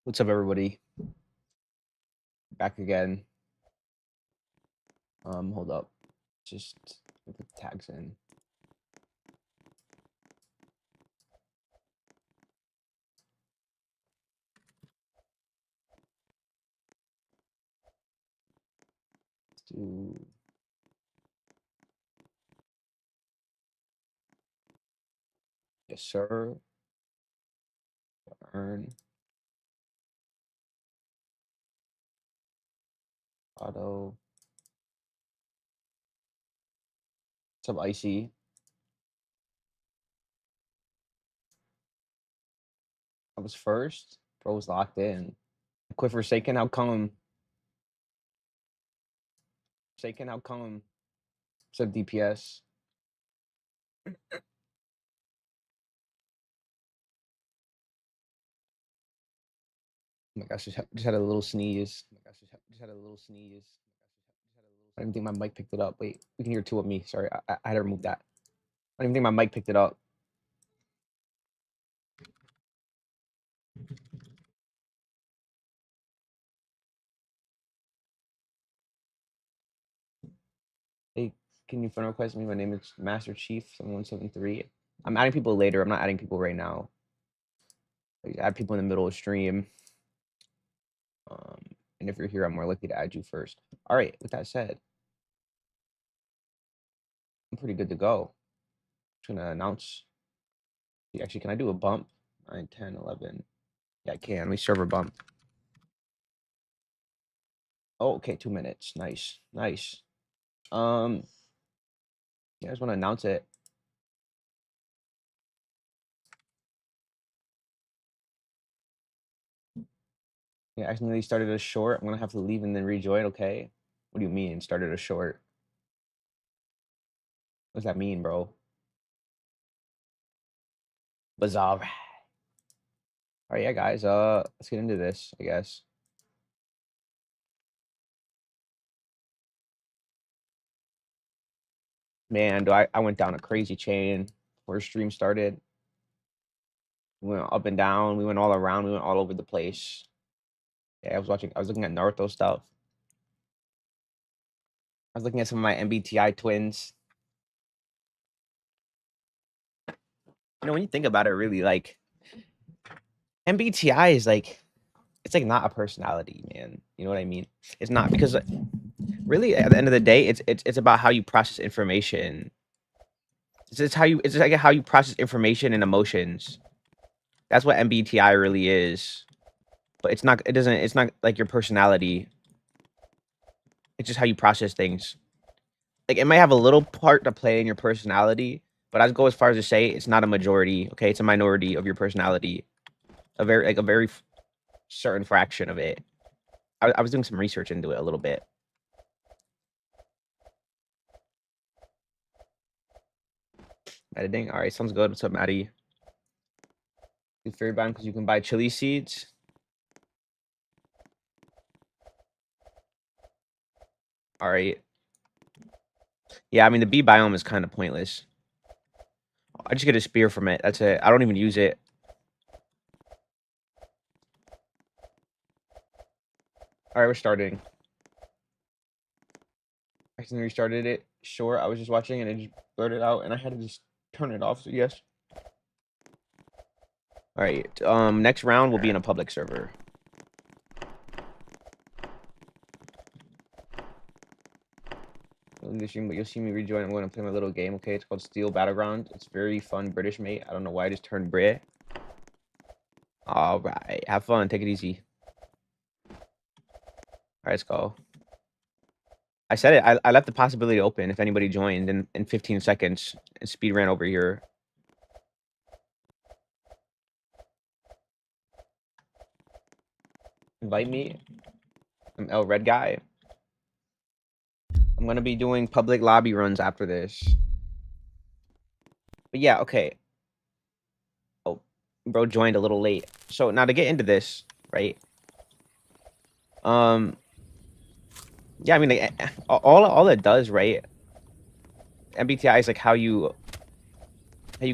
What's up, everybody? Back again. Hold up. Just put the tags in. Let's do. Yes, sir. Earn. Auto. What's up, Icy? I was first. Bro was locked in. Quit Forsaken, how come? Forsaken, how come? What's up, DPS? Oh my gosh, just had a little sneeze. Oh my gosh, just had a little sneeze. I didn't think my mic picked it up. Wait, we can hear two of me. Sorry, I had to remove that. I didn't think my mic picked it up. Hey, can you friend request me? My name is Master Chief 7173. I'm adding people later. I'm not adding people right now. I add people in the middle of stream. And if you're here, I'm more likely to add you first. All right, with that said, I'm pretty good to go. I'm just gonna announce. Actually, can I do a bump? 9, 10, 11. Yeah, I can. Let me server bump. Oh, okay, 2 minutes. Nice, nice. Yeah, I just want to announce it. Yeah, I accidentally started a short. I'm gonna have to leave and then rejoin. Okay. What do you mean started a short? What does that mean, bro? Bizarre. All right, yeah, guys. Let's get into this, I guess. Man, I went down a crazy chain before stream started. We went up and down. We went all around. We went all over the place. Yeah, I was looking at Naruto stuff. I was looking at some of my MBTI twins. You know, when you think about it, really, like MBTI is like, it's like not a personality, man. You know what I mean? It's not, because really at the end of the day, it's about how you process information. It's like how you process information and emotions. That's what MBTI really is. But it's not like your personality. It's just how you process things. Like, it might have a little part to play in your personality, but I'd go as far as to say it's not a majority. Okay, it's a minority of your personality. A very certain fraction of it. I was doing some research into it a little bit. Editing. All right, sounds good. What's up, Maddie? Do fairy biome because you can buy chili seeds. All right. Yeah, I mean the bee biome is kind of pointless. I just get a spear from it. That's it. I don't even use it. All right, we're starting. I accidentally restarted it. Sure, I was just watching and it just blurted out, and I had to just turn it off. So yes. All right. Next round will be in a public server. But you'll see me rejoin. I'm going to play my little game. Okay, it's called Steel Battleground. It's very fun, British mate. I don't know why I just turned Brit. All right, have fun. Take it easy. All right, let's go. I said it. I left the possibility open if anybody joined in 15 seconds. And speed ran over here. Invite me. I'm L Red Guy. I'm gonna be doing public lobby runs after this. But yeah, okay. Oh, bro joined a little late. So now to get into this, right? Yeah, I mean, like, all it does, right? MBTI is like how you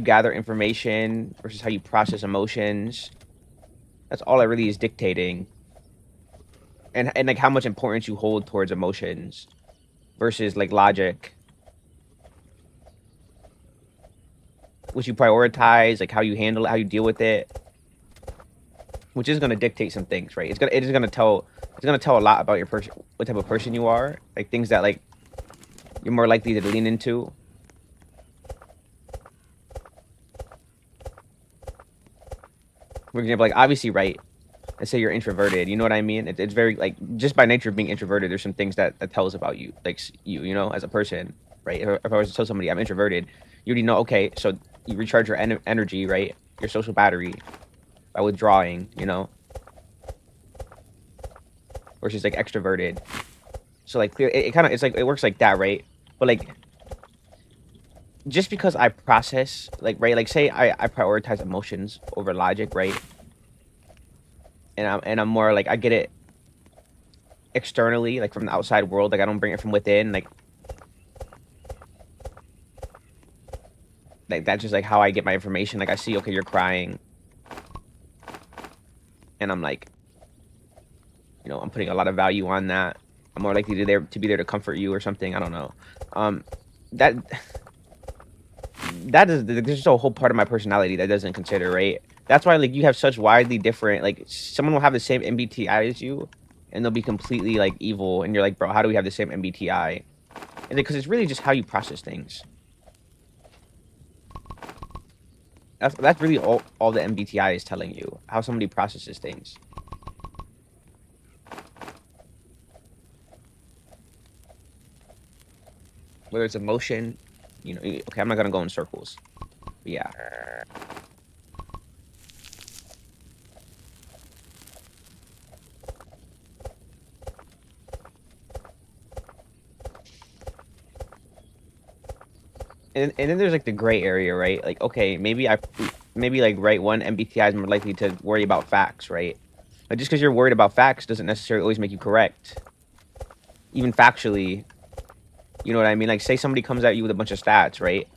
gather information versus how you process emotions. That's all it really is dictating. And like how much importance you hold towards emotions versus like logic. What you prioritize, like how you handle it, how you deal with it, which is gonna dictate some things, right? It is gonna tell a lot about your person, what type of person you are, like things that like you're more likely to lean into. For example, like obviously, right? Let's say you're introverted. You know what I mean? It's very like just by nature of being introverted. There's some things that tells about you, like you know, as a person, right? If I was to tell somebody I'm introverted, you already know. Okay, so you recharge your energy, right? Your social battery by withdrawing, you know, versus like extroverted. So like clear, it kind of it's like it works like that, right? But like just because I process like right, like say I prioritize emotions over logic, right? And I'm more like I get it externally, like from the outside world, like I don't bring it from within, like that's just like how I get my information. Like I see, okay, you're crying, and I'm like, you know, I'm putting a lot of value on that. I'm more likely to be there to comfort you or something. I don't know. That there's just a whole part of my personality that doesn't consider, right? That's why like you have such widely different, like someone will have the same MBTI as you, and they'll be completely like evil, and you're like, bro, how do we have the same MBTI? And because it's really just how you process things. That's really all the MBTI is telling you, how somebody processes things. Whether it's emotion, you know, okay, I'm not gonna go in circles. But yeah. And then there's like the gray area, right? Like, okay, maybe like right, one MBTI is more likely to worry about facts, right? But just because you're worried about facts doesn't necessarily always make you correct. Even factually, you know what I mean? Like, say somebody comes at you with a bunch of stats, right?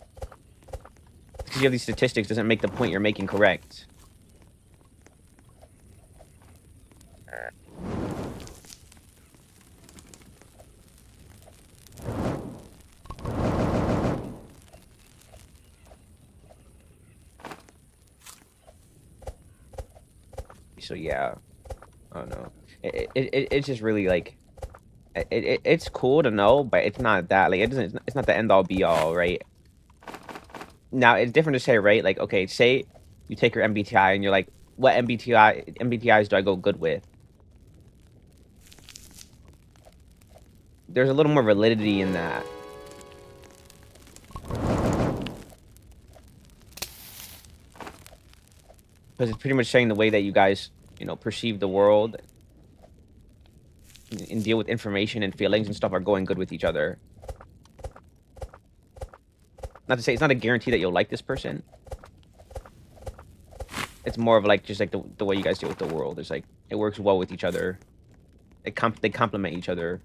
Because you have these statistics doesn't make the point you're making correct. So yeah, I don't know. It's just really like it's cool to know, but it's not that like it's not the end all be all, right? Now it's different to say, right? Like, okay, say you take your MBTI and you're like, what MBTIs do I go good with? There's a little more validity in that. Because it's pretty much saying the way that you guys, you know, perceive the world and deal with information and feelings and stuff are going good with each other. Not to say it's not a guarantee that you'll like this person. It's more of like just like the way you guys deal with the world. It's like it works well with each other. They complement each other.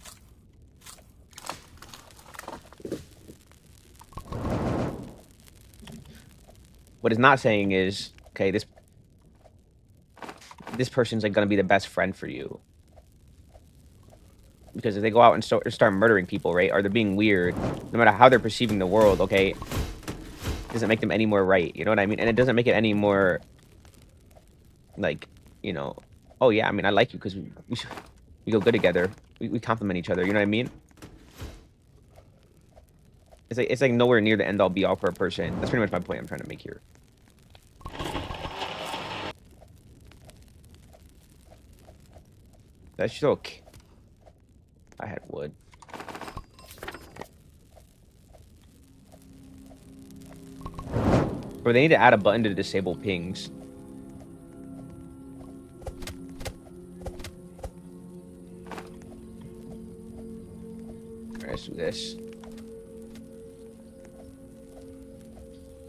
What it's not saying is, okay, this person's like gonna be the best friend for you. Because if they go out and start murdering people, right, or they're being weird, no matter how they're perceiving the world, okay, doesn't make them any more right. You know what I mean? And it doesn't make it any more like, you know, oh yeah, I mean, I like you because we go good together. We complement each other. You know what I mean? It's like nowhere near the end all be all for a person. That's pretty much my point I'm trying to make here. That's so. I had wood. Or they need to add a button to disable pings. Alright, let's do this.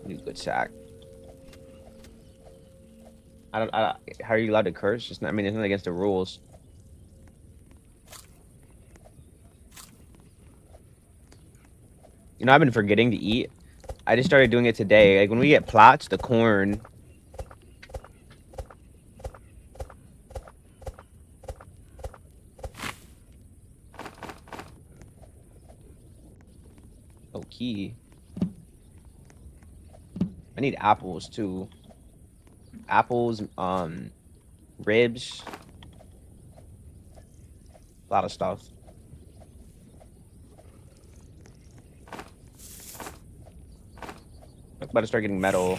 New good sack. How are you allowed to curse? It's not, I mean, it's not against the rules. You know, I've been forgetting to eat. I just started doing it today. Like when we get plots, the corn. Oh, key. I need apples too. Apples, ribs, a lot of stuff. I'm about to start getting metal.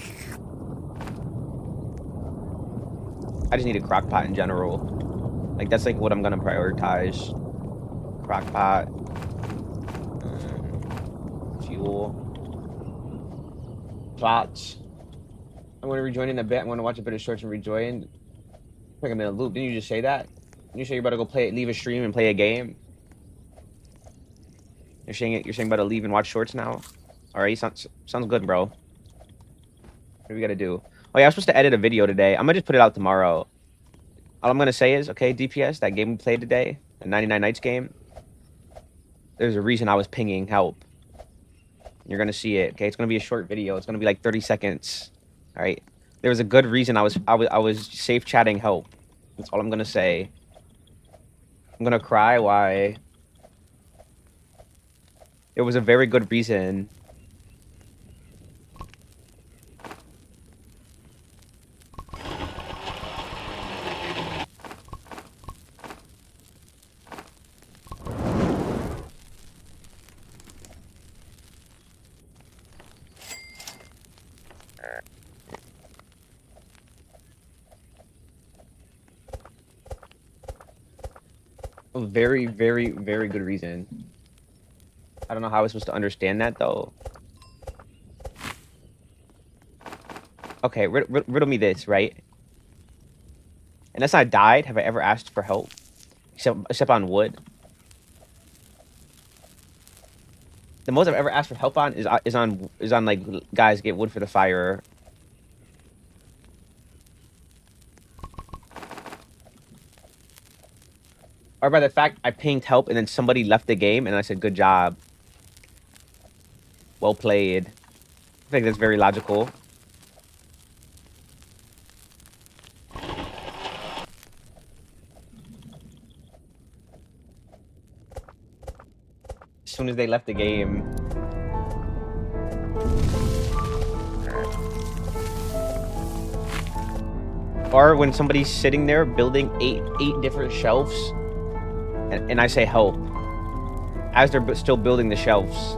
I just need a crock pot in general. Like that's like what I'm gonna prioritize. Crock pot, fuel, plots. I'm gonna rejoin in a bit. I'm gonna watch a bit of shorts and rejoin. I think I'm in a loop. Didn't you just say that? Didn't you say you're about to go play, leave a stream and play a game? You're saying it. You're saying about to leave and watch shorts now. All right, sounds good, bro. What do we gotta do? Oh yeah, I was supposed to edit a video today. I'm gonna just put it out tomorrow. All I'm gonna say is, okay, DPS, that game we played today, the 99 Nights game. There's a reason I was pinging help. You're gonna see it. Okay, it's gonna be a short video. It's gonna be like 30 seconds. All right. There was a good reason I was safe chatting help. That's all I'm gonna say. I'm gonna cry. Why? It was a very good reason. A very, very, very good reason. I don't know how I was supposed to understand that though. Okay, riddle me this, right? Unless I died, have I ever asked for help? Except on wood. The most I've ever asked for help on is on like, guys, get wood for the fire. Or by the fact I pinged help and then somebody left the game and I said, good job. Well played. I think that's very logical. As soon as they left the game. Or when somebody's sitting there building eight different shelves and I say help as they're still building the shelves.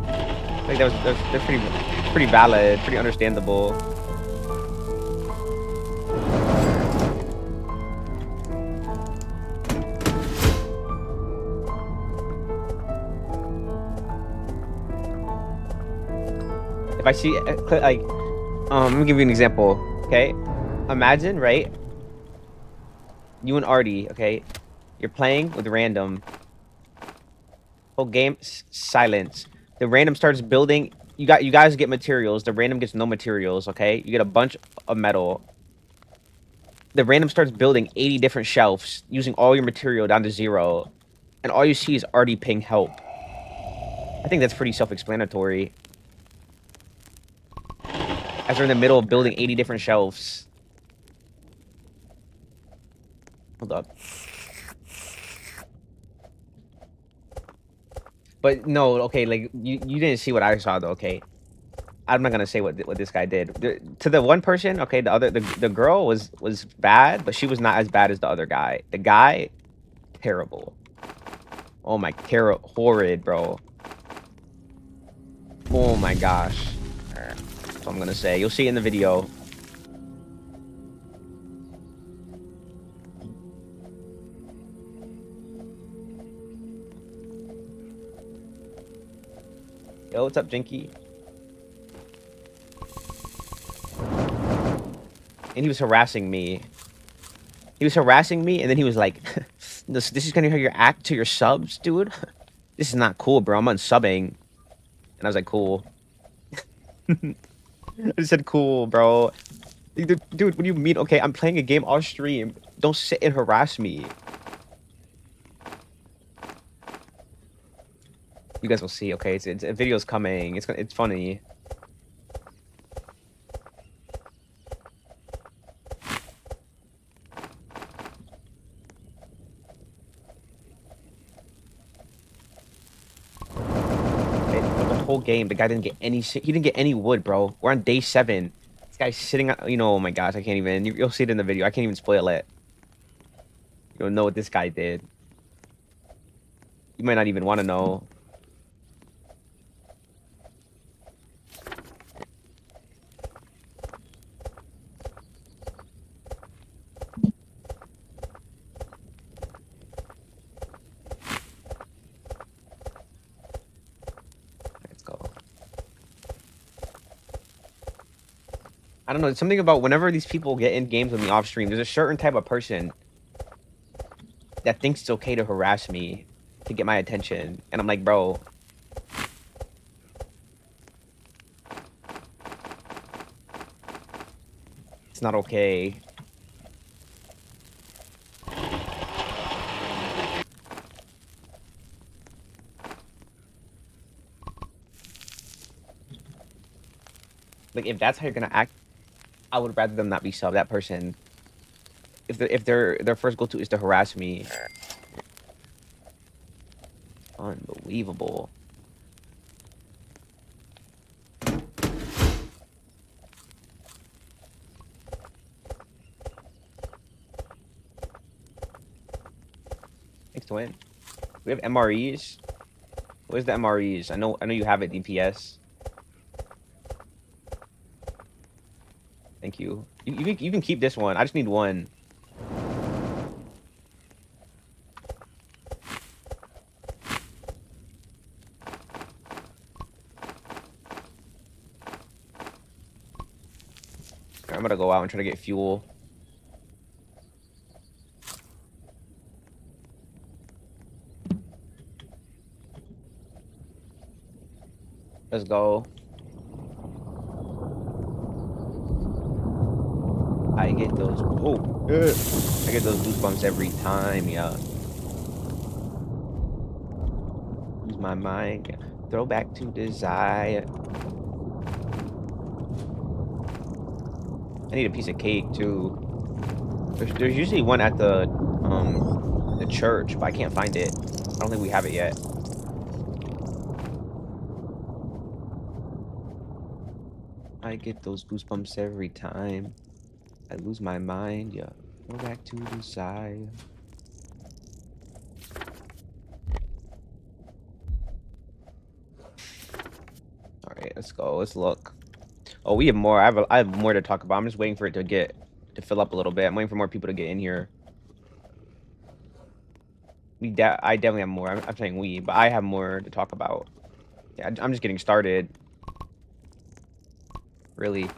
I think they're pretty valid, pretty understandable. If I see like, let me give you an example. Okay, imagine, right? You and Artie, okay, you're playing with random. Whole game silence. The random starts building. You guys get materials. The random gets no materials. Okay, you get a bunch of metal. The random starts building 80 different shelves using all your material down to 0, and all you see is Artie ping help. I think that's pretty self-explanatory. As they're in the middle of building 80 different shelves. Hold up. But no, okay, like you didn't see what I saw though, okay? I'm not gonna say what this guy did. To the one person, okay, the girl was bad, but she was not as bad as the other guy. The guy, terrible. Oh my, horrid, bro. Oh my gosh. That's what I'm gonna say. You'll see it in the video. Yo, what's up, Jinky? And he was harassing me. He was harassing me, and then he was like, this is gonna hear your act to your subs, dude? This is not cool, bro. I'm unsubbing. And I was like, cool. I just said, cool, bro. Dude, what do you mean? Okay, I'm playing a game off stream. Don't sit and harass me. You guys will see, okay? It's a video's coming. It's funny. whole game, the guy didn't get any. He didn't get any wood, bro. We're on day 7. This guy's sitting on. You know, oh my gosh, I can't even. You'll see it in the video. I can't even spoil it. You don't know what this guy did. You might not even want to know. Let's go. I don't know. It's something about whenever these people get in games with me off stream, there's a certain type of person that thinks it's okay to harass me to get my attention. And I'm like, bro. It's not okay. Like, if that's how you're gonna act, I would rather them not be sub. That person, if their first go-to is to harass me, unbelievable. Thanks, Twin. We have MREs. Where's the MREs? I know you have it, DPS. Thank you. You can keep this one. I just need one. I'm gonna go out and try to get fuel. Let's go. I get those. Oh, I get those goosebumps every time. Yeah. Lose my mind. Throwback to desire. I need a piece of cake too. There's usually one at the church, but I can't find it. I don't think we have it yet. I get those goosebumps every time. I lose my mind, yeah. Go back to desire. Alright, let's go. Let's look. Oh, we have more. I have more to talk about. I'm just waiting for it to fill up a little bit. I'm waiting for more people to get in here. I definitely have more. I'm saying we, but I have more to talk about. Yeah, I'm just getting started. Really.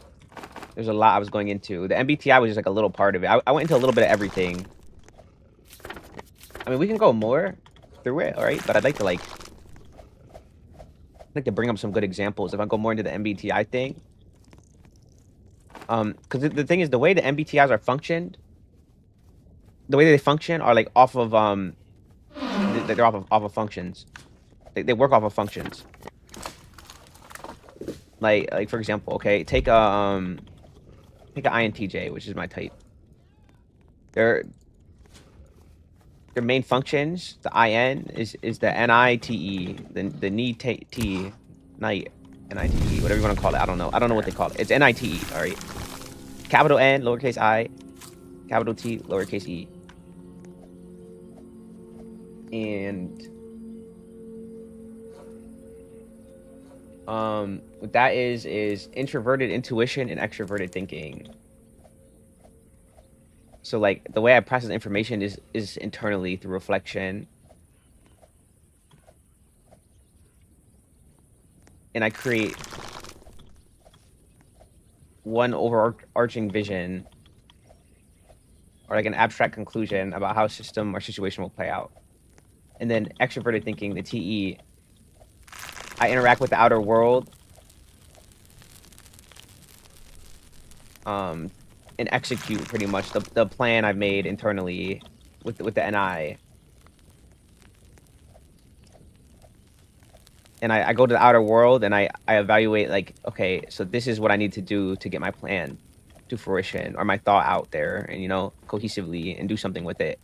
There's a lot I was going into. The MBTI was just like a little part of it. I went into a little bit of everything. I mean, we can go more through it, all right? But I'd like to bring up some good examples if I go more into the MBTI thing. Because the thing is, the way the MBTIs are functioned, the way they function are like off of they're off of functions. They work off of functions. Like for example, okay, take a INTJ, which is my type. Their main functions, the IN is the NITE, the NITE, night, NITE, whatever you want to call it. I don't know what they call it. It's NITE, all right. Capital N, lowercase I, capital T, lowercase e. And what that is introverted intuition and extroverted thinking. So like the way I process information is internally through reflection. And I create one overarching vision or like an abstract conclusion about how a system or situation will play out. And then extroverted thinking, the TE, I interact with the outer world and execute pretty much the plan I've made internally with the NI. And I go to the outer world and I evaluate like, okay, so this is what I need to do to get my plan to fruition or my thought out there and, you know, cohesively and do something with it.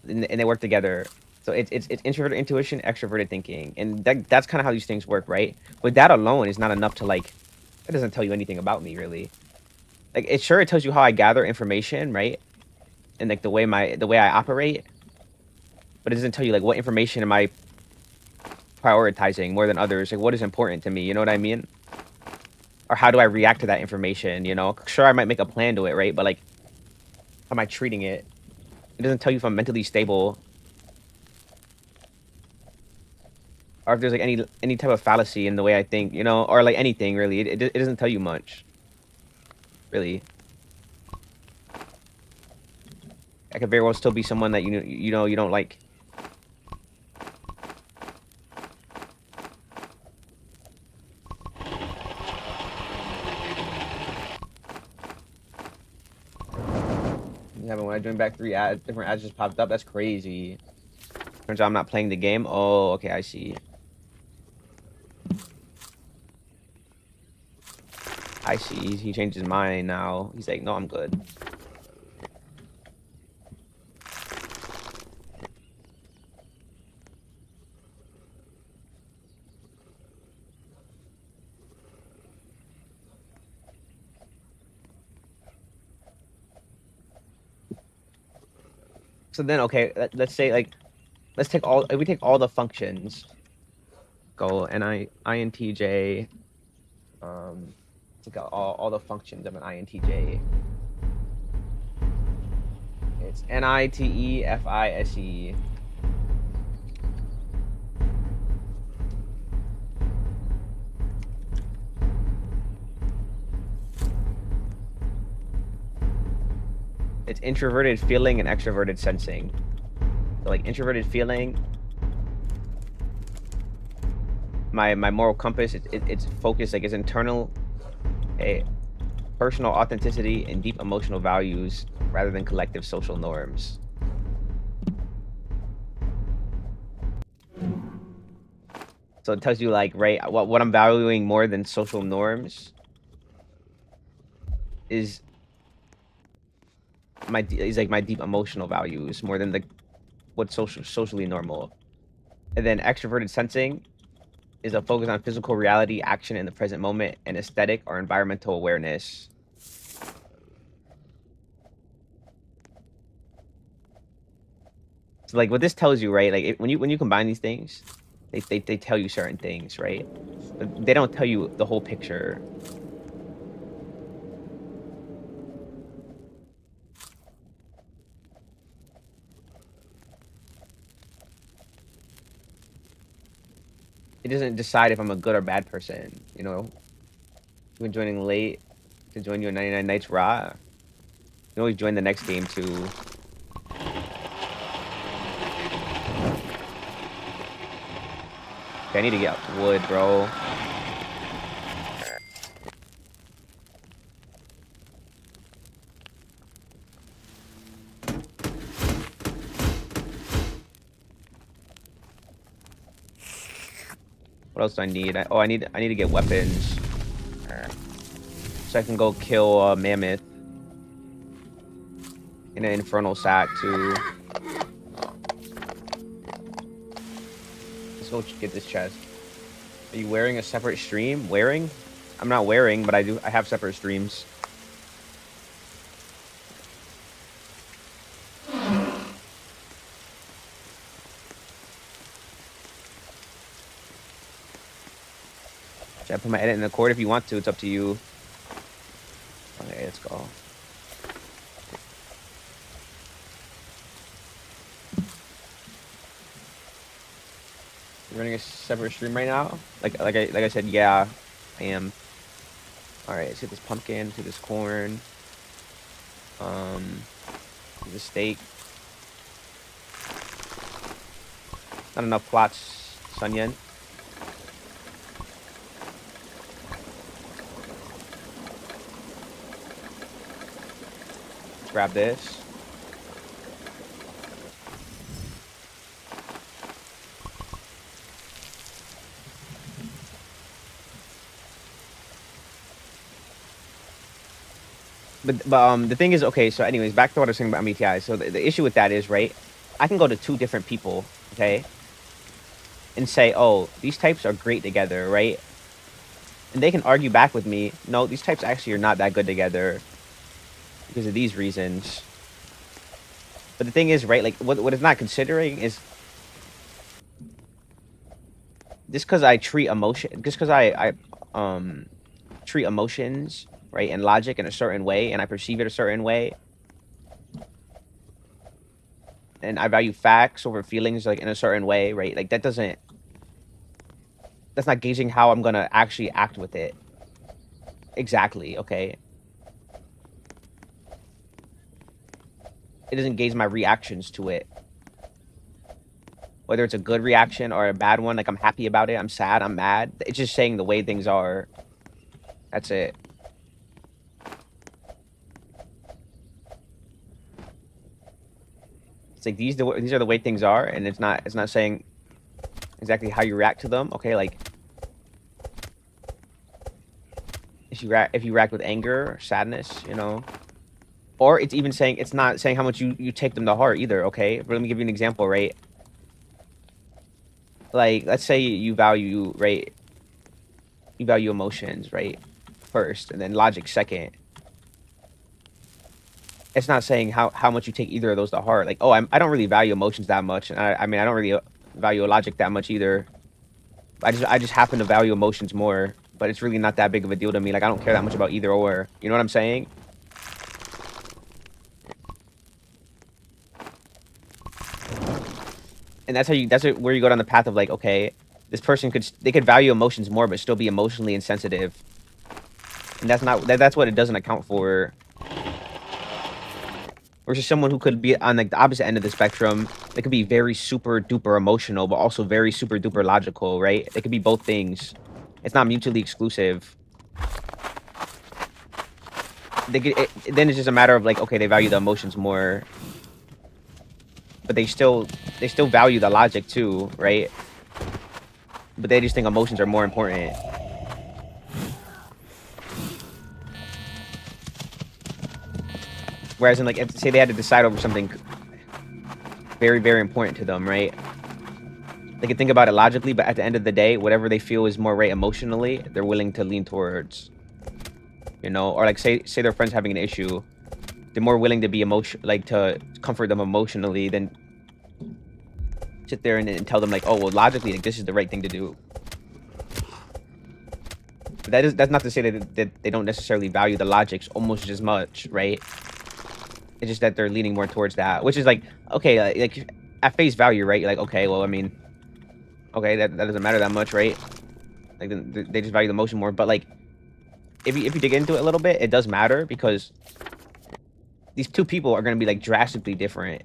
And they work together. So it's introverted intuition, extroverted thinking, and that's kind of how these things work, right? But that alone is not enough to like. It doesn't tell you anything about me really. Like it tells you how I gather information, right? And like the way I operate, but it doesn't tell you like what information am I prioritizing more than others. Like what is important to me, you know what I mean? Or how do I react to that information, you know? Sure, I might make a plan to it, right? But like, how am I treating it? It doesn't tell you if I'm mentally stable, or if there's like any type of fallacy in the way I think, you know, or like anything really. It doesn't tell you much, really. I could very well still be someone that you know you don't like. Yeah, but when I joined back, 3 ads, different ads just popped up. That's crazy. Turns out I'm not playing the game. Oh, okay, I see. I see. He changed his mind now. He's like, no, I'm good. So then, okay, let's say like, we take all the functions. Go INTJ. Take out all the functions of an INTJ. It's NITEFISE. It's introverted feeling and extroverted sensing. So like introverted feeling, my moral compass, it's focused, like it's internal, a personal authenticity and deep emotional values rather than collective social norms. So it tells you like, right, what I'm valuing more than social norms is my deep emotional values more than what's socially normal. And then extroverted sensing is a focus on physical reality, action in the present moment, and aesthetic or environmental awareness. So like what this tells you, right? Like when you combine these things, they tell you certain things, right? But they don't tell you the whole picture. It doesn't decide if I'm a good or bad person, you know? You've been joining late to join you in 99 Nights Raw. You can always join the next game too. Okay, I need to get wood, bro. What else do I need? I need to get weapons. So I can go kill a mammoth. And an infernal sack too. Let's go get this chest. Are you wearing a separate stream? Wearing? I'm not wearing, but I have separate streams. Should I put my edit in the cord if you want to? It's up to you. Okay, let's go. You're running a separate stream right now? Like I said, yeah, I am. Alright, let's get this pumpkin, let's get this corn. The steak. Not enough plots, Sunyan. Let's grab this. But the thing is, okay, so anyways, back to what I was saying about MBTI. So the issue with that is, right, I can go to 2 different people okay, and say, oh, these types are great together, right? And they can argue back with me, no, these types actually are not that good together because of these reasons. But the thing is, right, like what it's not considering is just because I treat emotion, just because I treat emotions, right, and logic in a certain way, and I perceive it a certain way, and I value facts over feelings like in a certain way, right? Like that's not gauging how I'm gonna actually act with it. Exactly, okay? It doesn't gauge my reactions to it. Whether it's a good reaction or a bad one, like I'm happy about it, I'm sad, I'm mad. It's just saying the way things are. That's it. It's like these are the way things are, and it's not saying exactly how you react to them. Okay, like if you react with anger or sadness, you know, or it's even saying it's not saying how much you take them to heart either. Okay, but let me give you an example, right? Like let's say you value, right, you value emotions, right, first, and then logic second. It's not saying how much you take either of those to heart. Like, oh, I don't really value emotions that much, and I mean I don't really value logic that much either. I just happen to value emotions more, but it's really not that big of a deal to me. Like I don't care that much about either or. You know what I'm saying? And that's where you go down the path of like, okay, this person they could value emotions more, but still be emotionally insensitive, and that's what it doesn't account for. Versus someone who could be on like the opposite end of the spectrum. They could be very super duper emotional, but also very super duper logical, right? They could be both things. It's not mutually exclusive. Then it's just a matter of like, okay, they value the emotions more, but they still value the logic too, right? But they just think emotions are more important. Whereas in like, if, say they had to decide over something very, very important to them, right? They can think about it logically, but at the end of the day, whatever they feel is more right emotionally, they're willing to lean towards, you know? Or like say their friend's having an issue, they're more willing to be like to comfort them emotionally than sit there and tell them like, oh, well, logically, like this is the right thing to do. But that's not to say that they don't necessarily value the logics almost as much, right? It's just that they're leaning more towards that, which is like, okay, like at face value, right? You're like, okay, well, I mean, okay, that doesn't matter that much, right? Like they just value the emotion more. But like, if you dig into it a little bit, it does matter because these two people are going to be like drastically different.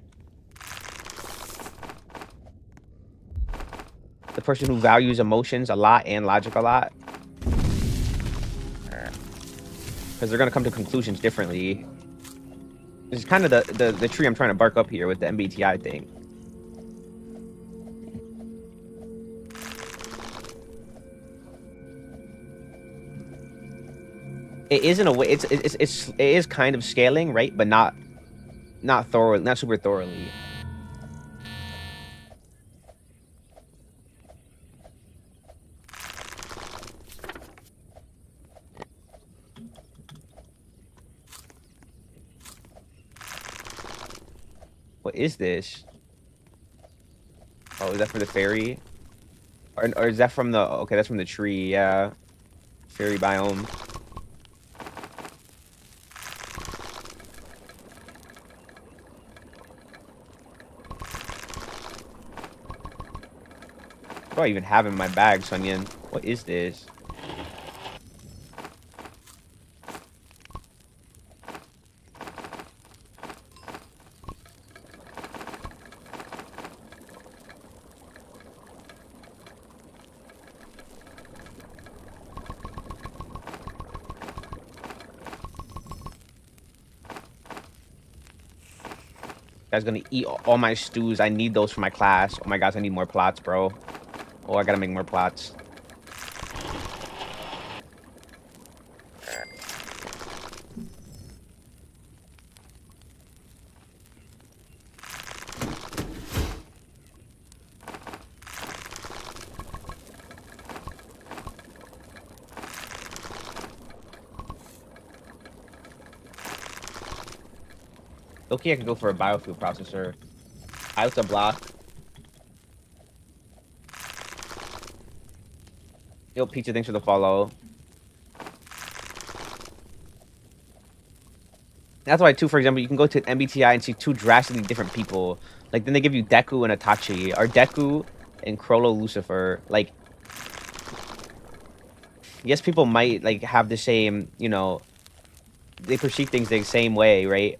The person who values emotions a lot and logic a lot, because they're going to come to conclusions differently. This is kind of the tree I'm trying to bark up here with the MBTI thing. It is in a way, it is kind of scaling, right? But not thoroughly, not super thoroughly. What is this? Oh, is that for the fairy? Or is that from the... Okay, that's from the tree, yeah. Fairy biome. What do I even have in my bag, Sunyan? What is this? Guy's gonna eat all my stews. I need those for my class. Oh my gosh, I need more plots, bro. Oh, I gotta make more plots. Okay, I could go for a biofuel processor. Out a block. Yo, Pizza, thanks for the follow. That's why, too, for example, you can go to MBTI and see two drastically different people. Like, then they give you Deku and Itachi. Or Deku and Crollo Lucifer. Like, yes, people might, like, have the same, you know, they perceive things the same way, right?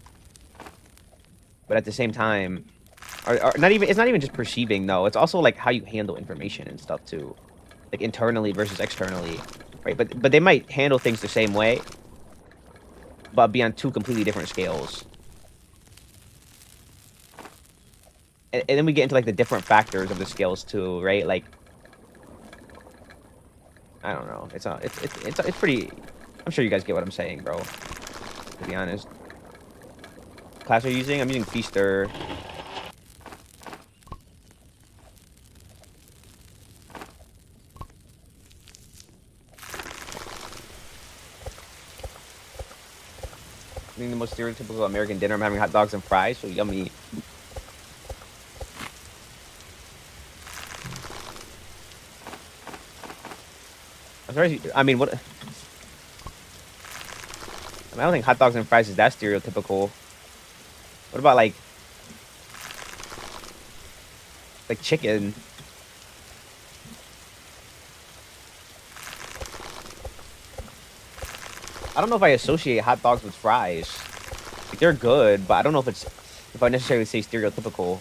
But at the same time, or not even, it's not even just perceiving, though. It's also, like, how you handle information and stuff, too. Like, internally versus externally, right? But they might handle things the same way, but be on two completely different scales. And then we get into, like, the different factors of the scales, too, right? Like, I don't know. It's pretty... I'm sure you guys get what I'm saying, bro. To be honest. Class are you using? I'm using Feaster. Eating the most stereotypical American dinner. I'm having hot dogs and fries. So yummy. I'm sorry. I mean, what... I don't think hot dogs and fries is that stereotypical. What about, like chicken? I don't know if I associate hot dogs with fries. Like, they're good, but I don't know if I necessarily say stereotypical.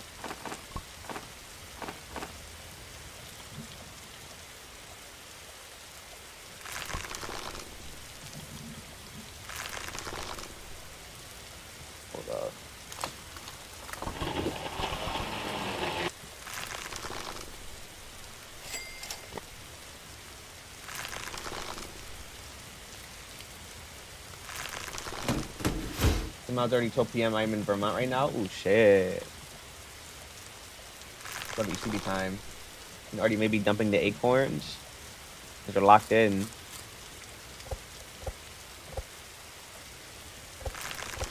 Hold up. It's now 12 p.m. I'm in Vermont right now. Ooh, shit. Love UCB time. I'm already maybe dumping the acorns. They're locked in.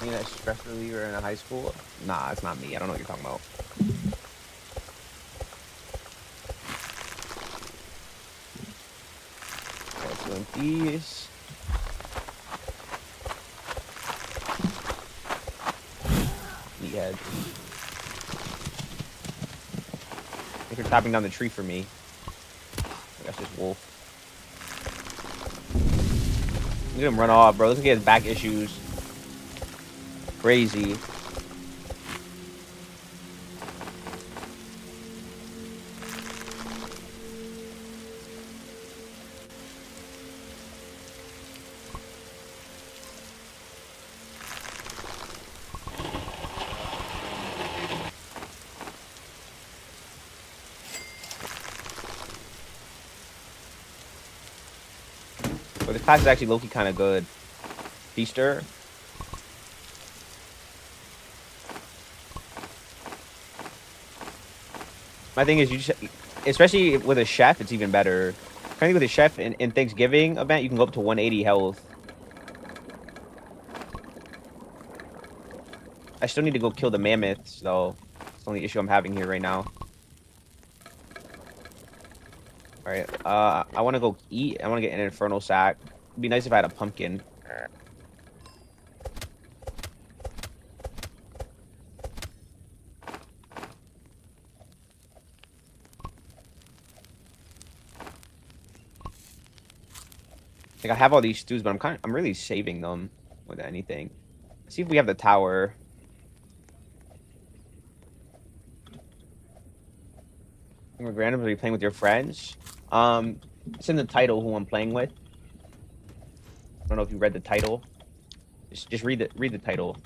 You know that stress reliever in a high school? Nah, it's not me. I don't know what you're talking about. Okay, let's doing these. Meathead. I think you're chopping down the tree for me. That's just wolf. Look at him run off, bro. Look at his back issues. Crazy. But this class is actually low-key kind of good. Feaster. My thing is, you just, especially with a chef, it's even better. Currently with a chef in Thanksgiving event, you can go up to 180 health. I still need to go kill the mammoths, though. It's the only issue I'm having here right now. Alright, I want to go eat. I want to get an infernal sack. It'd be nice if I had a pumpkin. Like, I have all these stews, but I'm really saving them more than anything. Let's see if we have the tower. We're randomly playing with your friends. It's in the title who I'm playing with. I don't know if you read the title. Just read the title.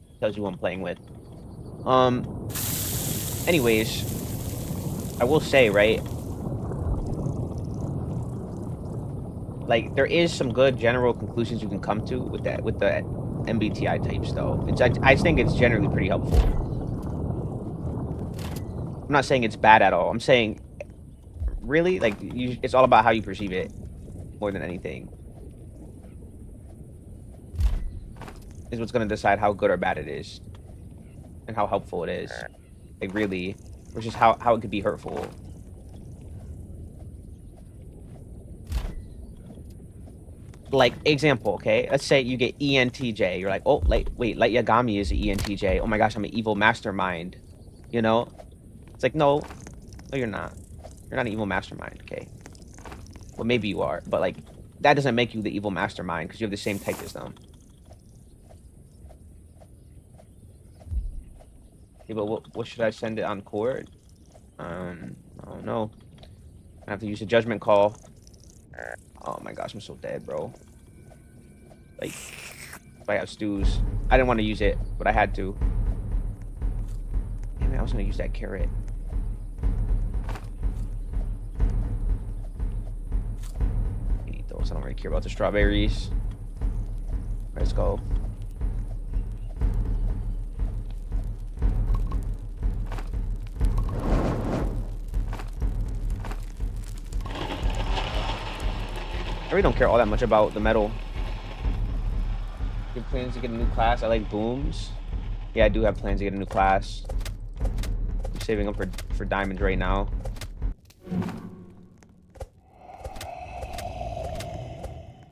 It tells you who I'm playing with. Anyways, I will say, right? Like, there is some good general conclusions you can come to with the MBTI types, though. I think it's generally pretty helpful. I'm not saying it's bad at all. I'm saying, really, like, it's all about how you perceive it more than anything. is what's gonna decide how good or bad it is, and how helpful it is. Like really, versus how it could be hurtful. Like example, okay? Let's say you get ENTJ. You're like, oh, wait, Light Yagami is an ENTJ. Oh my gosh, I'm an evil mastermind. You know? It's like, no, you're not. You're not an evil mastermind, okay? Well, maybe you are, but like, that doesn't make you the evil mastermind because you have the same type as them. Okay, but what should I send it on Cord? I don't know. I have to use a judgment call. Oh my gosh, I'm so dead, bro. Like, if I have stews. I didn't want to use it, but I had to. Damn it, I was gonna use that carrot. I eat those. I don't really care about the strawberries. Let's go. I really don't care all that much about the metal. You have plans to get a new class? I like booms. Yeah, I do have plans to get a new class. I'm saving up for diamonds right now. I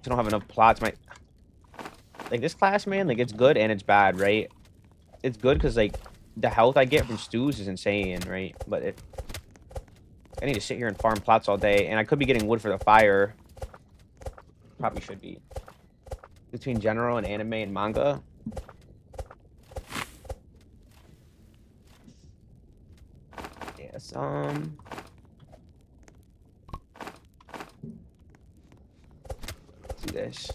don't have enough plots. Like this class, man, like it's good and it's bad, right? It's good because like the health I get from stews is insane, right? But I need to sit here and farm plots all day, and I could be getting wood for the fire. Probably should be. Between general and anime and manga. Yes, let's do this.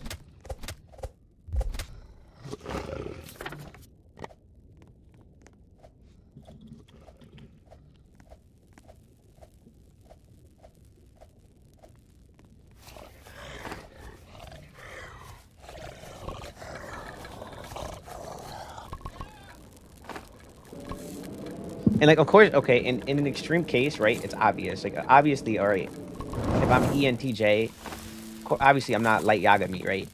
And like, of course, okay, in an extreme case, right, it's obvious. Like, obviously, all right, if I'm ENTJ, obviously I'm not Light Yagami, right?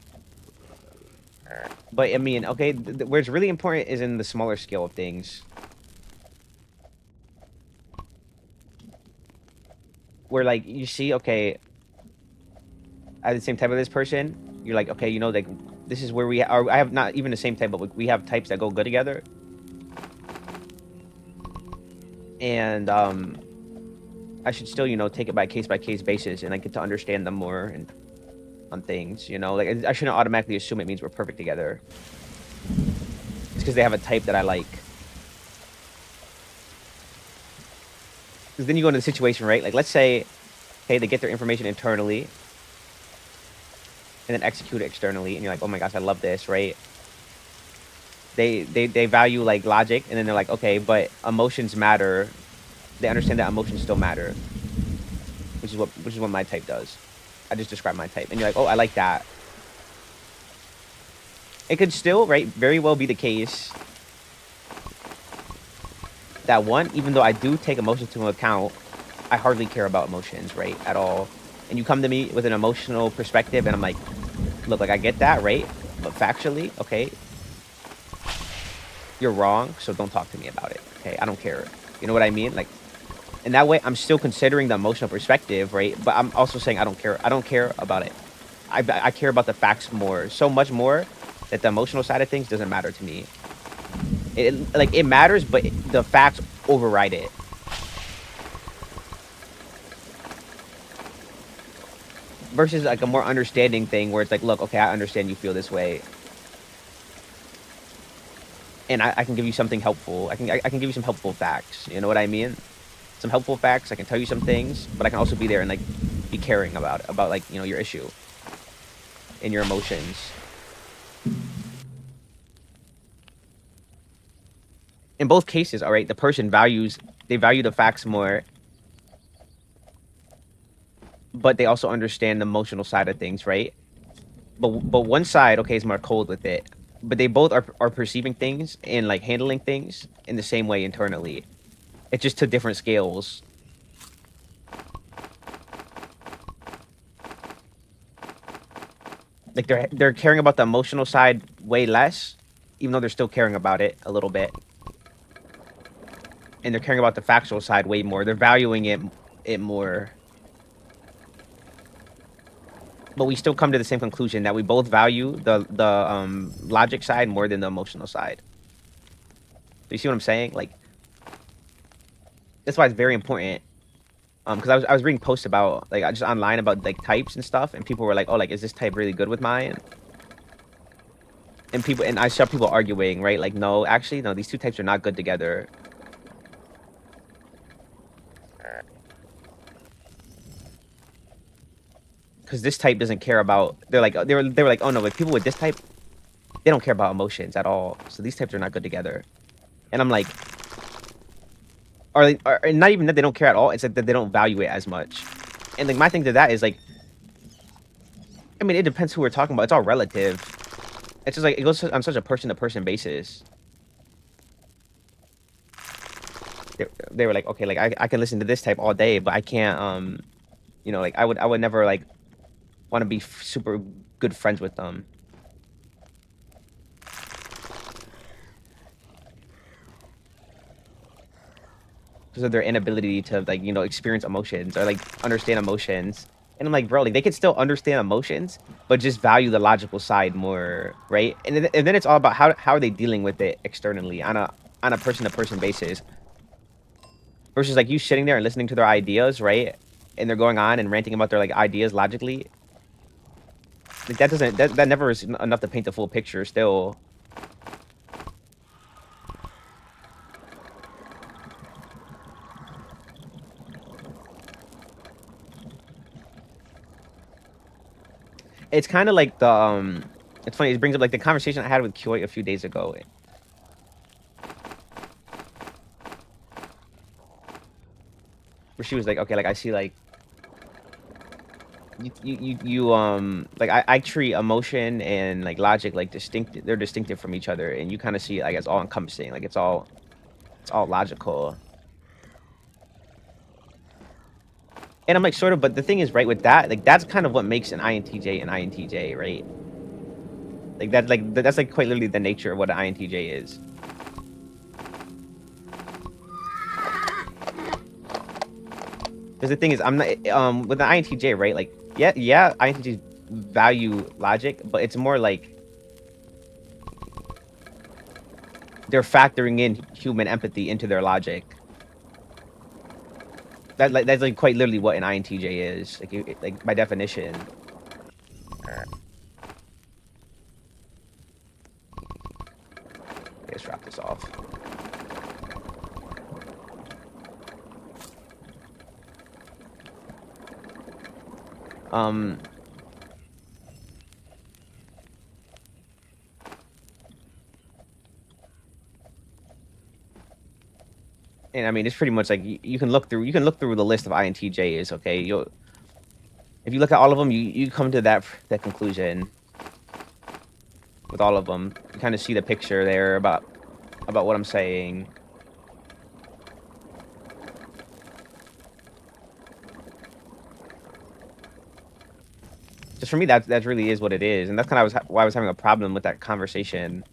But I mean, okay, where it's really important is in the smaller scale of things. Where like you see, okay, I have the same type of this person. You're like, okay, you know, like this is where we are. I have not even the same type, but we have types that go good together. And I should still, you know, take it by case basis, and I get to understand them more and on things, you know. Like I shouldn't automatically assume it means we're perfect together. It's because they have a type that I like. Because then you go into the situation, right? Like let's say, hey, they get their information internally, and then execute it externally, and you're like, oh my gosh, I love this, right? They value like logic, and then they're like, okay, but emotions matter. They understand that emotions still matter, which is what my type does. I just described my type, and you're like, oh, I like that. It could still, right, very well be the case that one, even though I do take emotions into account, I hardly care about emotions, right, at all. And you come to me with an emotional perspective, and I'm like, look, like I get that, right, but factually, okay, you're wrong, so don't talk to me about it, okay? I don't care. You know what I mean? Like, in that way, I'm still considering the emotional perspective, right? But I'm also saying I don't care. I don't care about it. I care about the facts more, so much more that the emotional side of things doesn't matter to me. It matters, but the facts override it. Versus like a more understanding thing where it's like, look, okay, I understand you feel this way, and I can give you something helpful. I can give you some helpful facts. You know what I mean? Some helpful facts. I can tell you some things, but I can also be there and like be caring about like, you know, your issue and your emotions. In both cases, all right, the person value the facts more, but they also understand the emotional side of things, right? But one side, okay, is more cold with it, but they both are perceiving things and like handling things in the same way internally. It's just to different scales. Like they're caring about the emotional side way less, even though they're still caring about it a little bit, and they're caring about the factual side way more. They're valuing it more. But we still come to the same conclusion that we both value the logic side more than the emotional side. Do you see what I'm saying? Like, that's why it's very important. Because I was reading posts about, like, just online about, like, types and stuff, and people were like, oh, like, is this type really good with mine? And I saw people arguing, right? Like, no, actually, no, these two types are not good together. Because this type doesn't care about, they were like, oh no, but people with this type, they don't care about emotions at all. So these types are not good together. And I'm like, or not even that they don't care at all, it's like that they don't value it as much. And like my thing to that is like, I mean, it depends who we're talking about. It's all relative. It's just like it goes on such a person-to-person basis. They were like, okay, like I can listen to this type all day, but I can't you know, like I would never like want to be super good friends with them. Because of their inability to, like, you know, experience emotions or like understand emotions. And I'm like, bro, like they could still understand emotions, but just value the logical side more, right? And then it's all about how are they dealing with it externally on a person-to-person basis. Versus like you sitting there and listening to their ideas, right? And they're going on and ranting about their like ideas logically. Like that never is enough to paint the full picture still. It's kind of like the it's funny, it brings up like the conversation I had with Kyoy a few days ago. Where she was like, okay, like I see like you like I treat emotion and like logic like they're distinctive from each other, and you kind of see it like as all encompassing, like it's all logical. And I'm like sort of, but the thing is, right, with that, like that's kind of what makes an INTJ, right? Like that's like quite literally the nature of what an INTJ is. Because the thing is, I'm not with an INTJ, right? Like yeah, INTJs value logic, but it's more like they're factoring in human empathy into their logic. That's like quite literally what an INTJ is, like by definition. Let's drop this off. And I mean, it's pretty much like you can look through the list of INTJs. Okay, if you look at all of them, you come to that conclusion with all of them. You kind of see the picture there about what I'm saying. Just for me, that really is what it is, and that's kind of why I was having a problem with that conversation.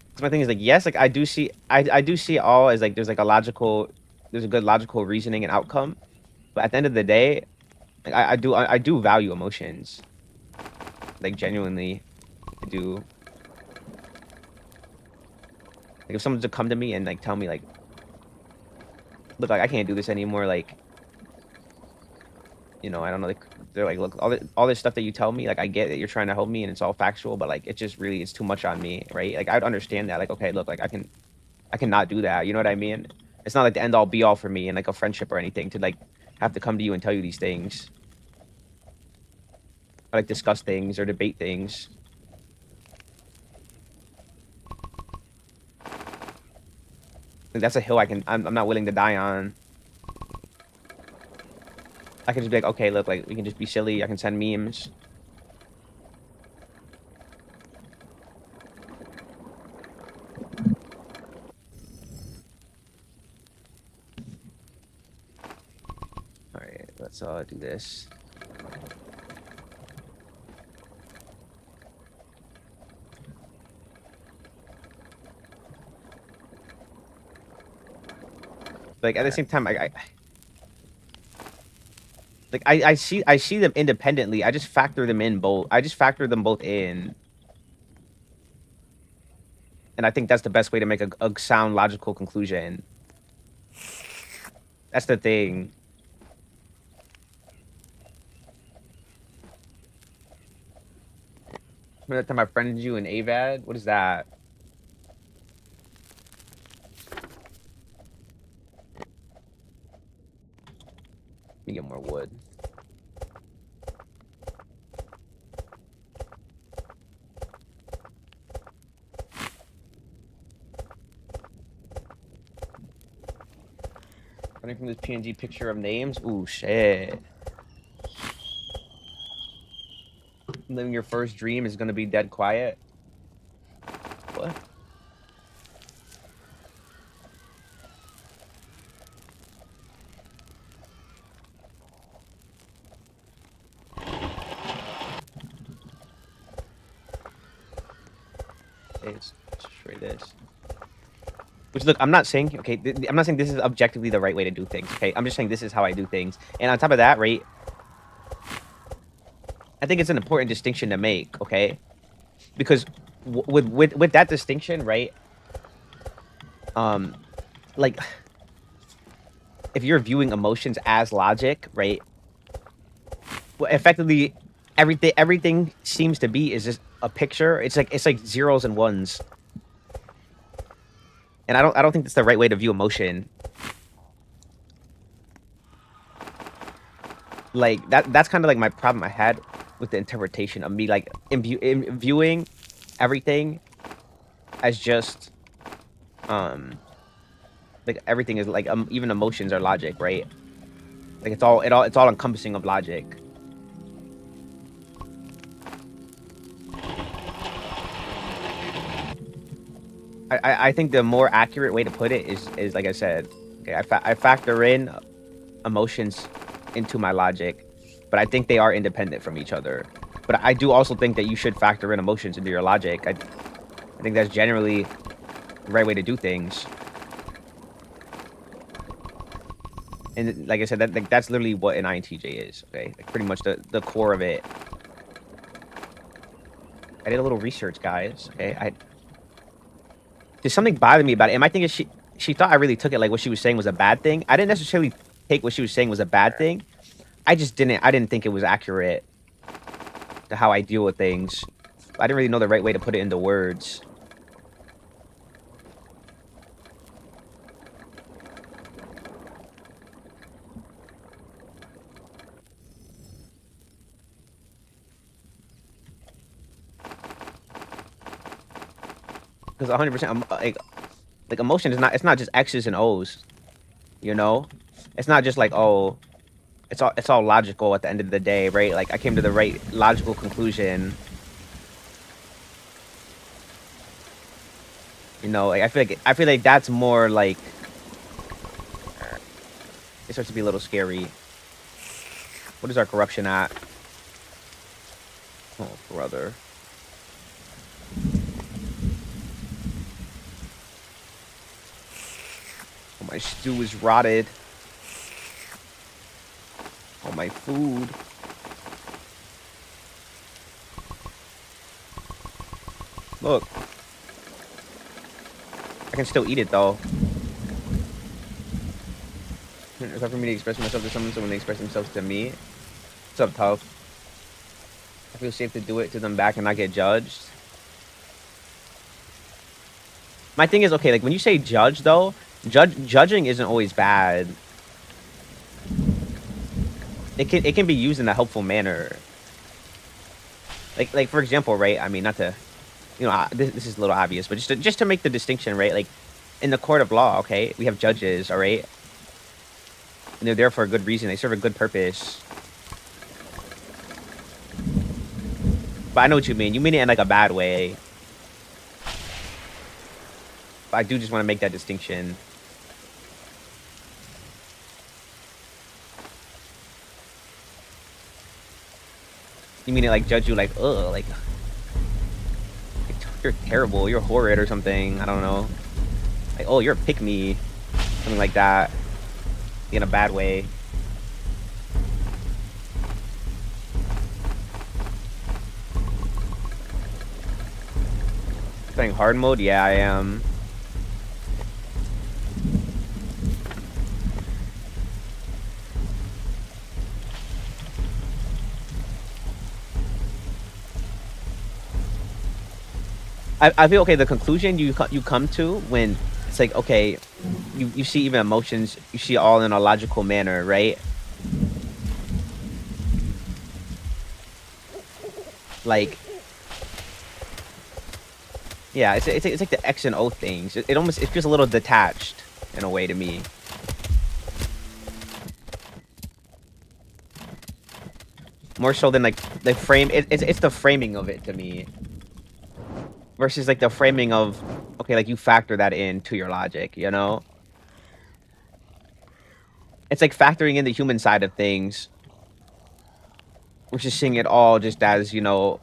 Because my thing is like, yes, like I do see it all as like there's a good logical reasoning and outcome, but at the end of the day, like I do value emotions, like genuinely, I do. Like if someone to come to me and like tell me like, look, like I can't do this anymore, like, you know, I don't know, like they're like, look, all this stuff that you tell me, like I get that you're trying to help me and it's all factual, but like it just really is too much on me, right? Like I'd understand that, like, okay, look, like I cannot do that, you know what I mean? It's not like the end all be all for me in like a friendship or anything to like have to come to you and tell you these things, or like discuss things or debate things. Like, that's a hill I'm not willing to die on. I can just be like, okay, look, like we can just be silly. I can send memes. All right, let's do this. Like at the same time, I see them independently. I just factor them in both. I just factor them both in, and I think that's the best way to make a sound, logical conclusion. That's the thing. Remember that time I friended you in AVAD? What is that? Let me get more wood. Running from this PNG picture of names? Ooh, shit. Living your first dream is gonna be dead quiet? What? Let's try this. Which, look, I'm not saying, okay, I'm not saying this is objectively the right way to do things, okay? I'm just saying this is how I do things. And on top of that, right, I think it's an important distinction to make, okay? Because with that distinction, right, like, if you're viewing emotions as logic, right, well, effectively, everything seems to be is just a picture. It's like zeros and ones. And I don't think that's the right way to view emotion. Like that's kind of like my problem I had with the interpretation of me, like viewing everything as just like everything is like even emotions are logic, right? Like it's all encompassing of logic. I think the more accurate way to put it is like I said, okay, I factor in emotions into my logic, but I think they are independent from each other. But I do also think that you should factor in emotions into your logic. I think that's generally the right way to do things. And like I said, that's literally what an INTJ is, okay? Like pretty much the core of it. I did a little research, guys, okay? There's something bothering me about it. Am I thinking she thought I really took it like what she was saying was a bad thing? I didn't necessarily take what she was saying was a bad thing. I didn't think it was accurate to how I deal with things. I didn't really know the right way to put it into words. Because 100%, like emotion is it's not just X's and O's, you know? It's not just like, oh, it's all logical at the end of the day, right? Like I came to the right logical conclusion. You know, like I feel like that's more like it starts to be a little scary. What is our corruption at? Oh, brother. Oh, my stew is rotted. Oh, my food. Look. I can still eat it, though. It's hard for me to express myself to someone, so when they express themselves to me. What's up, Tough? I feel safe to do it to them back and not get judged. My thing is, okay, like, when you say judge, though, judging isn't always bad. It can be used in a helpful manner. Like for example, right? I mean, not to, you know, this is a little obvious, but just to make the distinction, right? Like, in the court of law, okay, we have judges, all right? And they're there for a good reason. They serve a good purpose. But I know what you mean. You mean it in, like, a bad way. But I do just want to make that distinction. You mean it, like, judge you, like, ugh, like, you're terrible, you're horrid or something. I don't know. Like, oh, you're a pick-me. Something like that. in a bad way. Playing hard mode? Yeah, I am. I feel okay. The conclusion you come to when it's like, okay, you see even emotions, you see all in a logical manner, right? Like, yeah, it's like the X and O things. It almost it feels a little detached in a way to me. More so than like the frame. It's the framing of it to me. Versus like the framing of, okay, like you factor that into your logic, you know? It's like factoring in the human side of things. We're just seeing it all just as, you know,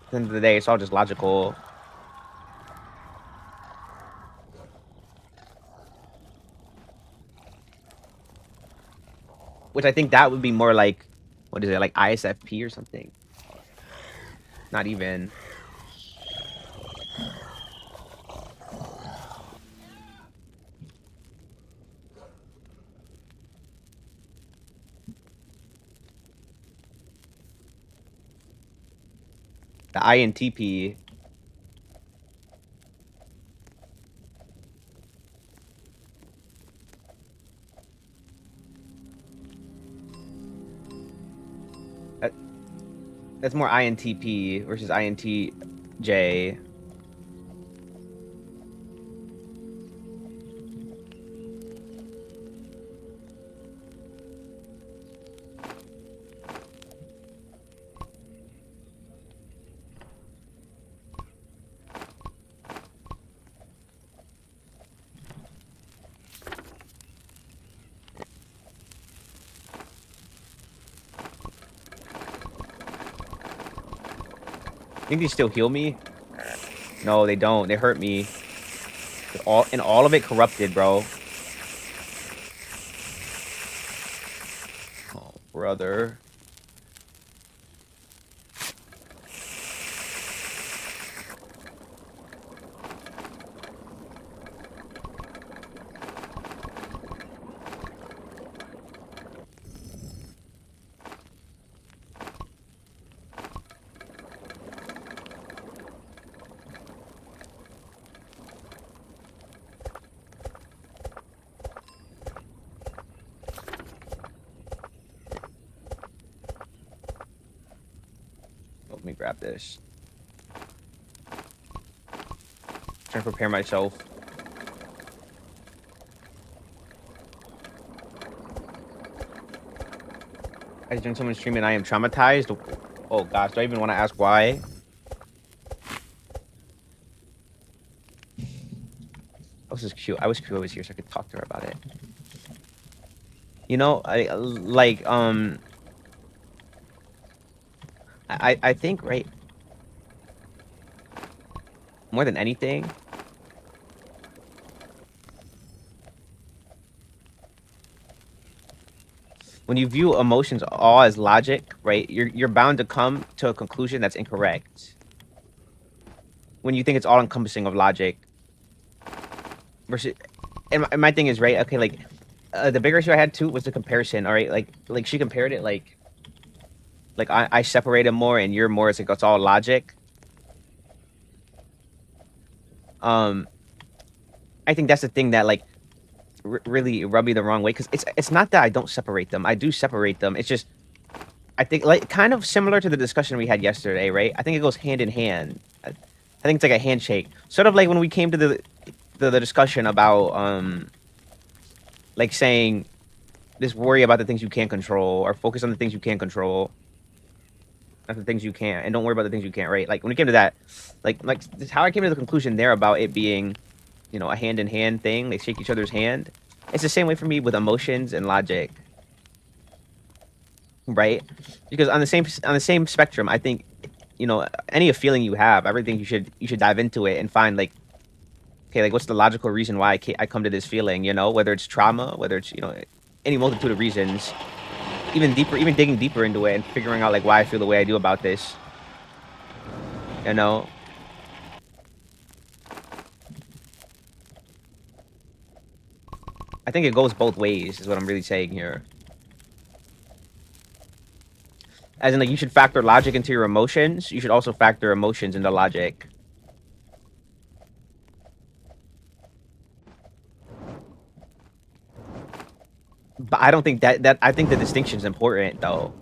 at the end of the day, it's all just logical. Which I think that would be more like, what is it, like ISFP or something? Not even. The INTP. That's more INTP versus INTJ. Think they still heal me? No, they don't. They hurt me. All of it corrupted, bro. Oh, brother. Let me grab this. Trying to prepare myself. I just doing someone streaming. I am traumatized. Oh gosh, do I even want to ask why? This is cute. I wish Q was here so I could talk to her about it. You know, I think, right, more than anything, when you view emotions all as logic, right, you're bound to come to a conclusion that's incorrect. When you think it's all encompassing of logic. Versus, and my thing is, right, okay, like, the bigger issue I had too was the comparison, all right? Like she compared it like I separate them more and you're more, it's like it's all logic. I think that's the thing that like really rub me the wrong way, because it's not that I don't separate them. I do separate them. It's just, I think, like, kind of similar to the discussion we had yesterday, right? I think it goes hand in hand. I think it's like a handshake. Sort of like when we came to the discussion about like saying, just worry about the things you can't control, or focus on the things you can't control, not the things you can't, and don't worry about the things you can't, right? Like when it came to that, like how I came to the conclusion there about it being, you know, a hand in hand thing. They shake each other's hand. It's the same way for me with emotions and logic, right? Because on the same spectrum, I think, you know, any feeling you have, everything you should dive into it and find like, okay, like what's the logical reason why I come to this feeling, you know, whether it's trauma, whether it's, you know, any multitude of reasons. Even digging deeper into it and figuring out like why I feel the way I do about this. You know? I think it goes both ways, is what I'm really saying here. As in, like, you should factor logic into your emotions. You should also factor emotions into logic. But I don't think that I think the distinction is important, though.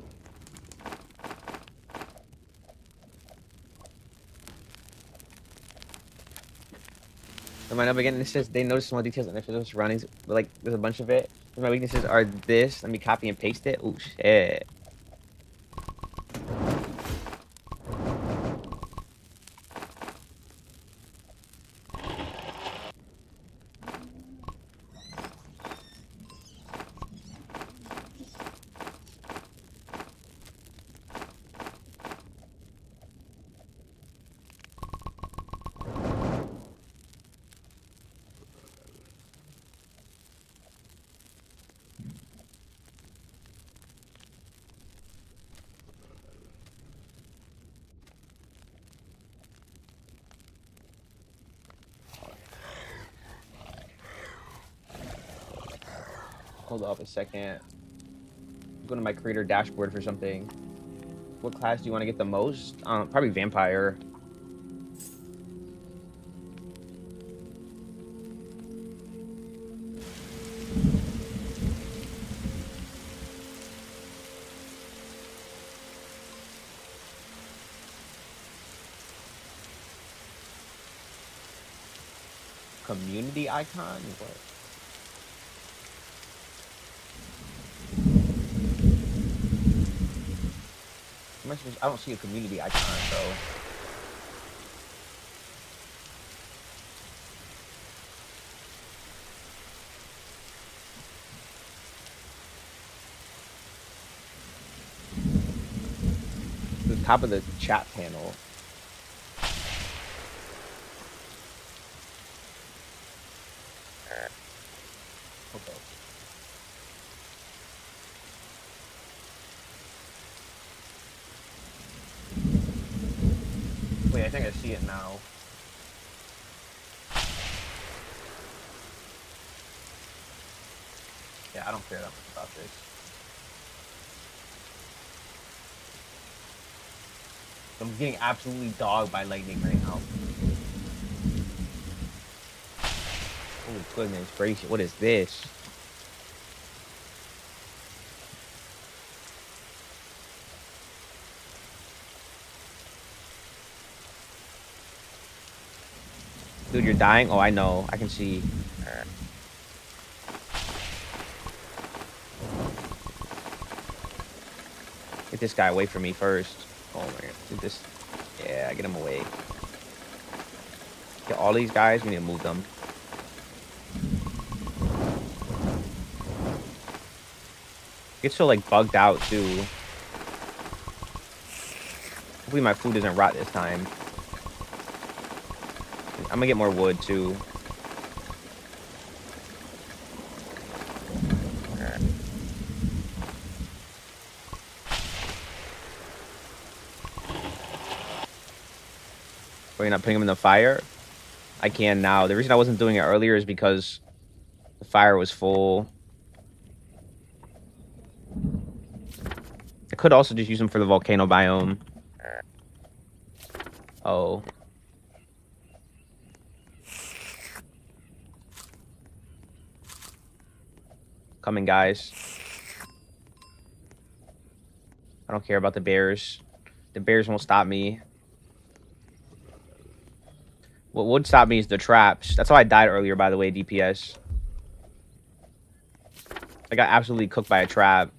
And my number again, it says they notice small details and if there's surroundings, like there's a bunch of it. My weaknesses are this. Let me copy and paste it. Oh shit. Hold up a second. Go to my creator dashboard for something. What class do you want to get the most? Probably vampire. Community icon? What? I don't see a community icon, though. The top of the chat panel. Okay. Wait, I think I see it now. Yeah, I don't care that much about this. I'm getting absolutely dogged by lightning right now. Oh goodness gracious, what is this? Dude, you're dying? Oh, I know. I can see. Get this guy away from me first. Oh my god. Dude, this. Yeah, get him away. Get all these guys. We need to move them. Get so like bugged out too. Hopefully my food doesn't rot this time. I'm gonna get more wood too. Are you not putting them in the fire? I can now. The reason I wasn't doing it earlier is because the fire was full. I could also just use them for the volcano biome. Oh. Coming, guys. I don't care about the bears. The bears won't stop me. What would stop me is the traps. That's how I died earlier, by the way, DPS. I got absolutely cooked by a trap.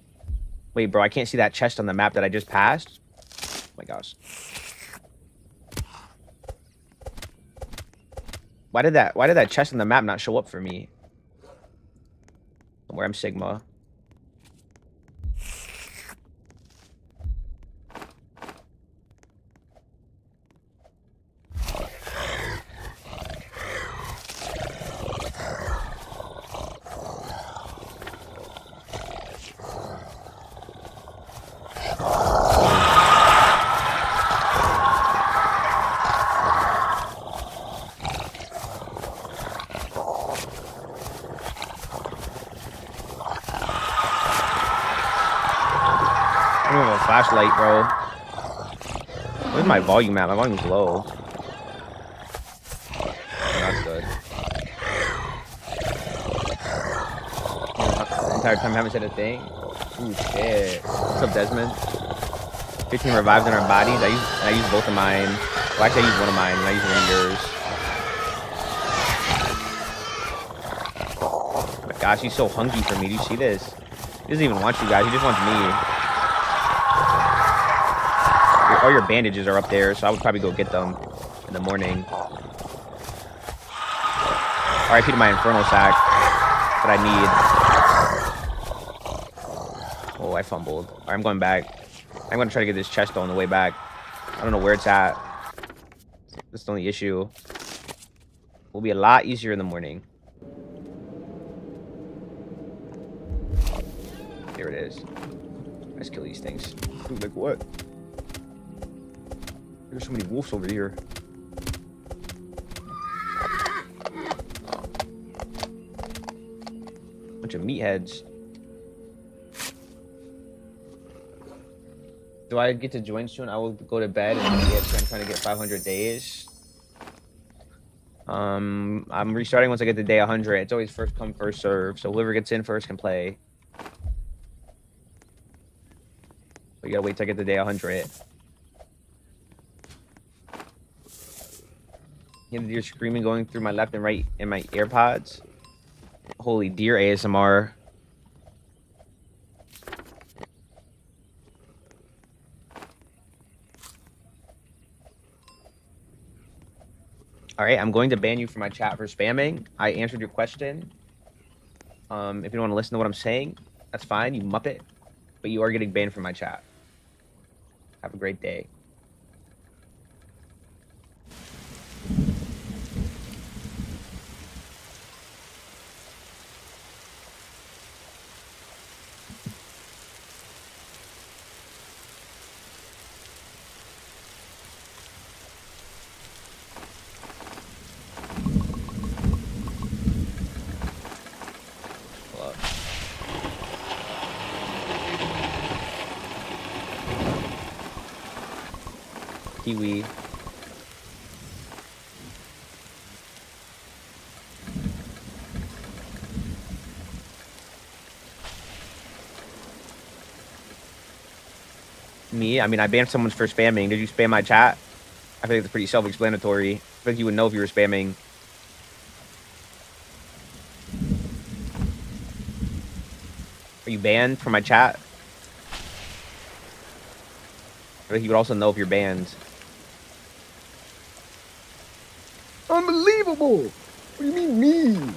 Wait, bro, I can't see that chest on the map that I just passed. Oh my gosh. Why did that chest on the map not show up for me? Where I'm Sigma. don't even have a flashlight, bro. Where's my volume at? My volume's low. Oh, that's good. The entire time I haven't said a thing. Ooh, shit. What's up, Desmond? 15 revives in our bodies. I use both of mine. Well, actually, I use one of mine, and I use one of yours. Oh my gosh, he's so hungry for me. Do you see this? He doesn't even want you guys. He just wants me. All your bandages are up there, so I would probably go get them in the morning. RIP to my infernal sack that I need. Oh, I fumbled. All right, I'm going back. I'm going to try to get this chest on the way back. I don't know where it's at. That's the only issue. Will be a lot easier in the morning. There it is. Let's kill these things. Ooh, like what? There's so many wolves over here. Bunch of meatheads. Do I get to join soon? I will go to bed and I'm trying to get 500 days. I'm restarting once I get to day 100. It's always first come, first serve. So whoever gets in first can play. But you gotta wait till I get to day 100. You have the deer screaming going through my left and right in my AirPods. Holy deer ASMR. All right, I'm going to ban you from my chat for spamming. I answered your question. If you don't want to listen to what I'm saying, that's fine, you muppet. But you are getting banned from my chat. Have a great day. Kiwi. Me? I mean, I banned someone for spamming. Did you spam my chat? I think it's pretty self-explanatory. I think you would know if you were spamming. Are you banned from my chat? I think you would also know if you're banned. Unbelievable! What do you mean, me?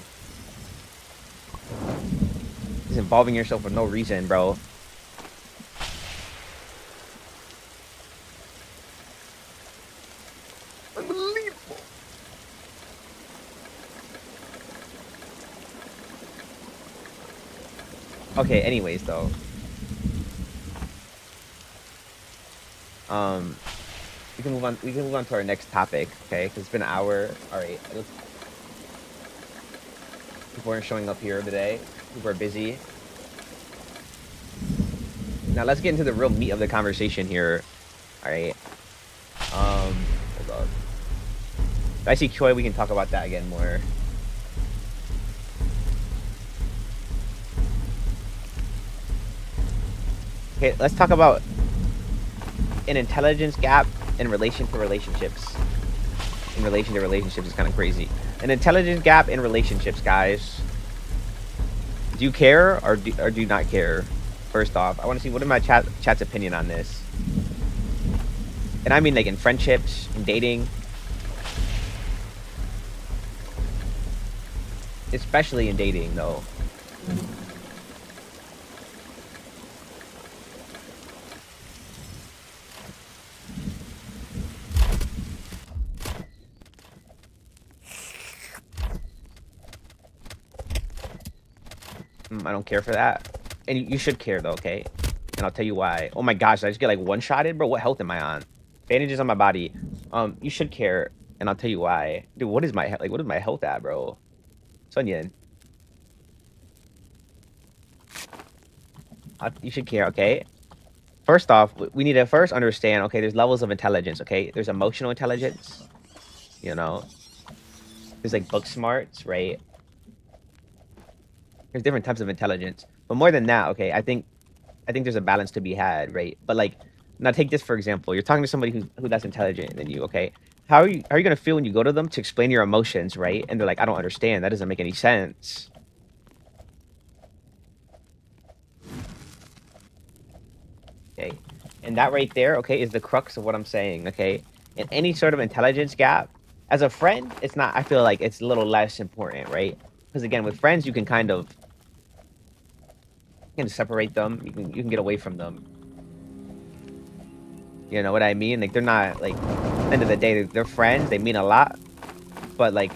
He's involving yourself for no reason, bro. Unbelievable. Okay, anyways, though. We can move on to our next topic, okay? Because it's been an hour. All right. People aren't showing up here today. People are busy. Now let's get into the real meat of the conversation here. All right. Hold on. If I see Koi, we can talk about that again more. Okay, let's talk about an intelligence gap in relation to relationships. In relation to relationships is kind of crazy. An intelligence gap in relationships, guys. Do you care or do you not care? First off, I want to see what is my chat's opinion on this. And I mean like in friendships, in dating. Especially in dating, though. I don't care for that. And you should care, though, okay? And I'll tell you why. Oh my gosh, did I just get like one-shotted, bro? What health am I on? Bandages on my body. You should care, and I'll tell you why. Dude, what is my health at, bro? Sunyan. You should care, okay? first off, we need to first understand, okay, there's levels of intelligence, okay? There's emotional intelligence, you know? There's like book smarts, right? There's different types of intelligence. But more than that, okay, I think there's a balance to be had, right? But like, now take this for example. You're talking to somebody who that's intelligent than you, okay? How are you gonna feel when you go to them to explain your emotions, right? And they're like, I don't understand. That doesn't make any sense. Okay. And that right there, okay, is the crux of what I'm saying, okay? In any sort of intelligence gap, as a friend, it's not, I feel like it's a little less important, right? Because again, with friends, you can kind of separate them. You can get away from them. You know what I mean? Like they're not like at the end of the day, they're friends, they mean a lot, but like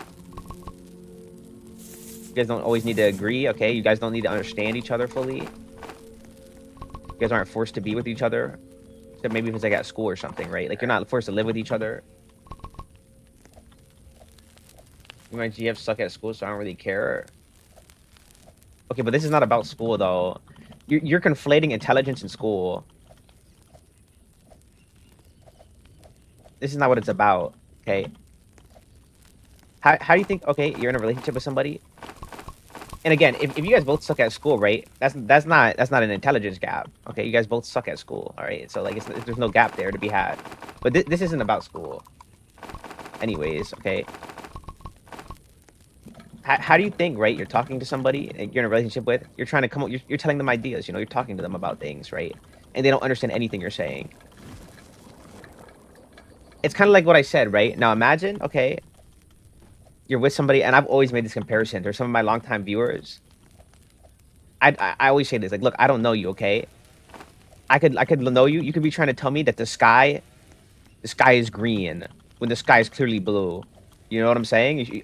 you guys don't always need to agree, okay? You guys don't need to understand each other fully. You guys aren't forced to be with each other. Except maybe if it's like at school or something, right? Like you're not forced to live with each other. My GF suck at school, so I don't really care. Okay, but this is not about school though. You're conflating intelligence and school. This is not what it's about, okay? How do you think, okay, you're in a relationship with somebody? And again, if you guys both suck at school, right? That's not an intelligence gap. Okay, you guys both suck at school, all right? So like there's no gap there to be had. But this isn't about school. Anyways, okay. How do you think, right? You're talking to somebody you're in a relationship with, you're trying to come up, you're telling them ideas, you know, you're talking to them about things, right? And they don't understand anything you're saying. It's kind of like what I said, right? Now imagine, okay, you're with somebody, and I've always made this comparison. There's some of my longtime viewers. I always say this, like, look, I don't know you, okay? I could know you. You could be trying to tell me that the sky is green when the sky is clearly blue. You know what I'm saying?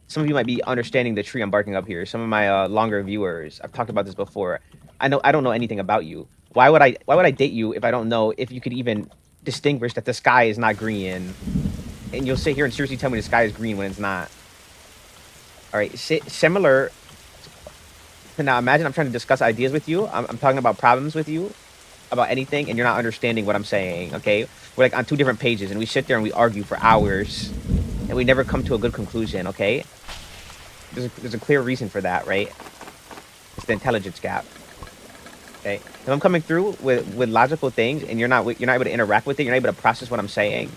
Some of you might be understanding the tree I'm barking up here. Some of my longer viewers, I've talked about this before. I don't know anything about you. Why would I date you if I don't know if you could even distinguish that the sky is not green? And you'll sit here and seriously tell me the sky is green when it's not. All right, similar. So now imagine I'm trying to discuss ideas with you. I'm talking about problems with you, about anything, and you're not understanding what I'm saying, okay? We're like on two different pages, and we sit there and we argue for hours, and we never come to a good conclusion, okay? There's a clear reason for that, right? It's the intelligence gap. Okay, if I'm coming through with logical things, and you're not able to interact with it, you're not able to process what I'm saying.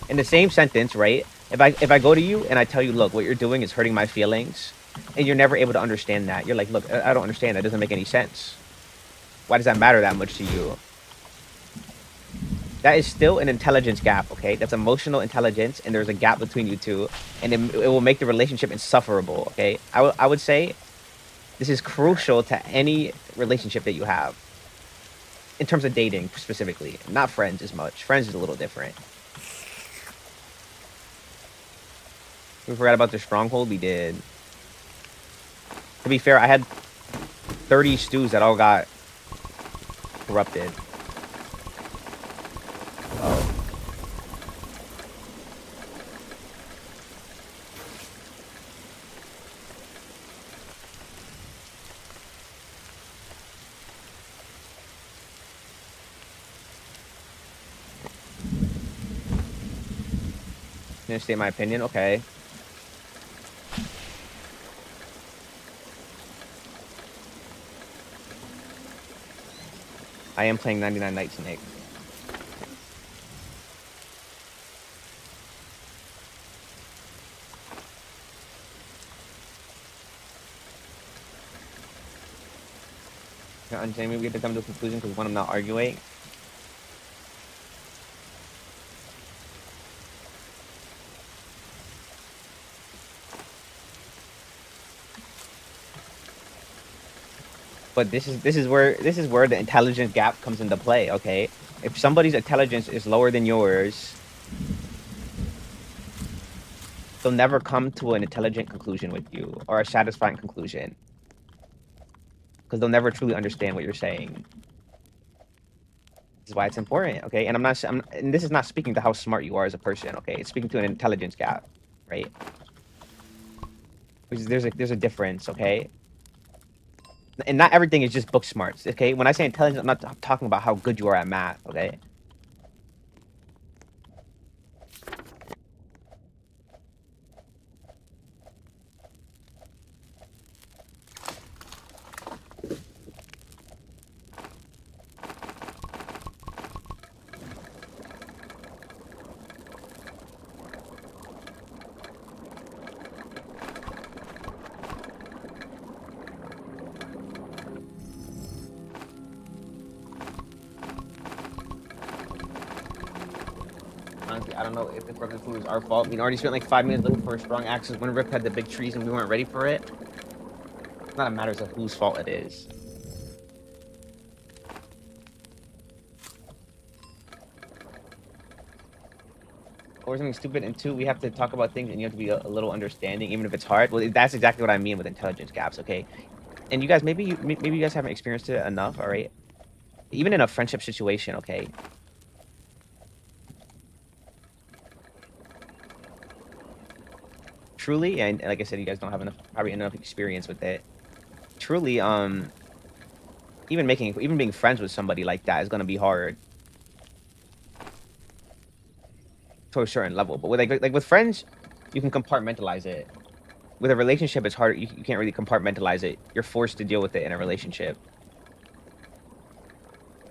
In the same sentence, right? If I go to you and I tell you, look, what you're doing is hurting my feelings, and you're never able to understand that, you're like, look, I don't understand. That doesn't make any sense. Why does that matter that much to you? That is still an intelligence gap, okay? That's emotional intelligence, and there's a gap between you two, and it will make the relationship insufferable, okay? I would say this is crucial to any relationship that you have, in terms of dating specifically, not friends as much. Friends is a little different. We forgot about the stronghold. We did. To be fair, I had 30 stews that all got corrupted. Oh. Gonna state my opinion? Okay. I am playing 99 Night Snake. Maybe we get to come to a conclusion because when I'm not arguing. But this is where the intelligence gap comes into play, okay? If somebody's intelligence is lower than yours, they'll never come to an intelligent conclusion with you or a satisfying conclusion. Because they'll never truly understand what you're saying. This is why it's important, okay? And and this is not speaking to how smart you are as a person, okay? It's speaking to an intelligence gap, right? Which is, there's a difference, okay? And not everything is just book smarts, okay? When I say intelligence, I'm not talking about how good you are at math, okay? Honestly, I don't know if the broken food was our fault. We already spent like 5 minutes looking for strong axes when Rip had the big trees and we weren't ready for it. It's not a matter of whose fault it is. Or something stupid, and two, we have to talk about things and you have to be a little understanding, even if it's hard. Well, that's exactly what I mean with intelligence gaps, okay? And you guys, maybe you guys haven't experienced it enough, all right? Even in a friendship situation, okay? Truly, and like I said, you guys don't have probably enough experience with it. Truly, even being friends with somebody like that is gonna be hard to a certain level. But with like with friends, you can compartmentalize it. With a relationship, it's hard. You can't really compartmentalize it. You're forced to deal with it in a relationship,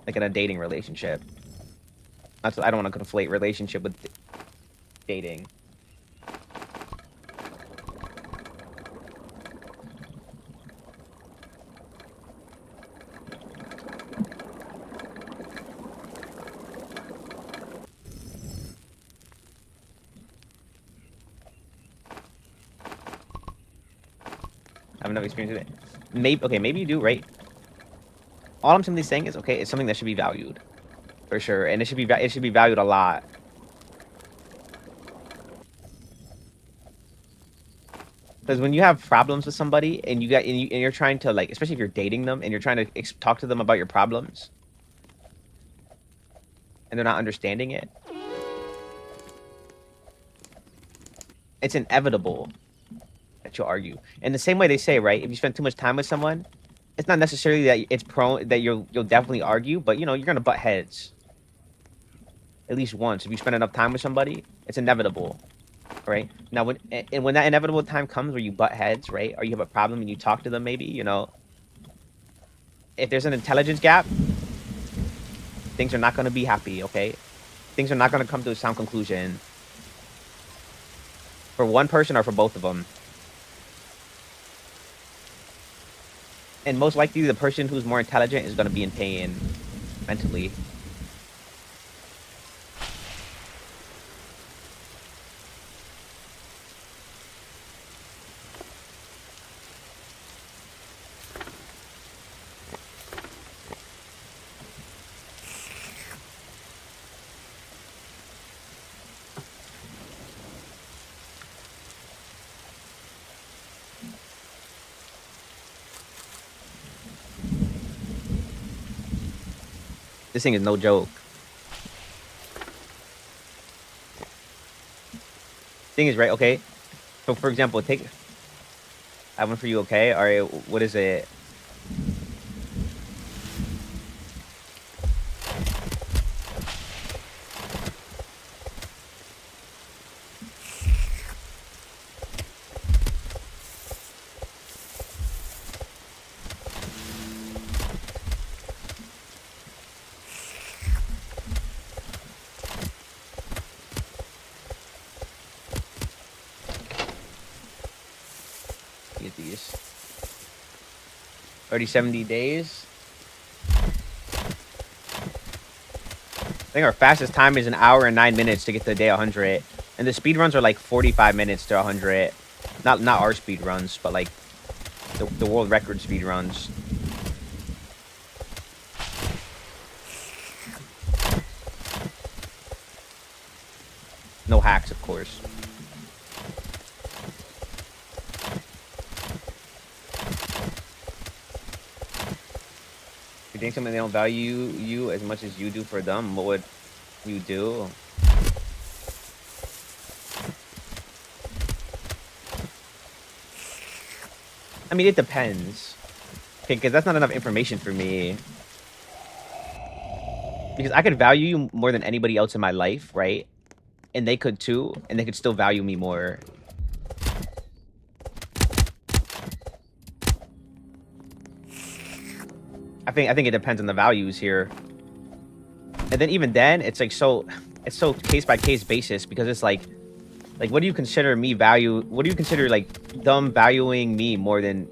like in a dating relationship. I don't want to conflate relationship with dating. I have enough experience with it. Maybe you do, right? All I'm simply saying is, okay, it's something that should be valued, for sure, and it should be valued a lot. Because when you have problems with somebody and you're trying to, like, especially if you're dating them and you're trying to talk to them about your problems, and they're not understanding it, it's inevitable that you'll argue. In the same way they say, right? If you spend too much time with someone, it's not necessarily that it's prone that you'll definitely argue, but you're gonna butt heads at least once. If you spend enough time with somebody, it's inevitable, right? Now, when that inevitable time comes where you butt heads, right, or you have a problem and you talk to them, maybe if there's an intelligence gap, things are not gonna be happy, okay? Things are not gonna come to a sound conclusion for one person or for both of them. And most likely, the person who's more intelligent is gonna be in pain mentally. This thing is no joke. Thing is, right? Okay. So, for example, I have one for you. Okay. All right. What is it? Get these. Already 70 days. I think our fastest time is 1 hour and 9 minutes to get to day 100, and the speed runs are like 45 minutes to 100. Not our speed runs, but like the world record speed runs. No hacks, of course. If you think something they don't value you as much as you do for them, what would you do? I mean, it depends. Okay, because that's not enough information for me. Because I could value you more than anybody else in my life, right? And they could too, and they could still value me more. I think it depends on the values here. And then even then, it's like it's so case by case basis, because it's like what do you consider me value? What do you consider like them valuing me more than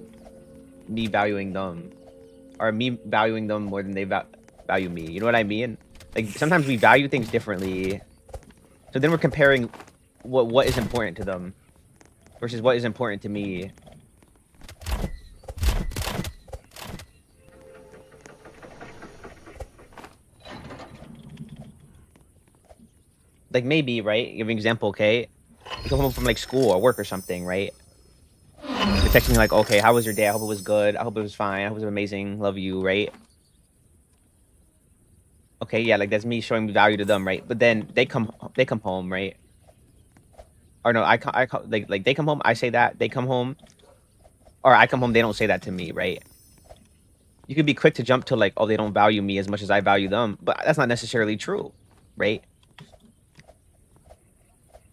me valuing them, or me valuing them more than they value me? You know what I mean? Like sometimes we value things differently. So then we're comparing what is important to them versus what is important to me. Like maybe, right? Give an example, okay? You come home from like school or work or something, right? You're texting me like, okay, how was your day? I hope it was good. I hope it was fine. I hope it was amazing. Love you, right? Okay, yeah, like that's me showing value to them, right? But then they come home, right? Or no, like they come home, I say that, they come home, or I come home, they don't say that to me, right? You could be quick to jump to like, oh, they don't value me as much as I value them, but that's not necessarily true, right?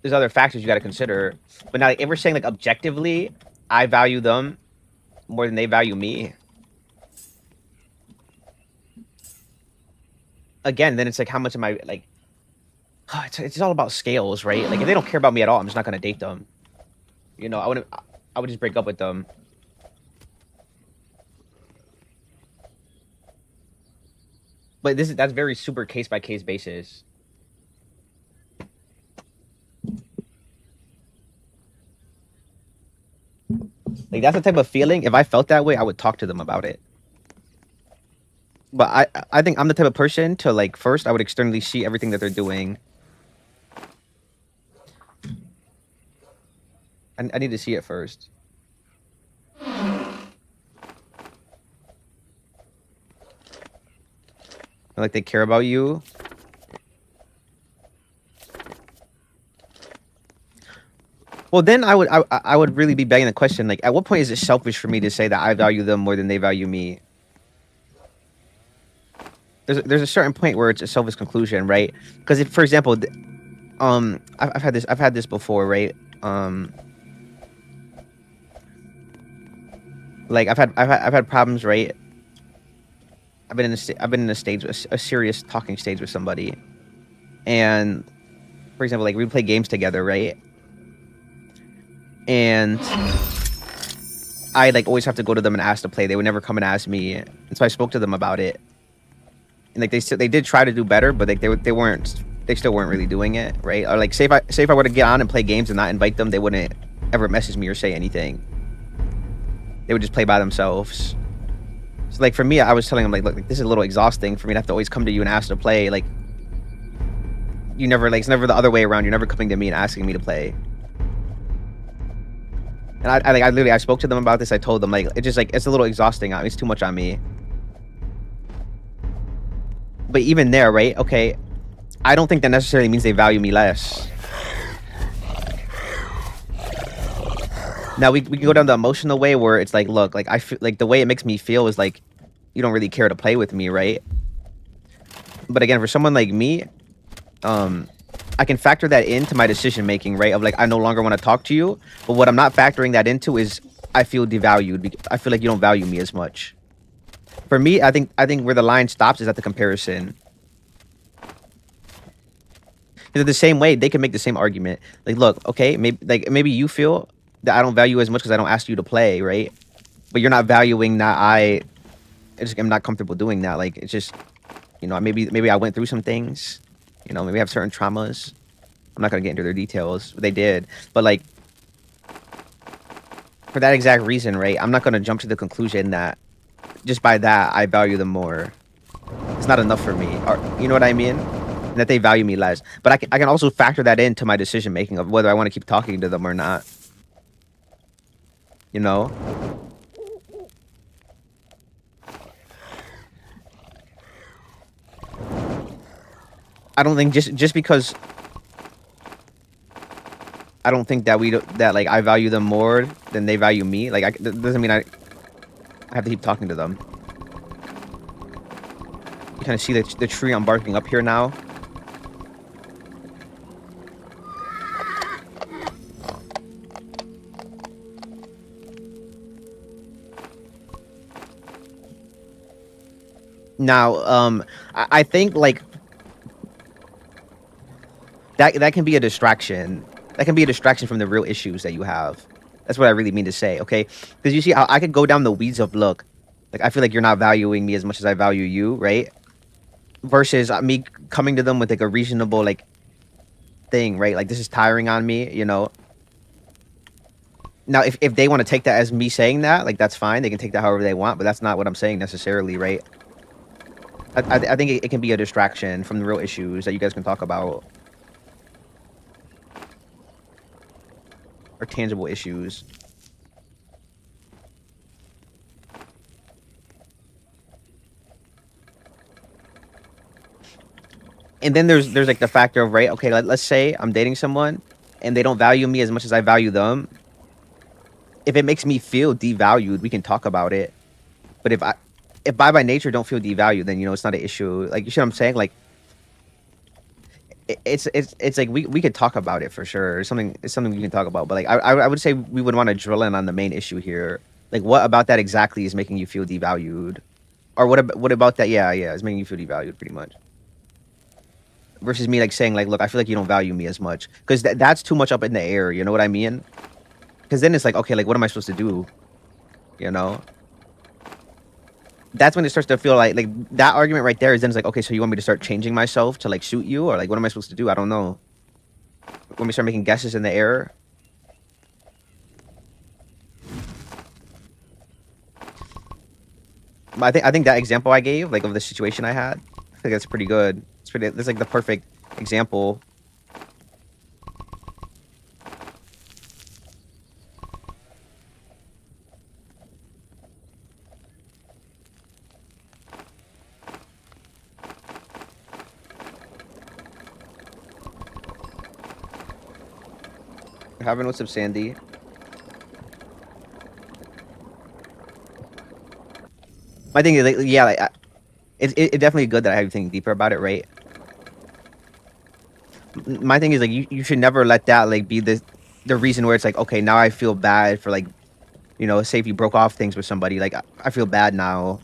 There's other factors you got to consider. But now, like, if we're saying like objectively, I value them more than they value me, again, then it's like, how much am I like? It's all about scales, right? Like if they don't care about me at all, I'm just not gonna date them. You know, I would just break up with them. But that's very super case by case basis. Like that's the type of feeling. If I felt that way, I would talk to them about it. But I think I'm the type of person to like first I would externally see everything that they're doing. I need to see it first. Like they care about you. Well, then I would really be begging the question, like, at what point is it selfish for me to say that I value them more than they value me? There's a certain point where it's a selfish conclusion, right? Because if, for example, I've had this before, right? Like I've had problems, right? I've been in a stage, a serious talking stage with somebody, and for example, like we play games together, right? And I like always have to go to them and ask to play. They would never come and ask me, and so I spoke to them about it. And like they did try to do better, but like they still weren't really doing it, right? Or like say if I were to get on and play games and not invite them, they wouldn't ever message me or say anything. They would just play by themselves. So like for me, I was telling them like, look, this is a little exhausting for me to have to always come to you and ask to play. Like you never it's never the other way around. You're never coming to me and asking me to play. And I literally spoke to them about this. I told them like it's a little exhausting. It's too much on me. But even there, right? Okay, I don't think that necessarily means they value me less. Now we can go down the emotional way where it's like, look, like I feel like the way it makes me feel is like you don't really care to play with me, right? But again, for someone like me, I can factor that into my decision making, right? Of like I no longer want to talk to you. But what I'm not factoring that into is I feel devalued. I feel like you don't value me as much. For me, I think where the line stops is at the comparison. Because the same way, they can make the same argument. Like, look, okay, maybe you feel that I don't value you as much because I don't ask you to play, right? But you're not valuing that I'm not comfortable doing that. Like, it's just, you know, maybe I went through some things. You know, maybe I have certain traumas. I'm not gonna get into their details. They did, but like, for that exact reason, right? I'm not gonna jump to the conclusion that just by that I value them more. It's not enough for me, or you know what I mean? And that they value me less. But I can also factor that into my decision making of whether I want to keep talking to them or not. You know? I don't think just because I don't think that like I value them more than they value me. Like that doesn't mean I I have to keep talking to them. You kind of see the tree I'm barking up here now. Now, I think like that can be a distraction. That can be a distraction from the real issues that you have. That's what I really mean to say, okay? Because you see how I could go down the weeds of, look, like I feel like you're not valuing me as much as I value you, right? Versus me coming to them with like a reasonable like thing, right? Like this is tiring on me, you know. Now, if they want to take that as me saying that, like that's fine. They can take that however they want, but that's not what I'm saying necessarily, right? I think it can be a distraction from the real issues that you guys can talk about. Or tangible issues. And then there's like the factor of, right, okay, let's say I'm dating someone and they don't value me as much as I value them. If it makes me feel devalued, we can talk about it. But if I by nature don't feel devalued, then you know it's not an issue. Like, you see what I'm saying? Like it's like we could talk about it for sure. It's something we can talk about. But like I would say we would want to drill in on the main issue here. Like, what about that exactly is making you feel devalued? Or what about that? Yeah, is making you feel devalued pretty much. Versus me like saying like, look, I feel like you don't value me as much, because that's too much up in the air. You know what I mean? Because then it's like, okay, like what am I supposed to do? You know? That's when it starts to feel like that argument right there is then it's like, okay, so you want me to start changing myself to like suit you, or like what am I supposed to do? I don't know. When we start making guesses in the air. But I think that example I gave, like of the situation I had, I think that's pretty good. That's like the perfect example. Having what's up, Sandy? My thing is, like, yeah, like, it's definitely good that I have you thinking deeper about it, right? My thing is, like, you should never let that, like, be the reason where it's like, okay, now I feel bad for, like, you know, say if you broke off things with somebody, like, I feel bad now.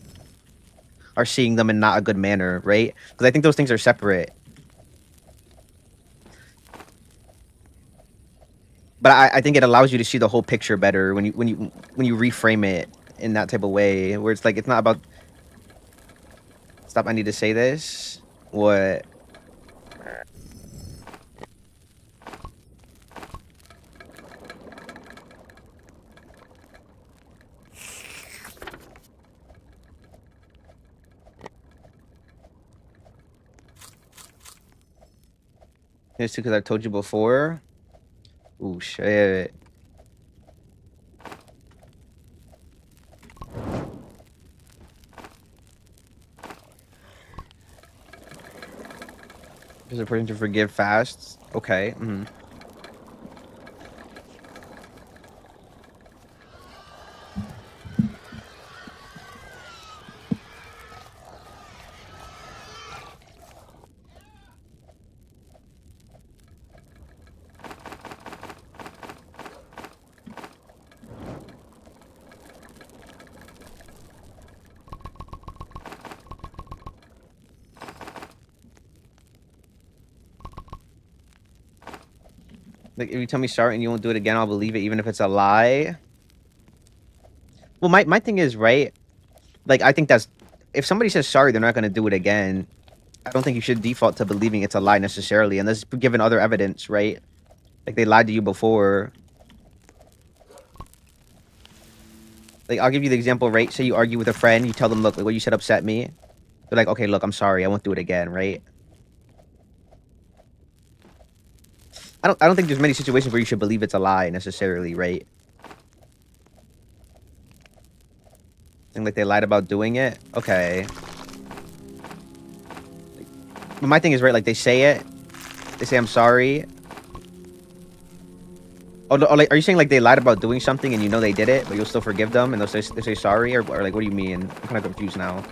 Or seeing them in not a good manner, right? Because I think those things are separate. But I think it allows you to see the whole picture better when you reframe it in that type of way, where it's like, it's not about, stop, I need to say this. What? It's because I've told you before. Ooh, shit. Is a person to forgive fast? Okay. Mm-hmm. Like, if you tell me sorry and you won't do it again, I'll believe it, even if it's a lie. Well, my thing is, right? Like, I think that's, if somebody says sorry, they're not going to do it again. I don't think you should default to believing it's a lie necessarily, unless given other evidence, right? Like, they lied to you before. Like, I'll give you the example, right? Say you argue with a friend, you tell them, look, like, what you said upset me. They're like, okay, look, I'm sorry, I won't do it again, right? I don't think there's many situations where you should believe it's a lie necessarily, right? And like they lied about doing it. Okay. But my thing is, right, like they say it. They say I'm sorry. Oh, no, like, are you saying like they lied about doing something and you know they did it, but you'll still forgive them and they say sorry, or like what do you mean? I'm kind of confused now.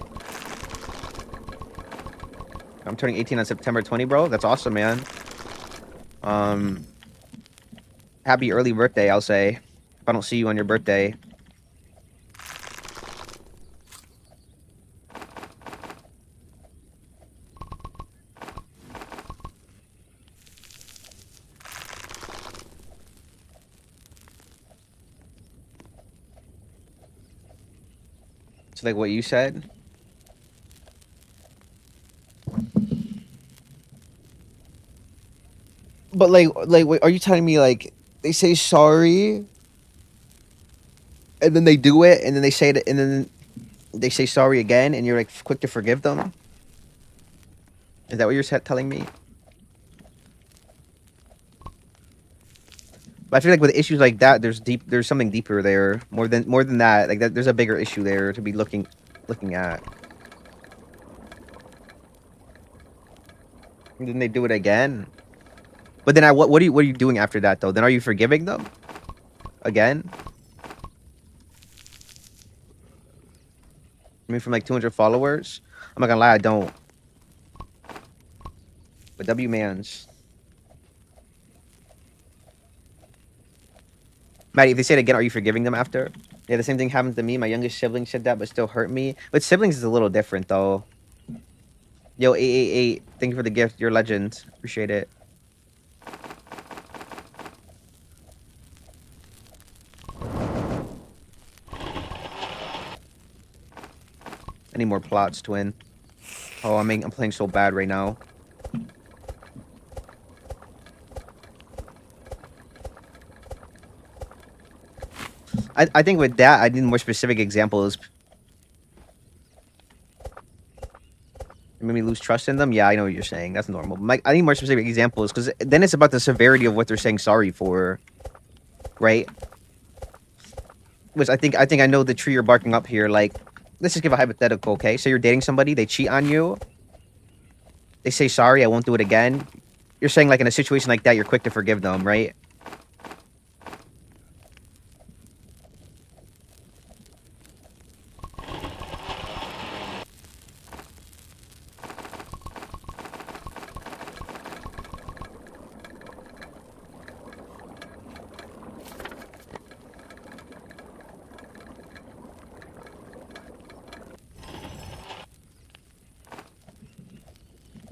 I'm turning 18 on September 20, bro. That's awesome, man. Happy early birthday, I'll say. If I don't see you on your birthday. It's like what you said. But like, wait, are you telling me like they say sorry, and then they do it, and then they say it, and then they say sorry again, and you're like quick to forgive them? Is that what you're telling me? But I feel like with issues like that, there's something deeper there, more than that. Like that, there's a bigger issue there to be looking at. And then they do it again. But then what are you doing after that though? Then are you forgiving them again? I mean, from like 200 followers, I'm not gonna lie, I don't. But W mans. Maddie, if they say it again, are you forgiving them after? Yeah, the same thing happened to me. My youngest sibling said that, but still hurt me. But siblings is a little different, though. Yo, 888, thank you for the gift. You're a legend. Appreciate it. I need more plots, twin. Oh, I'm playing so bad right now. I think with that, I need more specific examples. It made me lose trust in them. Yeah, I know what you're saying. That's normal. Mike, I need more specific examples because then it's about the severity of what they're saying sorry for, right? Which I think I know the tree you're barking up here. Like, let's just give a hypothetical, okay? So you're dating somebody, they cheat on you, they say sorry, I won't do it again. You're saying like in a situation like that, you're quick to forgive them, right?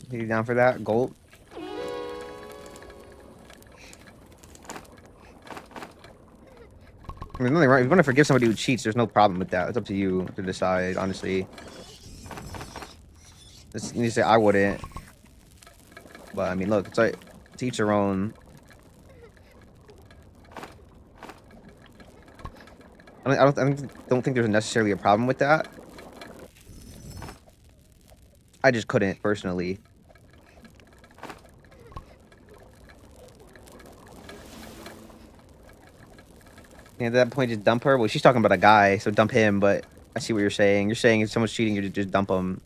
You down for that? Gold? I mean, nothing wrong. If you want to forgive somebody who cheats, there's no problem with that. It's up to you to decide, honestly. You say I wouldn't. But I mean, look, it's like to each their own. I don't think there's necessarily a problem with that. I just couldn't personally. And at that point, just dump her. Well, she's talking about a guy, so dump him. But I see what you're saying. You're saying if someone's cheating, you just dump them.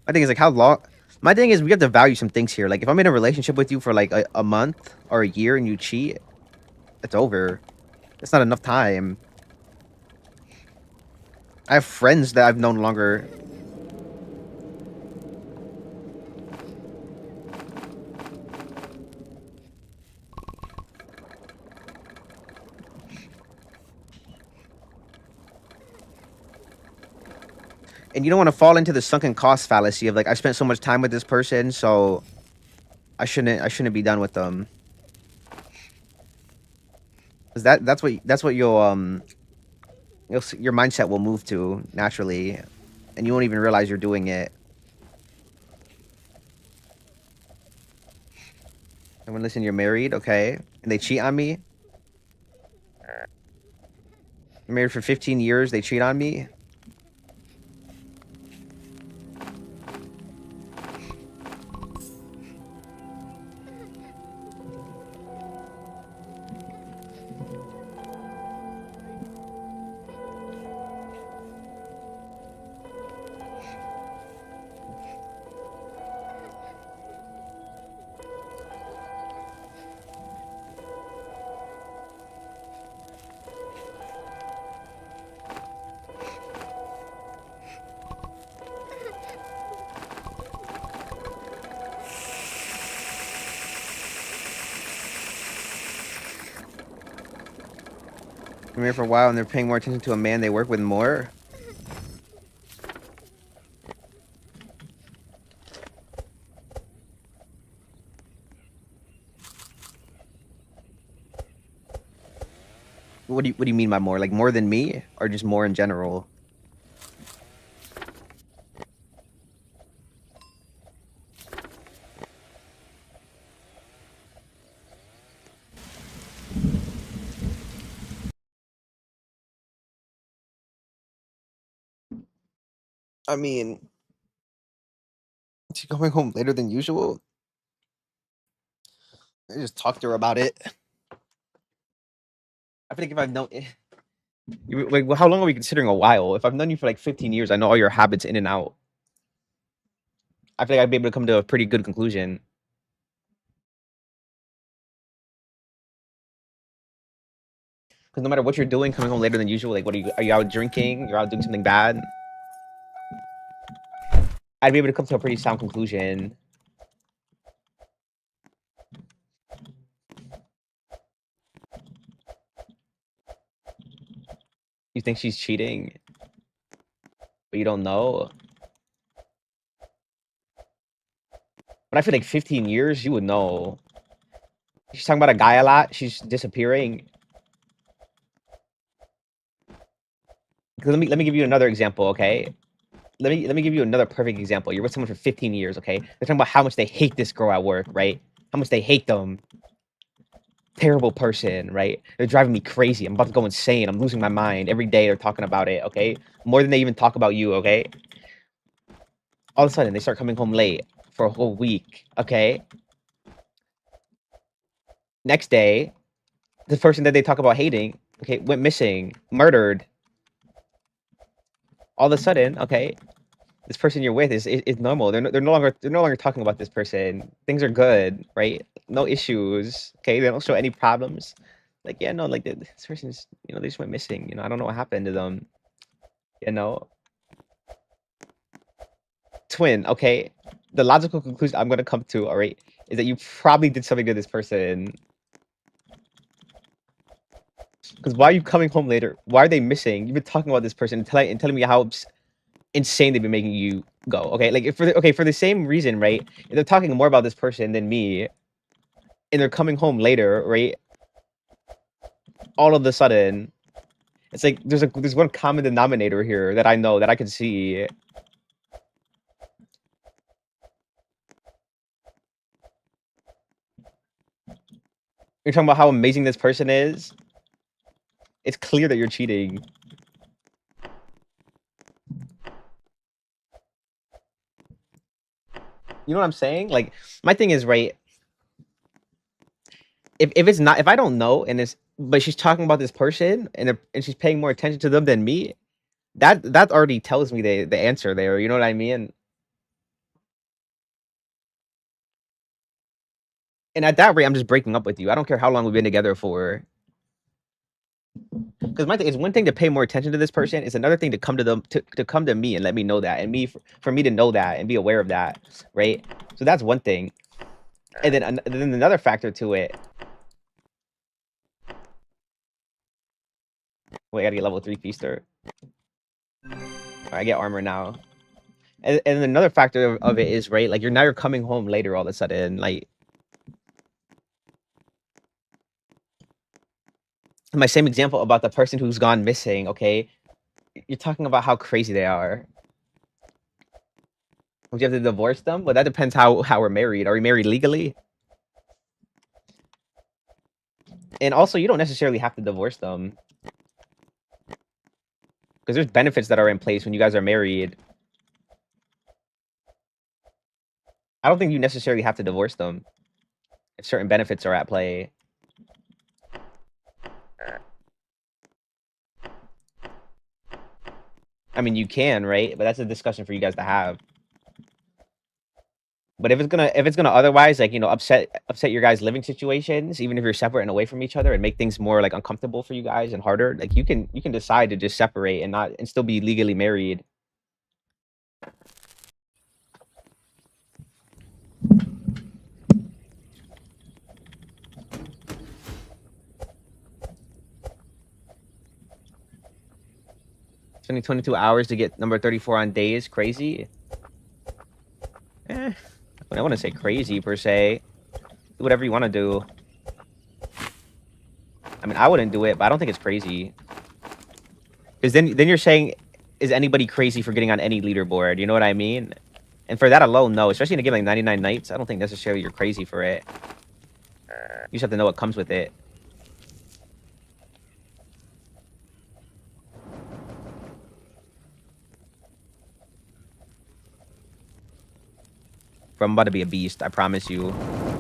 My thing is like how long. My thing is we have to value some things here. Like if I'm in a relationship with you for like a month or a year and you cheat, it's over. It's not enough time. I have friends that I've known longer. And you don't want to fall into the sunken cost fallacy of like I spent so much time with this person, so I shouldn't be done with them. Cause that's what your mindset will move to naturally, and you won't even realize you're doing it. And when listen, you're married, okay, and they cheat on me. You're married for 15 years, they cheat on me. I'm here for a while and they're paying more attention to a man they work with more. What do you mean by more? Like more than me, or just more in general? I mean, she's coming home later than usual. I just talked to her about it. I feel like if I've known, like, well, how long are we considering a while? If I've known you for like 15 years, I know all your habits in and out. I feel like I'd be able to come to a pretty good conclusion. Because no matter what you're doing, coming home later than usual, like, what are you out drinking? You're out doing something bad? I'd be able to come to a pretty sound conclusion. You think she's cheating, but you don't know? But I feel like 15 years, you would know. She's talking about a guy a lot. She's disappearing. Let me give you another example, okay? Let me give you another perfect example. You're with someone for 15 years, okay? They're talking about how much they hate this girl at work, right? How much they hate them. Terrible person, right? They're driving me crazy. I'm about to go insane. I'm losing my mind. Every day they're talking about it, okay? More than they even talk about you, okay? All of a sudden, they start coming home late for a whole week, okay? Next day, the person that they talk about hating, okay, went missing, murdered. All of a sudden, okay, this person you're with is normal. They're no longer talking about this person. Things are good, right? No issues. Okay, they don't show any problems. Like, yeah, no, like this person's, they just went missing. I don't know what happened to them. You know, twin. Okay, the logical conclusion I'm gonna come to, all right, is that you probably did something to this person. Because why are you coming home later? Why are they missing? You've been talking about this person and telling me how insane they've been making you go. Okay, like for the same reason, right? If they're talking more about this person than me, and they're coming home later, right? All of a sudden, it's like there's one common denominator here that I know that I can see. You're talking about how amazing this person is. It's clear that you're cheating. You know what I'm saying? Like my thing is right. If I don't know but she's talking about this person and she's paying more attention to them than me, that already tells me the answer there. You know what I mean? And at that rate, I'm just breaking up with you. I don't care how long we've been together for. Because my thing is one thing to pay more attention to this person. It's another thing to come to them to come to me and let me know that, and for me to know that and be aware of that, right? So that's one thing. And then another factor to it. Wait, I gotta get level 3 feaster. I get armor now. And another factor of it is right, like you're coming home later all of a sudden, like my same example about the person who's gone missing. Okay, you're talking about how crazy they are. Would you have to divorce them? Well, that depends how we're married. Are we married legally? And also, you don't necessarily have to divorce them because there's benefits that are in place when you guys are married. I don't think you necessarily have to divorce them if certain benefits are at play. I mean, you can, right? But that's a discussion for you guys to have. But if it's gonna otherwise like upset your guys' living situations, even if you're separate and away from each other, and make things more like uncomfortable for you guys and harder, like you can decide to just separate and still be legally married. Spending 22 hours to get number 34 on days, crazy. I wouldn't say crazy per se. Do whatever you want to do. I mean, I wouldn't do it, but I don't think it's crazy. Because then you're saying, is anybody crazy for getting on any leaderboard? You know what I mean? And for that alone, no. Especially in a game like 99 Nights, I don't think necessarily you're crazy for it. You just have to know what comes with it. Bro, I'm about to be a beast. I promise you.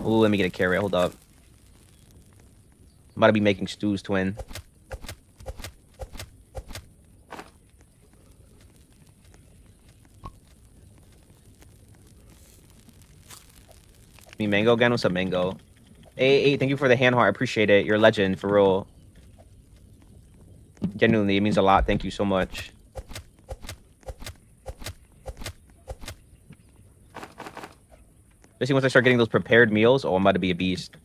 Ooh, let me get a carrot. Hold up. I'm about to be making stews, twin. Me mango again? What's up, mango? Hey, thank you for the hand heart. I appreciate it. You're a legend, for real. Genuinely, it means a lot. Thank you so much. Especially once I start getting those prepared meals. Oh, I'm about to be a beast.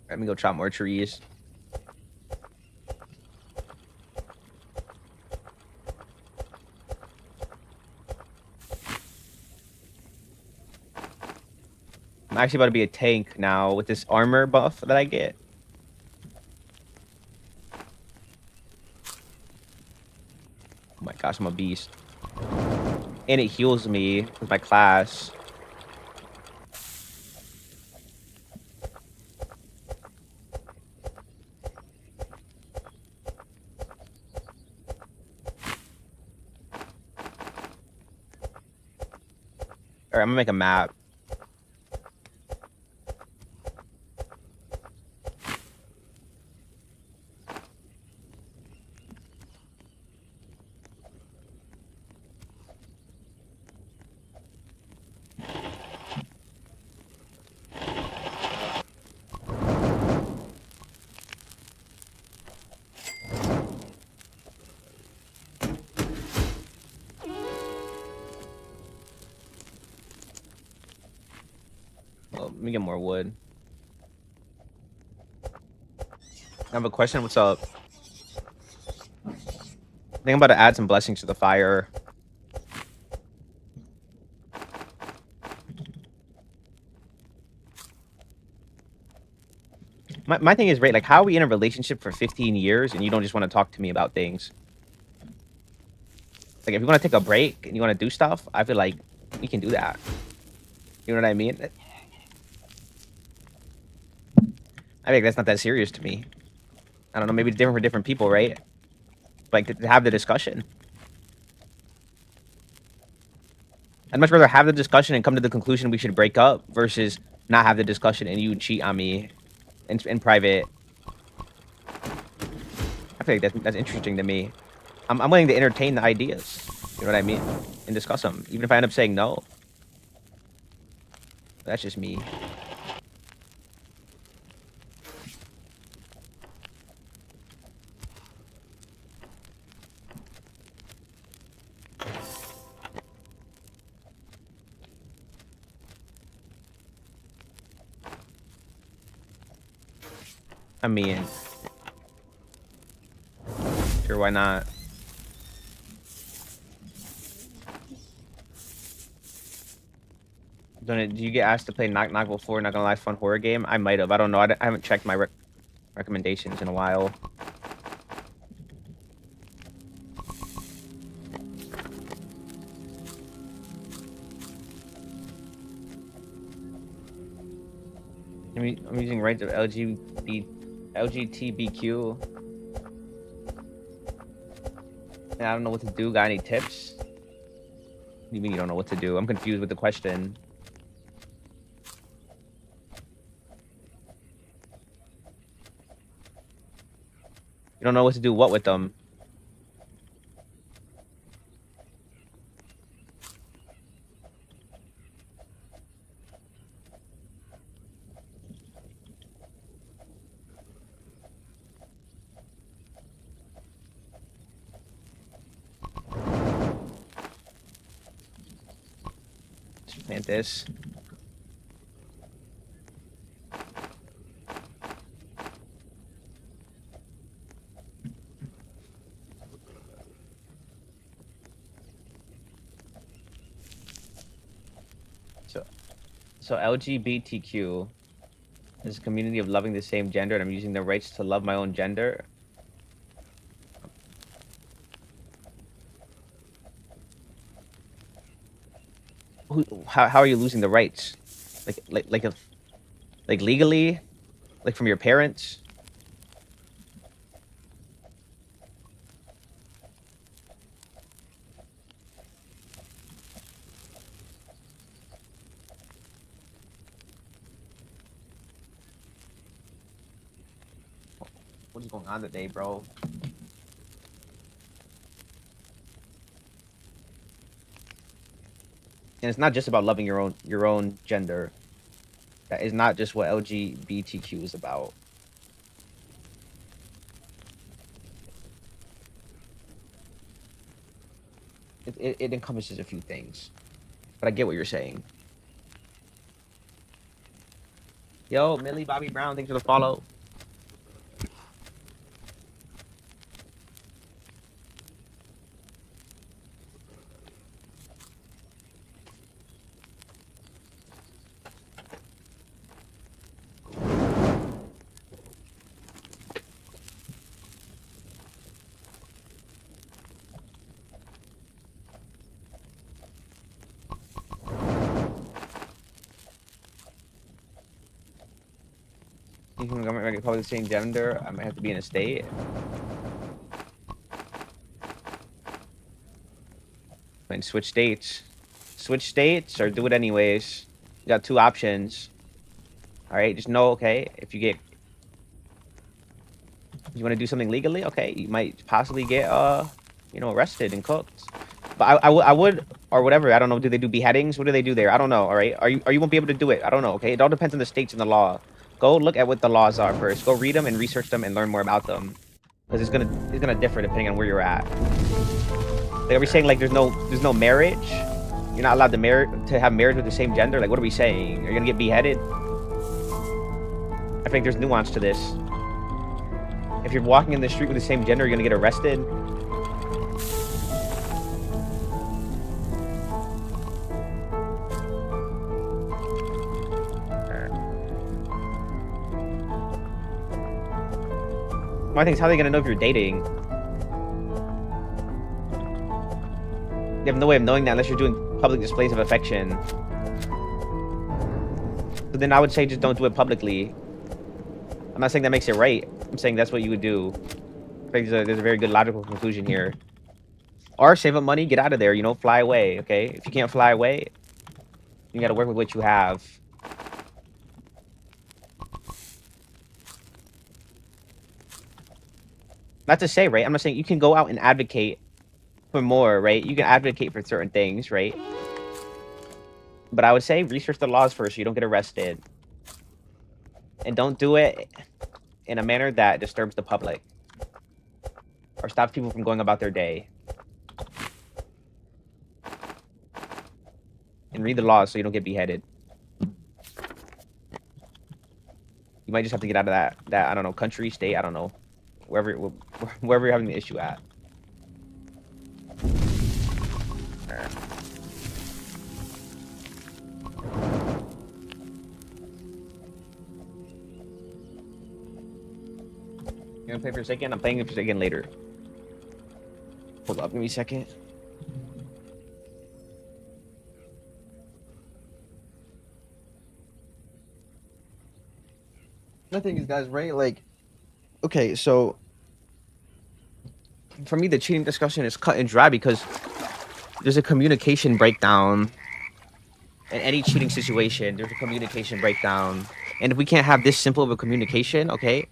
Let me go chop more trees. I'm actually about to be a tank now with this armor buff that I get. Oh my gosh, I'm a beast. And it heals me with my class. Alright, I'm gonna make a map. Well, let me get more wood. I have a question. What's up? I think I'm about to add some blessings to the fire. My thing is, right, like, how are we in a relationship for 15 years and you don't just want to talk to me about things? Like, if you want to take a break and you want to do stuff, I feel like we can do that. You know what I mean? I think that's not that serious to me. I don't know, maybe it's different for different people, right? Like, to have the discussion. I'd much rather have the discussion and come to the conclusion we should break up versus not have the discussion and you cheat on me in private. I feel like that's interesting to me. I'm willing to entertain the ideas. You know what I mean? And discuss them. Even if I end up saying no. That's just me. I mean, sure, why not? Do you get asked to play Knock Knock before? Not gonna lie, fun horror game? I might have. I don't know. I haven't checked my recommendations in a while. I'm using rights of LGBTQ. And I don't know what to do. Got any tips? What do you mean you don't know what to do? I'm confused with the question. You don't know what to do what with them? this. So LGBTQ is a community of loving the same gender, and I'm using the rights to love my own gender. How are you losing the rights? Like legally, like from your parents? What is going on today, bro? And it's not just about loving your own gender. That is not just what LGBTQ is about. It encompasses a few things, but I get what you're saying. Yo, Millie Bobby Brown, thanks for the follow. You can government ready to call the same gender. I might have to be in a state. And switch states. Switch states or do it anyways. You got two options. All right, just know, okay, if you want to do something legally, okay, you might possibly get arrested and cooked. But I would or whatever. I don't know. Do they do beheadings? What do they do there? I don't know. All right. You won't be able to do it. I don't know. Okay. It all depends on the states and the law. Go look at what the laws are first. Go read them and research them and learn more about them, because it's gonna differ depending on where you're at. Like, are we saying like there's no marriage? You're not allowed to have marriage with the same gender? Like, what are we saying? Are you gonna get beheaded? I think there's nuance to this. If you're walking in the street with the same gender, you're gonna get arrested. My thing is, how are they gonna know if you're dating? You have no way of knowing that unless you're doing public displays of affection. So then I would say just don't do it publicly. I'm not saying that makes it right. I'm saying that's what you would do. I think there's a very good logical conclusion here. Or save up money, get out of there, fly away, okay? If you can't fly away, you gotta work with what you have. Not to say, right? I'm not saying you can go out and advocate for more, right? You can advocate for certain things, right? But I would say research the laws first so you don't get arrested. And don't do it in a manner that disturbs the public or stops people from going about their day. And read the laws so you don't get beheaded. You might just have to get out of that I don't know, country, state, I don't know. Wherever you're having the issue at. You gonna play for a second? I'm playing for a second later. Hold up, give me a second. The thing is, guys, right? Like, okay, so for me, the cheating discussion is cut and dry because there's a communication breakdown. In any cheating situation, there's a communication breakdown. And if we can't have this simple of a communication, okay,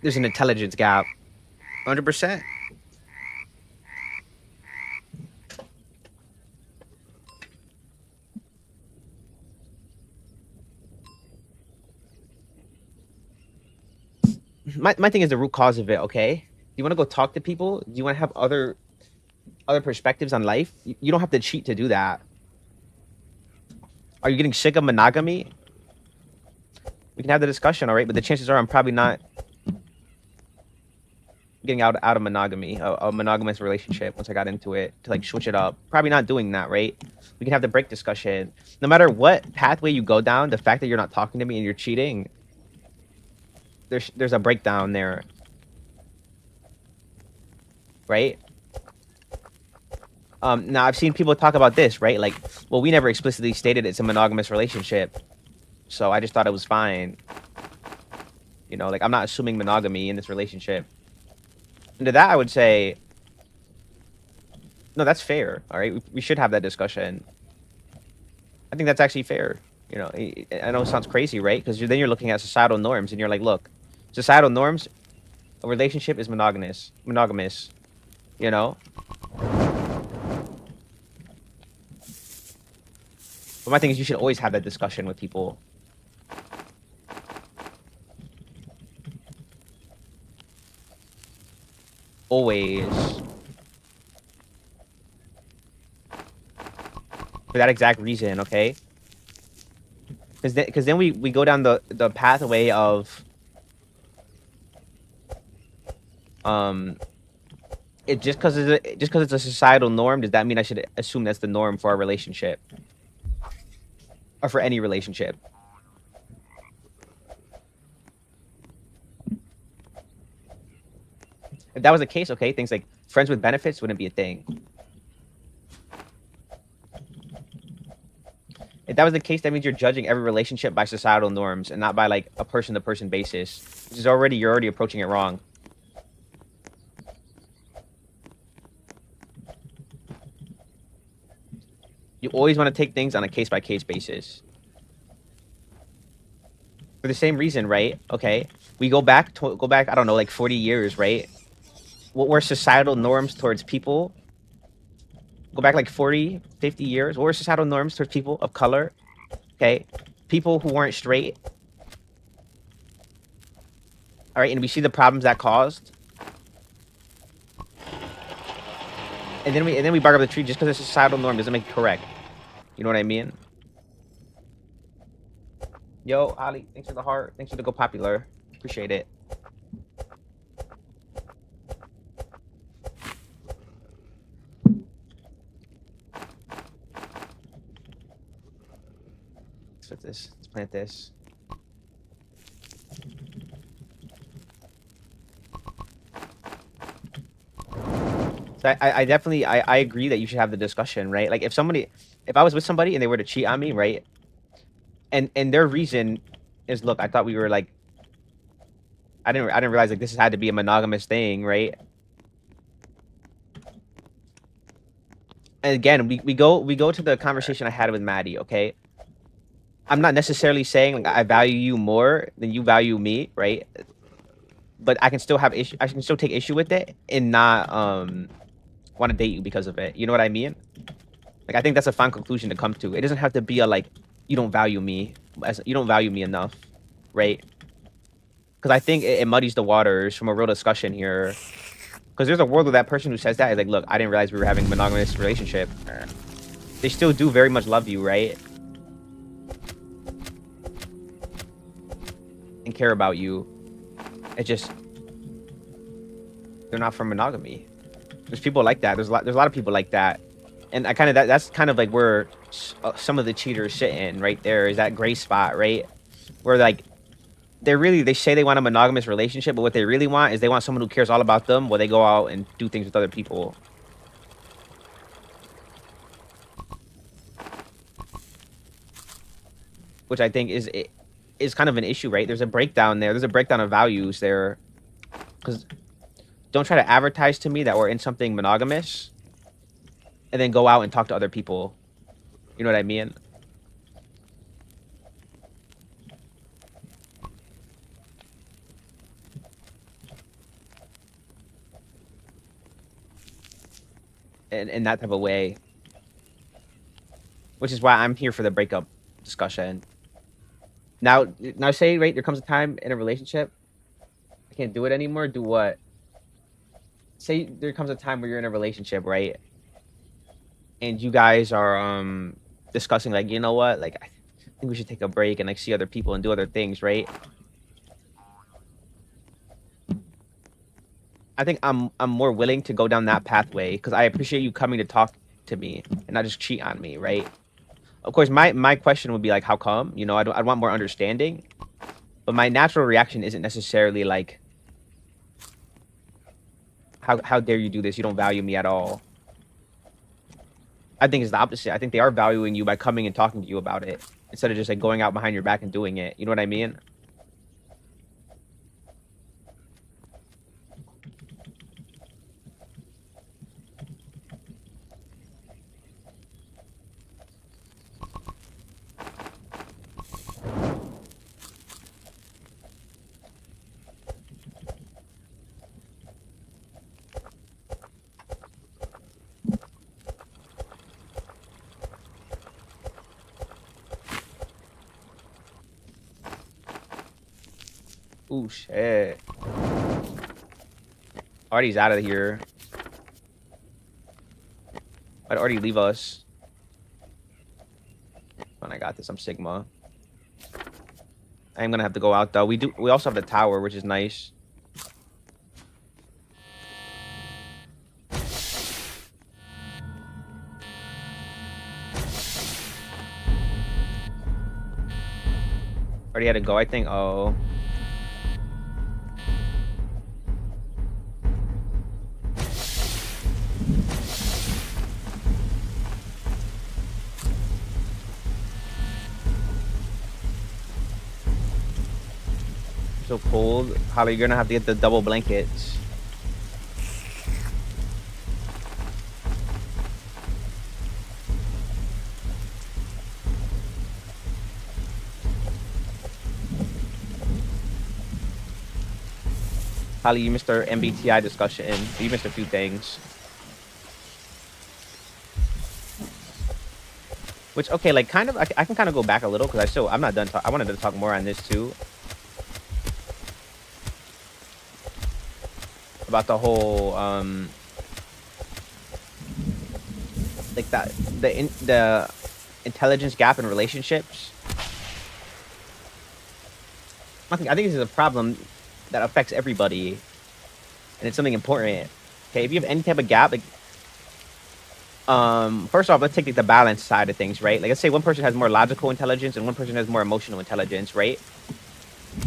there's an intelligence gap. 100%. My thing is the root cause of it, okay? You want to go talk to people? Do you want to have other perspectives on life? You don't have to cheat to do that. Are you getting sick of monogamy? We can have the discussion, all right? But the chances are I'm probably not getting out of monogamy, a monogamous relationship once I got into it to like switch it up. Probably not doing that, right? We can have the break discussion. No matter what pathway you go down, the fact that you're not talking to me and you're cheating, there's a breakdown there, right? Now I've seen people talk about this, right? Like, well, we never explicitly stated it's a monogamous relationship, so I just thought it was fine. You know, like I'm not assuming monogamy in this relationship. And to that, I would say, no, that's fair. All right, we should have that discussion. I think that's actually fair. You know, I know it sounds crazy, right? Because then you're looking at societal norms, and you're like, look, societal norms, a relationship is monogamous. You know. But my thing is, you should always have that discussion with people. Always. For that exact reason, okay? Because then we go down the pathway of it just because it's a societal norm. Does that mean I should assume that's the norm for our relationship or for any relationship? If that was the case, okay, things like friends with benefits wouldn't be a thing. If that was the case, that means you're judging every relationship by societal norms and not by like a person-to-person basis, which is you're already approaching it wrong. You always want to take things on a case-by-case basis. For the same reason, right? Okay, we go back, I don't know, like 40 years, right? What were societal norms towards people? Go back like 40, 50 years. What were societal norms towards people of color? Okay, people who weren't straight. All right, and we see the problems that caused. And then we bark up the tree just because it's a societal norm doesn't make it correct. You know what I mean? Yo, Ali, thanks for the heart. Thanks for the go popular. Appreciate it. Let's put this. Let's plant this. So I definitely I agree that you should have the discussion, right? Like if I was with somebody and they were to cheat on me, right? And their reason is, look, I thought we were like, I didn't realize like this had to be a monogamous thing, right? And again, we go to the conversation I had with Maddie, okay? I'm not necessarily saying like I value you more than you value me, right? But I can still have issue. I can still take issue with it and not want to date you because of it. You know what I mean? Like I think that's a fine conclusion to come to. It doesn't have to be a like you don't value me enough, right? Because I think it muddies the waters from a real discussion here. Because there's a world where that person who says that is like, look, I didn't realize we were having a monogamous relationship. They still do very much love you, right? And care about you. It just they're not for monogamy. There's people like that. There's a lot of people like that, and I kind of that's kind of like where some of the cheaters sit in right there is that gray spot, right? Where like they say they want a monogamous relationship, but what they really want is they want someone who cares all about them while they go out and do things with other people. Which I think is kind of an issue, right? There's a breakdown there. There's a breakdown of values there. Because don't try to advertise to me that we're in something monogamous and then go out and talk to other people. You know what I mean? In that type of way. Which is why I'm here for the breakup discussion. Now say, right, there comes a time in a relationship, I can't do it anymore. Do what? Say there comes a time where you're in a relationship, right? And you guys are discussing like, you know what, like I think we should take a break and like see other people and do other things, right? I think I'm more willing to go down that pathway because I appreciate you coming to talk to me and not just cheat on me, right? Of course, my question would be like, how come? You know, I want more understanding, but my natural reaction isn't necessarily like, how dare you do this? You don't value me at all. I think it's the opposite. I think they are valuing you by coming and talking to you about it instead of just like going out behind your back and doing it. You know what I mean? Ooh, shit. Artie's out of here. I'd already leave us. When I got this, I'm Sigma. I'm gonna have to go out though. We also have the tower, which is nice. Already had to go, I think. Oh. So cold. Holly, you're gonna have to get the double blankets. Holly, you missed our MBTI discussion. You missed a few things. Which, okay, like, kind of, I can kind of go back a little, because I'm not done. I wanted to talk more on this, too. About the whole, like, the intelligence gap in relationships. I think this is a problem that affects everybody, and it's something important. Okay, if you have any type of gap, like, first off, let's take like, the balance side of things, right? Like, let's say one person has more logical intelligence and one person has more emotional intelligence, right?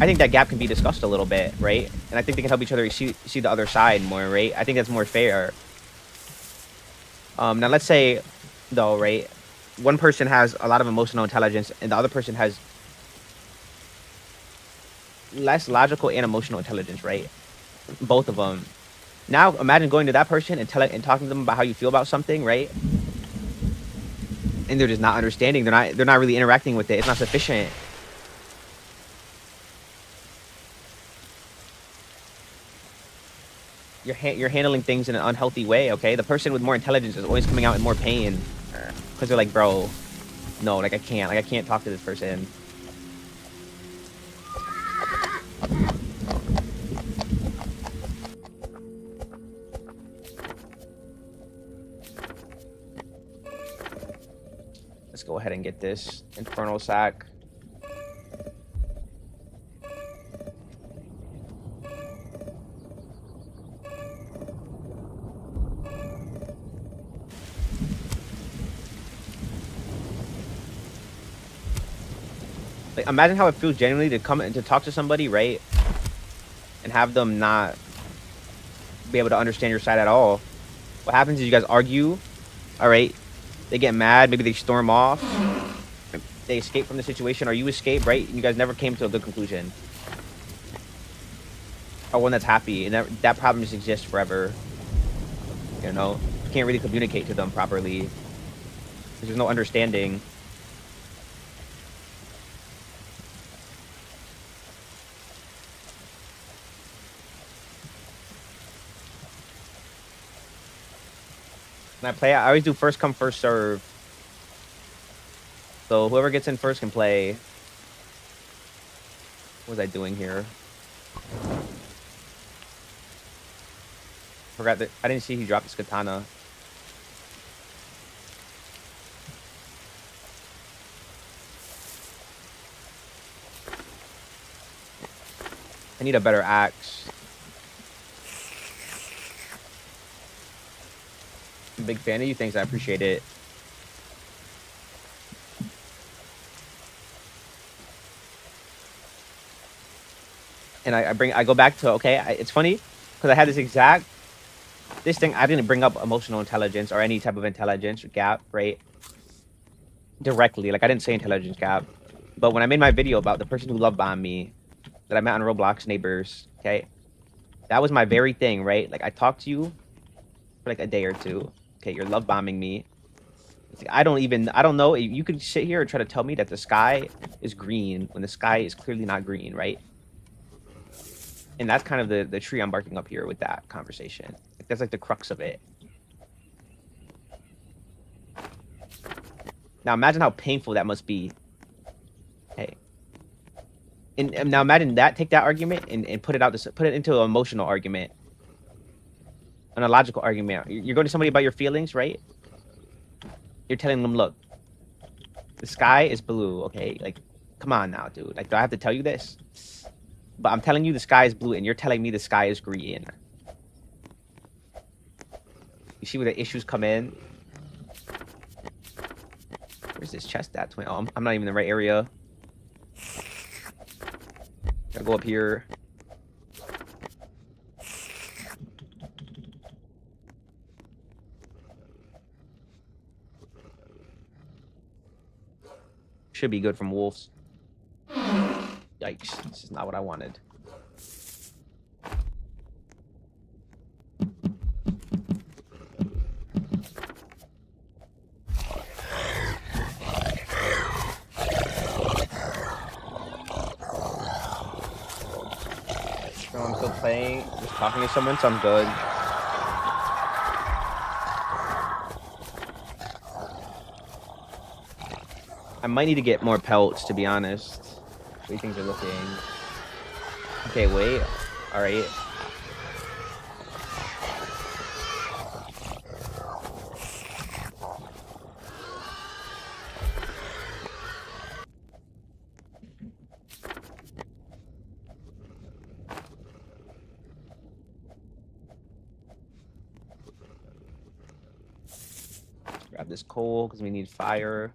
I think that gap can be discussed a little bit, right? And I think they can help each other see the other side more, right? I think that's more fair. Now let's say, though, right, one person has a lot of emotional intelligence and the other person has less logical and emotional intelligence, right? Both of them. Now imagine going to that person and talking to them about how you feel about something, right? And they're just not understanding. They're not really interacting with it. It's not sufficient. You're handling things in an unhealthy way, okay? The person with more intelligence is always coming out in more pain because they're like, bro, no, like I can't talk to this person. Let's go ahead and get this infernal sack. Like, imagine how it feels genuinely to come and to talk to somebody, right? And have them not be able to understand your side at all. What happens is you guys argue, all right? They get mad, maybe they storm off. They escape from the situation, or you escape, right? And you guys never came to a good conclusion. Or one that's happy, and that problem just exists forever. You know? You can't really communicate to them properly. Because there's no understanding. When I play, I always do first come, first serve. So whoever gets in first can play. What was I doing here? Forgot that I didn't see he dropped his katana. need a better axe. I'm a big fan of you. Thanks, I appreciate it. And I go back to, okay, it's funny because I had this thing. I didn't bring up emotional intelligence or any type of intelligence gap, right? Directly, like I didn't say intelligence gap, but when I made my video about the person who love bombed me that I met on Roblox neighbors, okay, that was my very thing, right? Like I talked to you for like a day or two. Okay, you're love bombing me. It's like, I don't know. You could sit here and try to tell me that the sky is green when the sky is clearly not green, right? And that's kind of the tree I'm barking up here with that conversation. Like, that's like the crux of it. Now imagine how painful that must be. Hey. And now imagine that, take that argument and put it into an emotional argument. An illogical argument. You're going to somebody about your feelings, right? You're telling them, look, the sky is blue, okay? Like, come on now, dude. Like, do I have to tell you this? But I'm telling you the sky is blue, and you're telling me the sky is green. You see where the issues come in? Where's this chest at? Oh, I'm not even in the right area. Gotta go up here. Should be good from wolves. Yikes. This is not what I wanted. So I'm still playing, just talking to someone, so I'm good. I might need to get more pelts, to be honest. The way things are looking. Okay, wait. Alright. Grab this coal, because we need fire.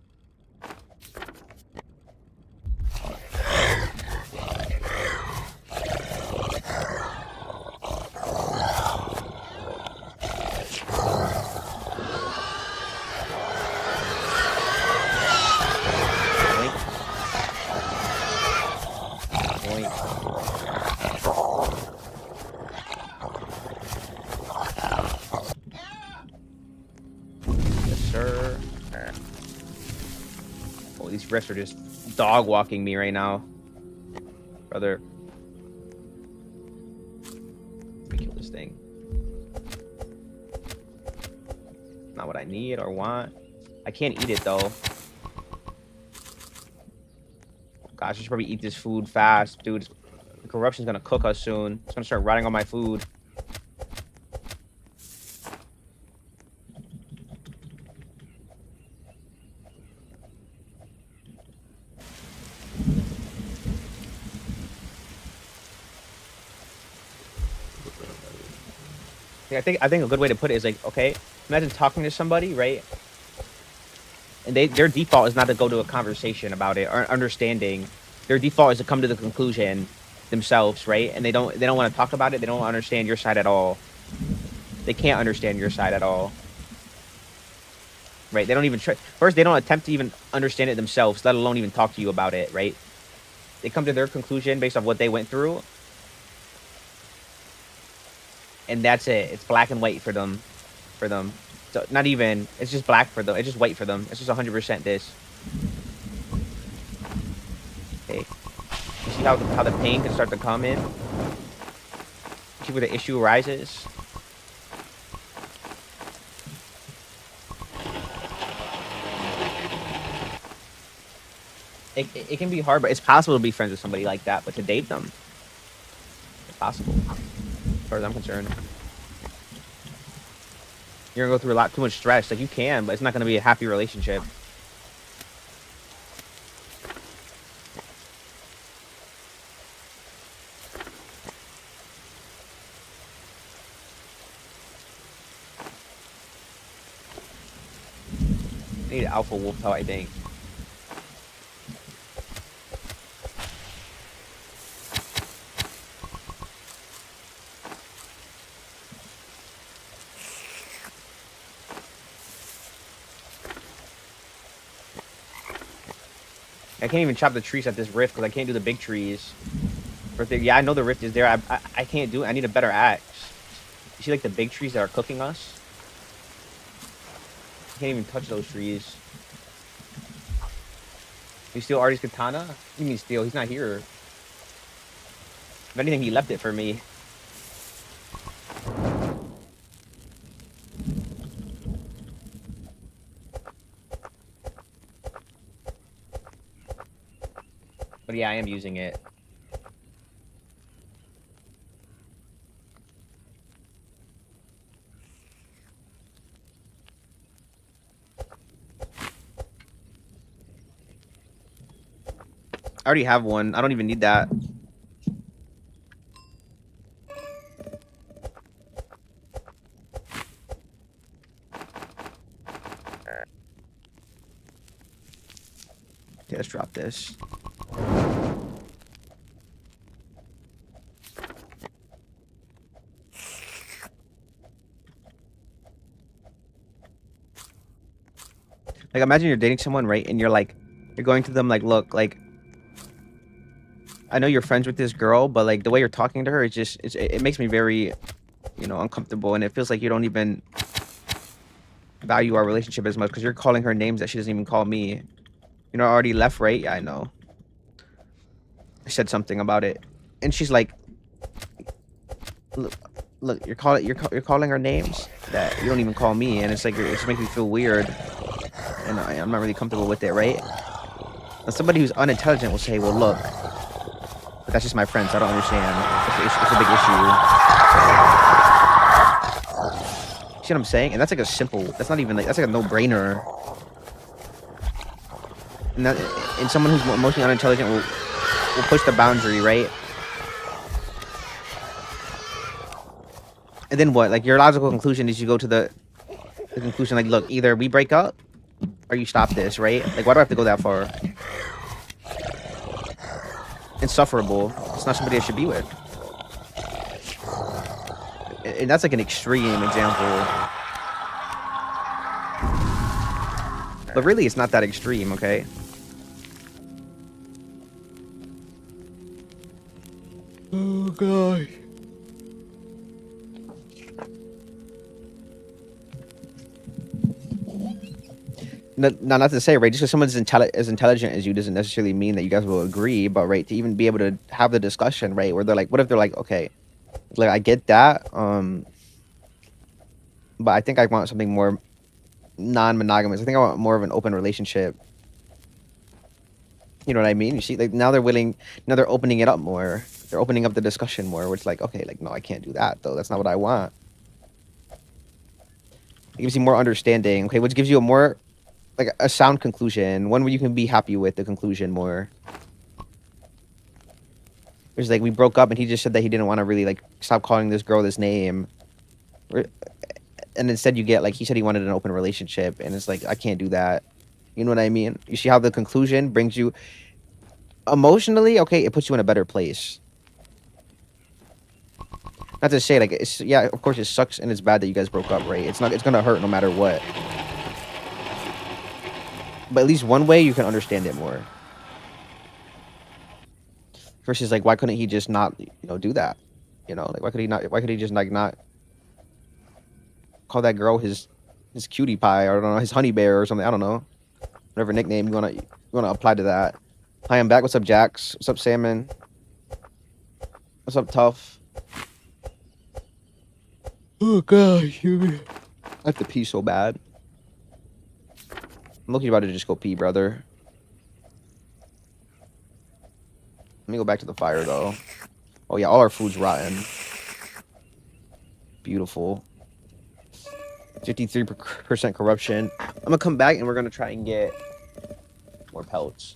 These refs are just dog walking me right now. Brother. Let me kill this thing. Not what I need or want. I can't eat it though. Gosh, I should probably eat this food fast, dude. The corruption's gonna cook us soon. It's gonna start rotting on my food. I think a good way to put it is like, okay, imagine talking to somebody, right? And their default is not to go to a conversation about it or understanding. Their default is to come to the conclusion themselves, right? And they don't want to talk about it. They don't understand your side at all. They can't understand your side at all. Right? They don't even try. First, they don't attempt to even understand it themselves, let alone even talk to you about it, right? They come to their conclusion based off what they went through. And that's it. It's black and white for them. So not even. It's just black for them. It's just white for them. It's just 100% this. Okay. You see how the pain can start to come in? You see where the issue arises? It can be hard, but it's possible to be friends with somebody like that. But to date them, it's possible. As far as I'm concerned. You're gonna go through a lot too much stress. Like you can, but it's not gonna be a happy relationship. need an alpha wolf pelt, I think. I can't even chop the trees at this rift because I can't do the big trees. Yeah, I know the rift is there. I can't do it. I need a better axe. You see like the big trees that are cooking us? I can't even touch those trees. You steal Artie's katana? What do you mean steal? He's not here. If anything, he left it for me. But yeah, I am using it. I already have one. I don't even need that. Okay, let's drop this. Like, imagine you're dating someone, right? And you're like, you're going to them like, look, like, I know you're friends with this girl, but like the way you're talking to her, it's just, it makes me very, you know, uncomfortable. And it feels like you don't even value our relationship as much because you're calling her names that she doesn't even call me. You know, I already left, right? Yeah, I know. I said something about it. And she's like, look, you're calling her names that you don't even call me. And it's like, it just makes me feel weird. And I'm not really comfortable with it, right? And somebody who's unintelligent will say, well, look, but that's just my friend, so I don't understand. It's a big issue. See what I'm saying? And that's like a simple, that's not even like, that's like a no-brainer. And someone who's emotionally unintelligent will push the boundary, right? And then what? Like, your logical conclusion is you go to the conclusion, like, look, either we break up or you stop this, right? Like, why do I have to go that far? Insufferable. It's not somebody I should be with. And that's like an extreme example. But really, it's not that extreme, okay? Oh, God. Not to say, right, just because someone's as intelligent as you doesn't necessarily mean that you guys will agree, but, right, to even be able to have the discussion, right, where they're like, what if they're like, okay, like, I get that, but I think I want something more non-monogamous. I think I want more of an open relationship. You know what I mean? You see, like, now they're willing, now they're opening it up more. They're opening up the discussion more, where it's like, okay, like, no, I can't do that, though. That's not what I want. It gives you more understanding, okay, which gives you a more, like, a sound conclusion, one where you can be happy with the conclusion more. It's like, we broke up, and he just said that he didn't want to really, like, stop calling this girl this name. And instead you get, like, he said he wanted an open relationship, and it's like, I can't do that. You know what I mean? You see how the conclusion brings you emotionally, okay, it puts you in a better place. Not to say, like, it's, yeah, of course it sucks and it's bad that you guys broke up, right? It's gonna hurt no matter what. But at least one way you can understand it more. Versus, like, why couldn't he just not, you know, do that? You know, like, why could he just, like, not call that girl his cutie pie, or I don't know, his honey bear or something, I don't know. Whatever nickname you wanna apply to that. Hi, I'm back. What's up, Jax? What's up, Salmon? What's up, Tough? Oh gosh, I have to pee so bad. I'm looking about to just go pee, brother. Let me go back to the fire though. Oh yeah, all our food's rotten. Beautiful. 53% corruption. I'm gonna come back and we're gonna try and get more pelts.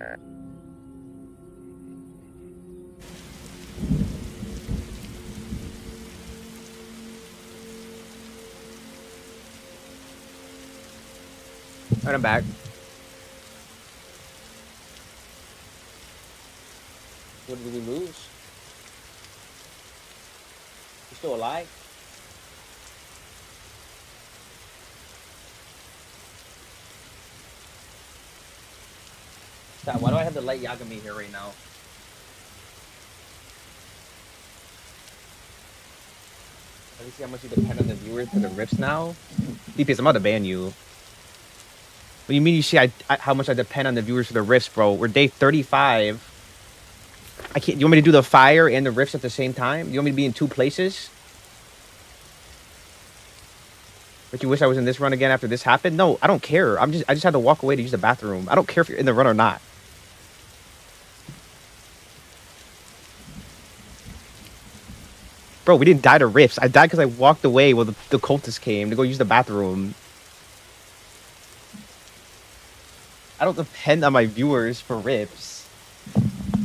Alright, I'm back. What did we lose? You still alive? Stop. Why do I have the light Yagami here right now? Let me see how much you depend on the viewers for the riffs now. DPS, I'm about to ban you. What do you mean you see how much I depend on the viewers for the riffs, bro? We're day 35. I can't. You want me to do the fire and the riffs at the same time? You want me to be in 2 places? But you wish I was in this run again after this happened? No, I don't care. I just had to walk away to use the bathroom. I don't care if you're in the run or not. Bro, we didn't die to rifts. I died because I walked away while the cultists came to go use the bathroom. I don't depend on my viewers for rifts.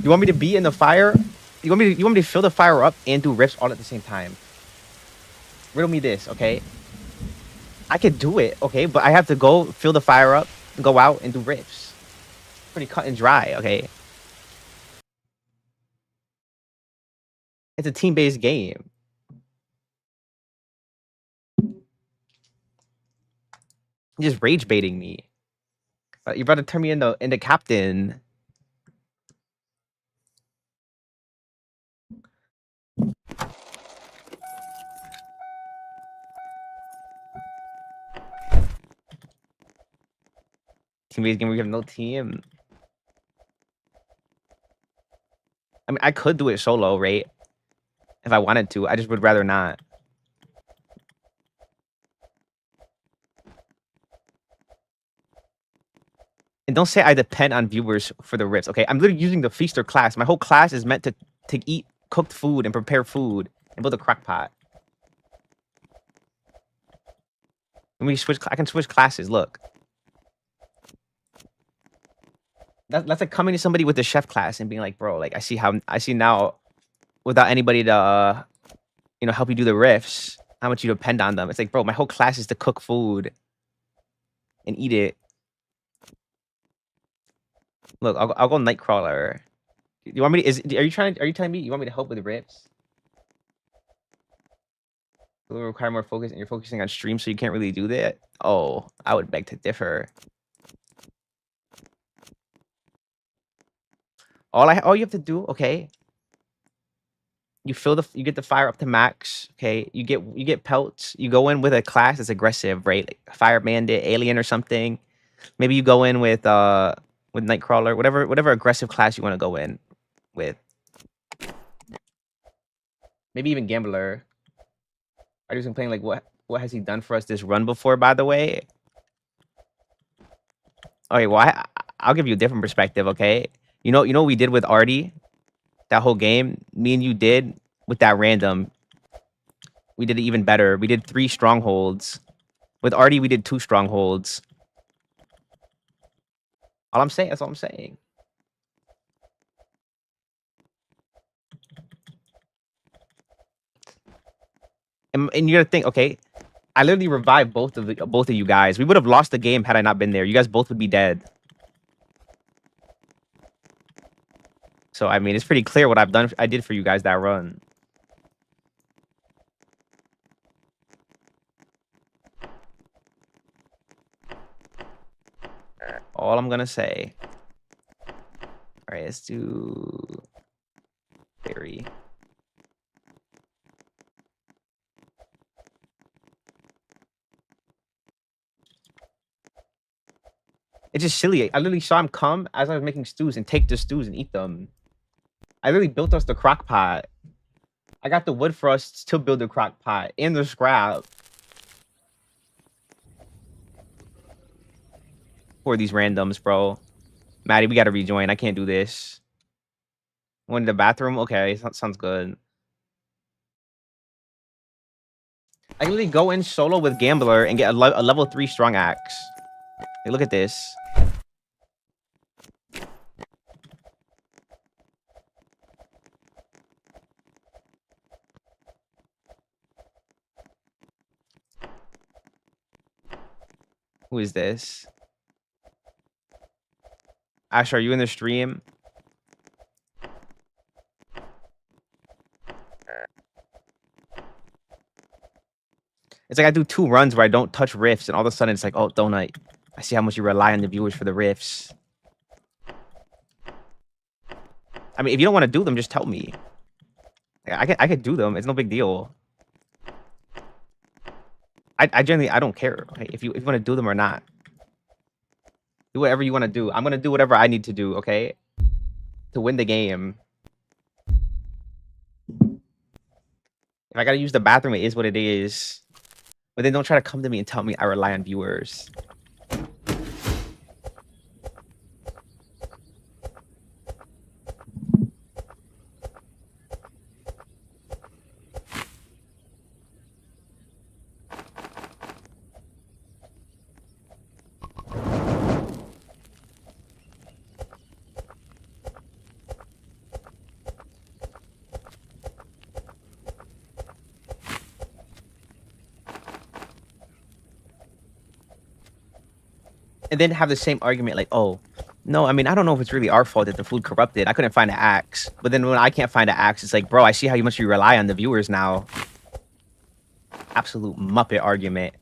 You want me to be in the fire? You want me to fill the fire up and do rifts all at the same time? Riddle me this, okay? I could do it, okay? But I have to go fill the fire up, go out, and do rifts. Pretty cut and dry, okay? It's a team-based game. You're just rage baiting me. You're about to turn me into captain. Team-based game where you have no team. I mean, I could do it solo, right? If I wanted to. I just would rather not. And don't say I depend on viewers for the riffs, okay? I'm literally using the feaster class. My whole class is meant to eat cooked food and prepare food and build a crock pot. Let me switch. I can switch classes. Look. That's like coming to somebody with the chef class and being like, bro, like I see now without anybody to help you do the riffs, how much you depend on them. It's like, bro, my whole class is to cook food and eat it. Look, I'll go Nightcrawler. You want me to? Are you telling me you want me to help with the riffs? It will require more focus, and you're focusing on stream, so you can't really do that. Oh, I would beg to differ. All you have to do, okay? You get the fire up to max, okay? You get pelts. You go in with a class that's aggressive, right? Like Fire Bandit, Alien, or something. Maybe you go in with Nightcrawler, whatever aggressive class you want to go in with. Maybe even Gambler. I just been playing like what has he done for us this run before, by the way? Okay, well I'll give you a different perspective, okay? You know what we did with Artie? That whole game, me and you did with that random. We did it even better. We did 3 strongholds. With Artie, we did 2 strongholds. That's all I'm saying. And you gotta think, okay, I literally revived both of you guys. We would have lost the game had I not been there. You guys both would be dead. So I mean, it's pretty clear what I did for you guys that run. All I'm gonna say. All right, let's do Fairy. It's just silly. I literally saw him come as I was making stews and take the stews and eat them. I literally built us the crock pot. I got the wood for us to build the crock pot and the scrap for these randoms, bro. Maddie, we gotta rejoin. I can't do this. Went to the bathroom? Okay, sounds good. I can literally go in solo with Gambler and get a level 3 strong axe. Hey, look at this. Who is this? Ash, are you in the stream? It's like I do 2 runs where I don't touch rifts, and all of a sudden it's like, oh, Donut, I see how much you rely on the viewers for the rifts. I mean, if you don't want to do them, just tell me. I could do them. It's no big deal. I generally don't care, okay? If you want to do them or not. Do whatever you want to do. I'm gonna do whatever I need to do, okay? To win the game. If I gotta use the bathroom, it is what it is. But then don't try to come to me and tell me I rely on viewers. And then have the same argument like, oh, no, I mean, I don't know if it's really our fault that the food corrupted. I couldn't find an axe. But then when I can't find an axe, it's like, bro, I see how much you rely on the viewers now. Absolute Muppet argument.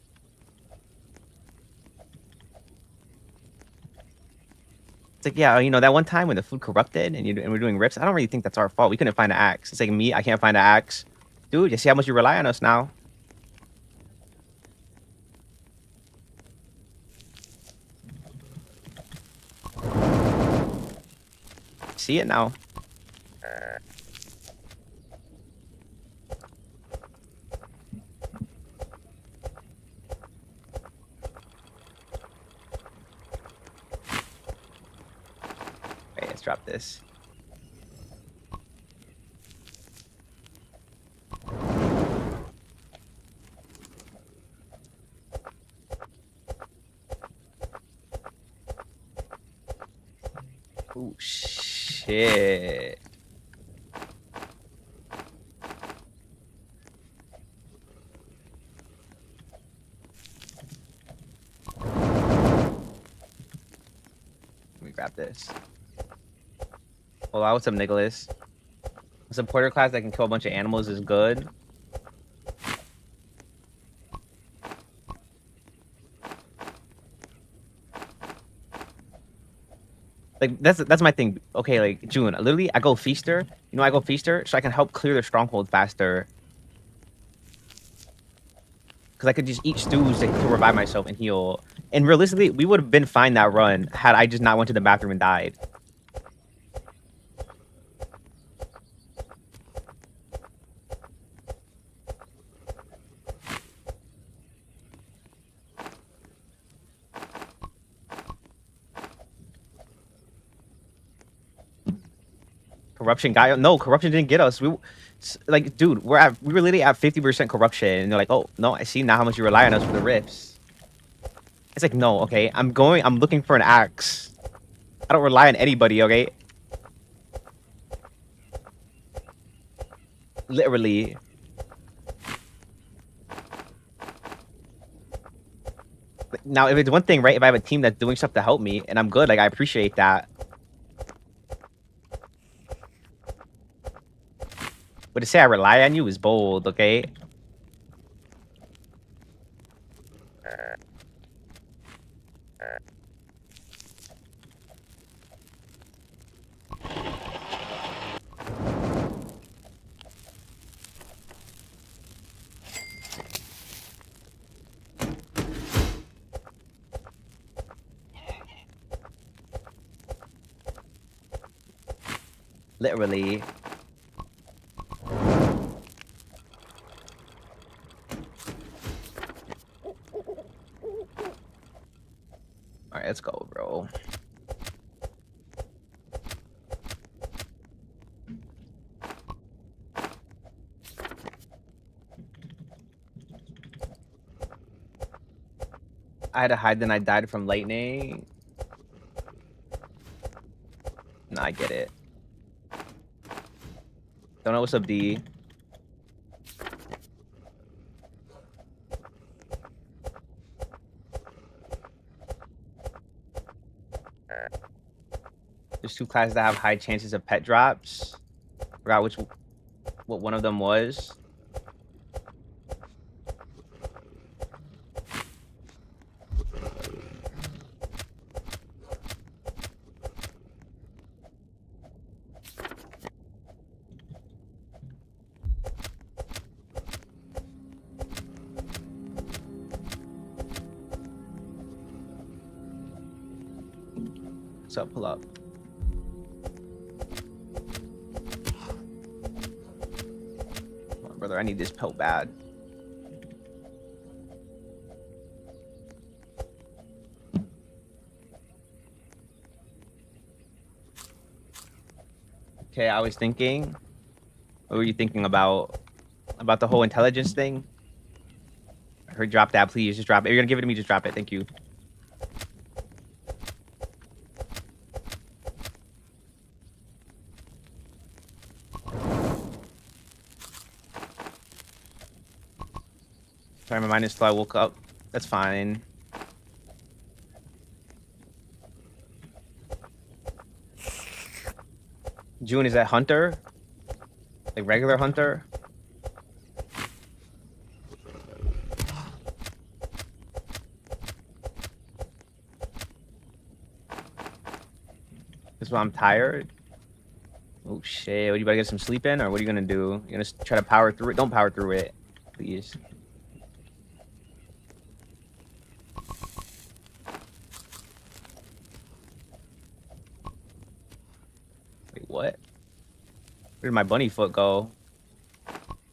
It's like, yeah, you know, that one time when the food corrupted and we're doing rips, I don't really think that's our fault. We couldn't find an axe. It's like me, I can't find an axe. Dude, you see how much you rely on us now? See it now. Okay, let's drop this. Oh, shit. Let me grab this. Hola, what's up, Nicholas? A supporter class that can kill a bunch of animals is good. Like that's my thing. Okay, like June, literally, I go feaster. You know, I go feaster so I can help clear the stronghold faster. Because I could just eat stews to revive myself and heal. And realistically, we would have been fine that run had I just not went to the bathroom and died. Corruption guy? No, corruption didn't get us. Like, dude, we were literally at 50% corruption, and they're like, oh no, I see now how much you rely on us for the rifts. It's like, no, okay, I'm looking for an axe. I don't rely on anybody, okay? Literally. Now, if it's one thing, right? If I have a team that's doing stuff to help me, and I'm good, like I appreciate that. But to say I rely on you is bold, okay? Literally. Alright, let's go, bro. I had to hide, then I died from lightning. Nah, I get it. Don't know what's up, D. There's 2 classes that have high chances of pet drops. Forgot what one of them was. What's up? Pull up. Come on, brother, I need this pill bad. Okay, I was thinking. What were you thinking about the whole intelligence thing? I heard drop that, please. Just drop it. If you're gonna give it to me, just drop it. Thank you. Sorry, my mind is slow. I woke up. That's fine. June, is that Hunter? Like regular Hunter? That's why I'm tired. Oh shit, what, you better get some sleep in, or what are you gonna do? You're gonna try to power through it? Don't power through it, please. Wait, what? Where did my bunny foot go?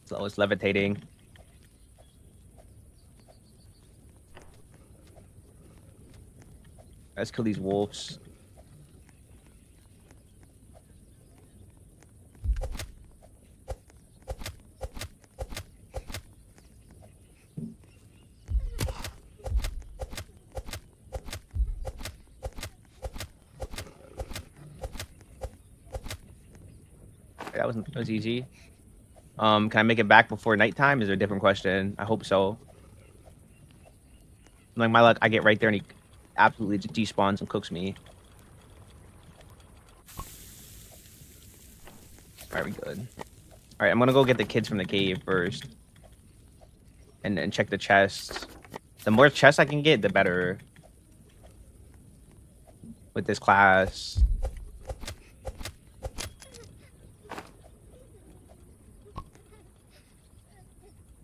So it's levitating. Let's kill these wolves. That was easy. Can I make it back before nighttime? Is there a different question? I hope so. Like my luck, I get right there and he absolutely just despawns and cooks me. Alright, we good. Alright, I'm gonna go get the kids from the cave first. And check the chests. The more chests I can get, the better. With this class.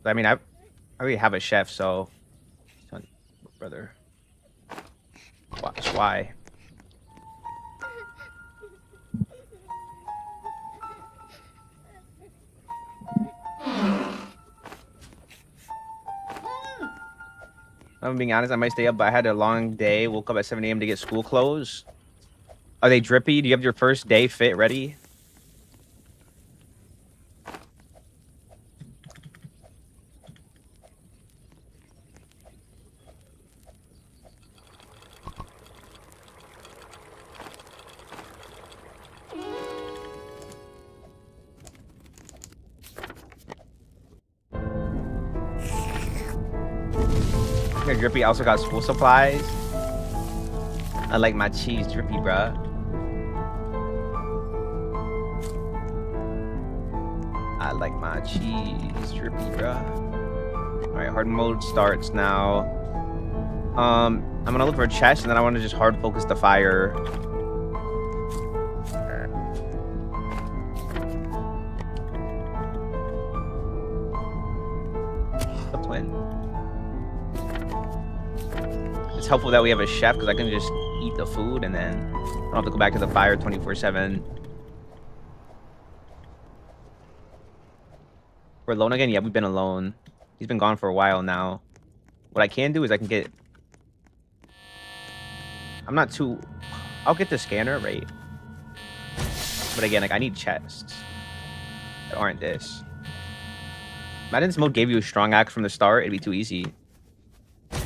I mean, I already have a chef, so... Brother. Watch why. I'm being honest, I might stay up, but I had a long day. Woke up at 7 a.m. to get school clothes. Are they drippy? Do you have your first day fit ready? Drippy also got school supplies. I like my cheese drippy, bruh. I like my cheese drippy, bruh. Alright, hard mode starts now. I'm gonna look for a chest and then I want to just hard focus the fire. The twin. It's helpful that we have a chef because I can just eat the food and then I don't have to go back to the fire 24/7. We're alone again? Yeah, we've been alone. He's been gone for a while now. What I can do is I can get... I'm not too... I'll get the scanner, right? But again, like, I need chests that aren't this. Imagine this mode gave you a strong axe from the start. It'd be too easy. Is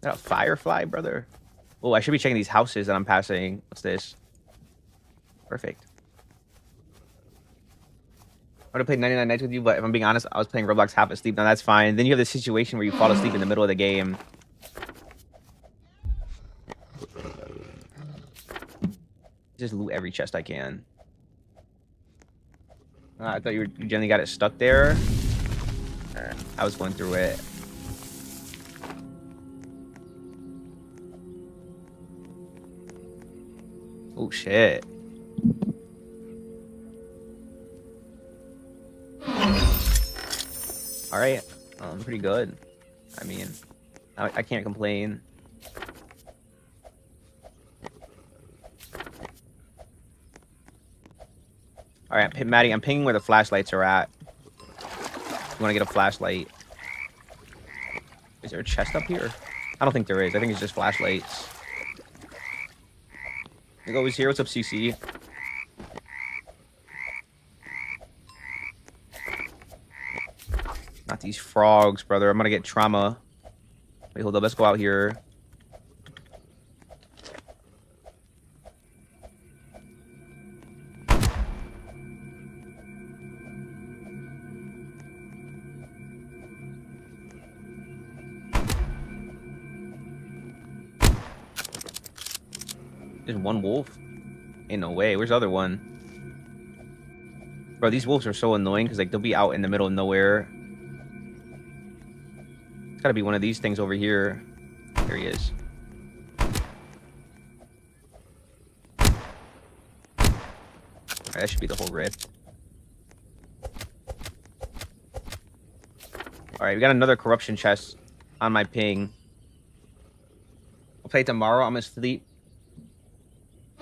that a firefly, brother? Oh, I should be checking these houses that I'm passing. What's this? Perfect. I would have played 99 Nights with you, but if I'm being honest, I was playing Roblox half asleep. Now that's fine. Then you have this situation where you fall asleep in the middle of the game. Just loot every chest I can. I thought you generally got it stuck there. I was going through it. Oh shit. All right, pretty good. I mean, I can't complain. All right, Maddie, I'm pinging where the flashlights are at. You want to get a flashlight? Is there a chest up here? I don't think there is. I think it's just flashlights. I go over here. What's up, CC? Not these frogs, brother. I'm gonna get trauma. Wait, hold up. Let's go out here. There's one wolf? Ain't no way. Where's the other one? Bro, these wolves are so annoying because like they'll be out in the middle of nowhere. It's gotta be one of these things over here. There he is. Alright, that should be the whole rip. Alright, we got another corruption chest on my ping. I'll play tomorrow. I'm gonna sleep.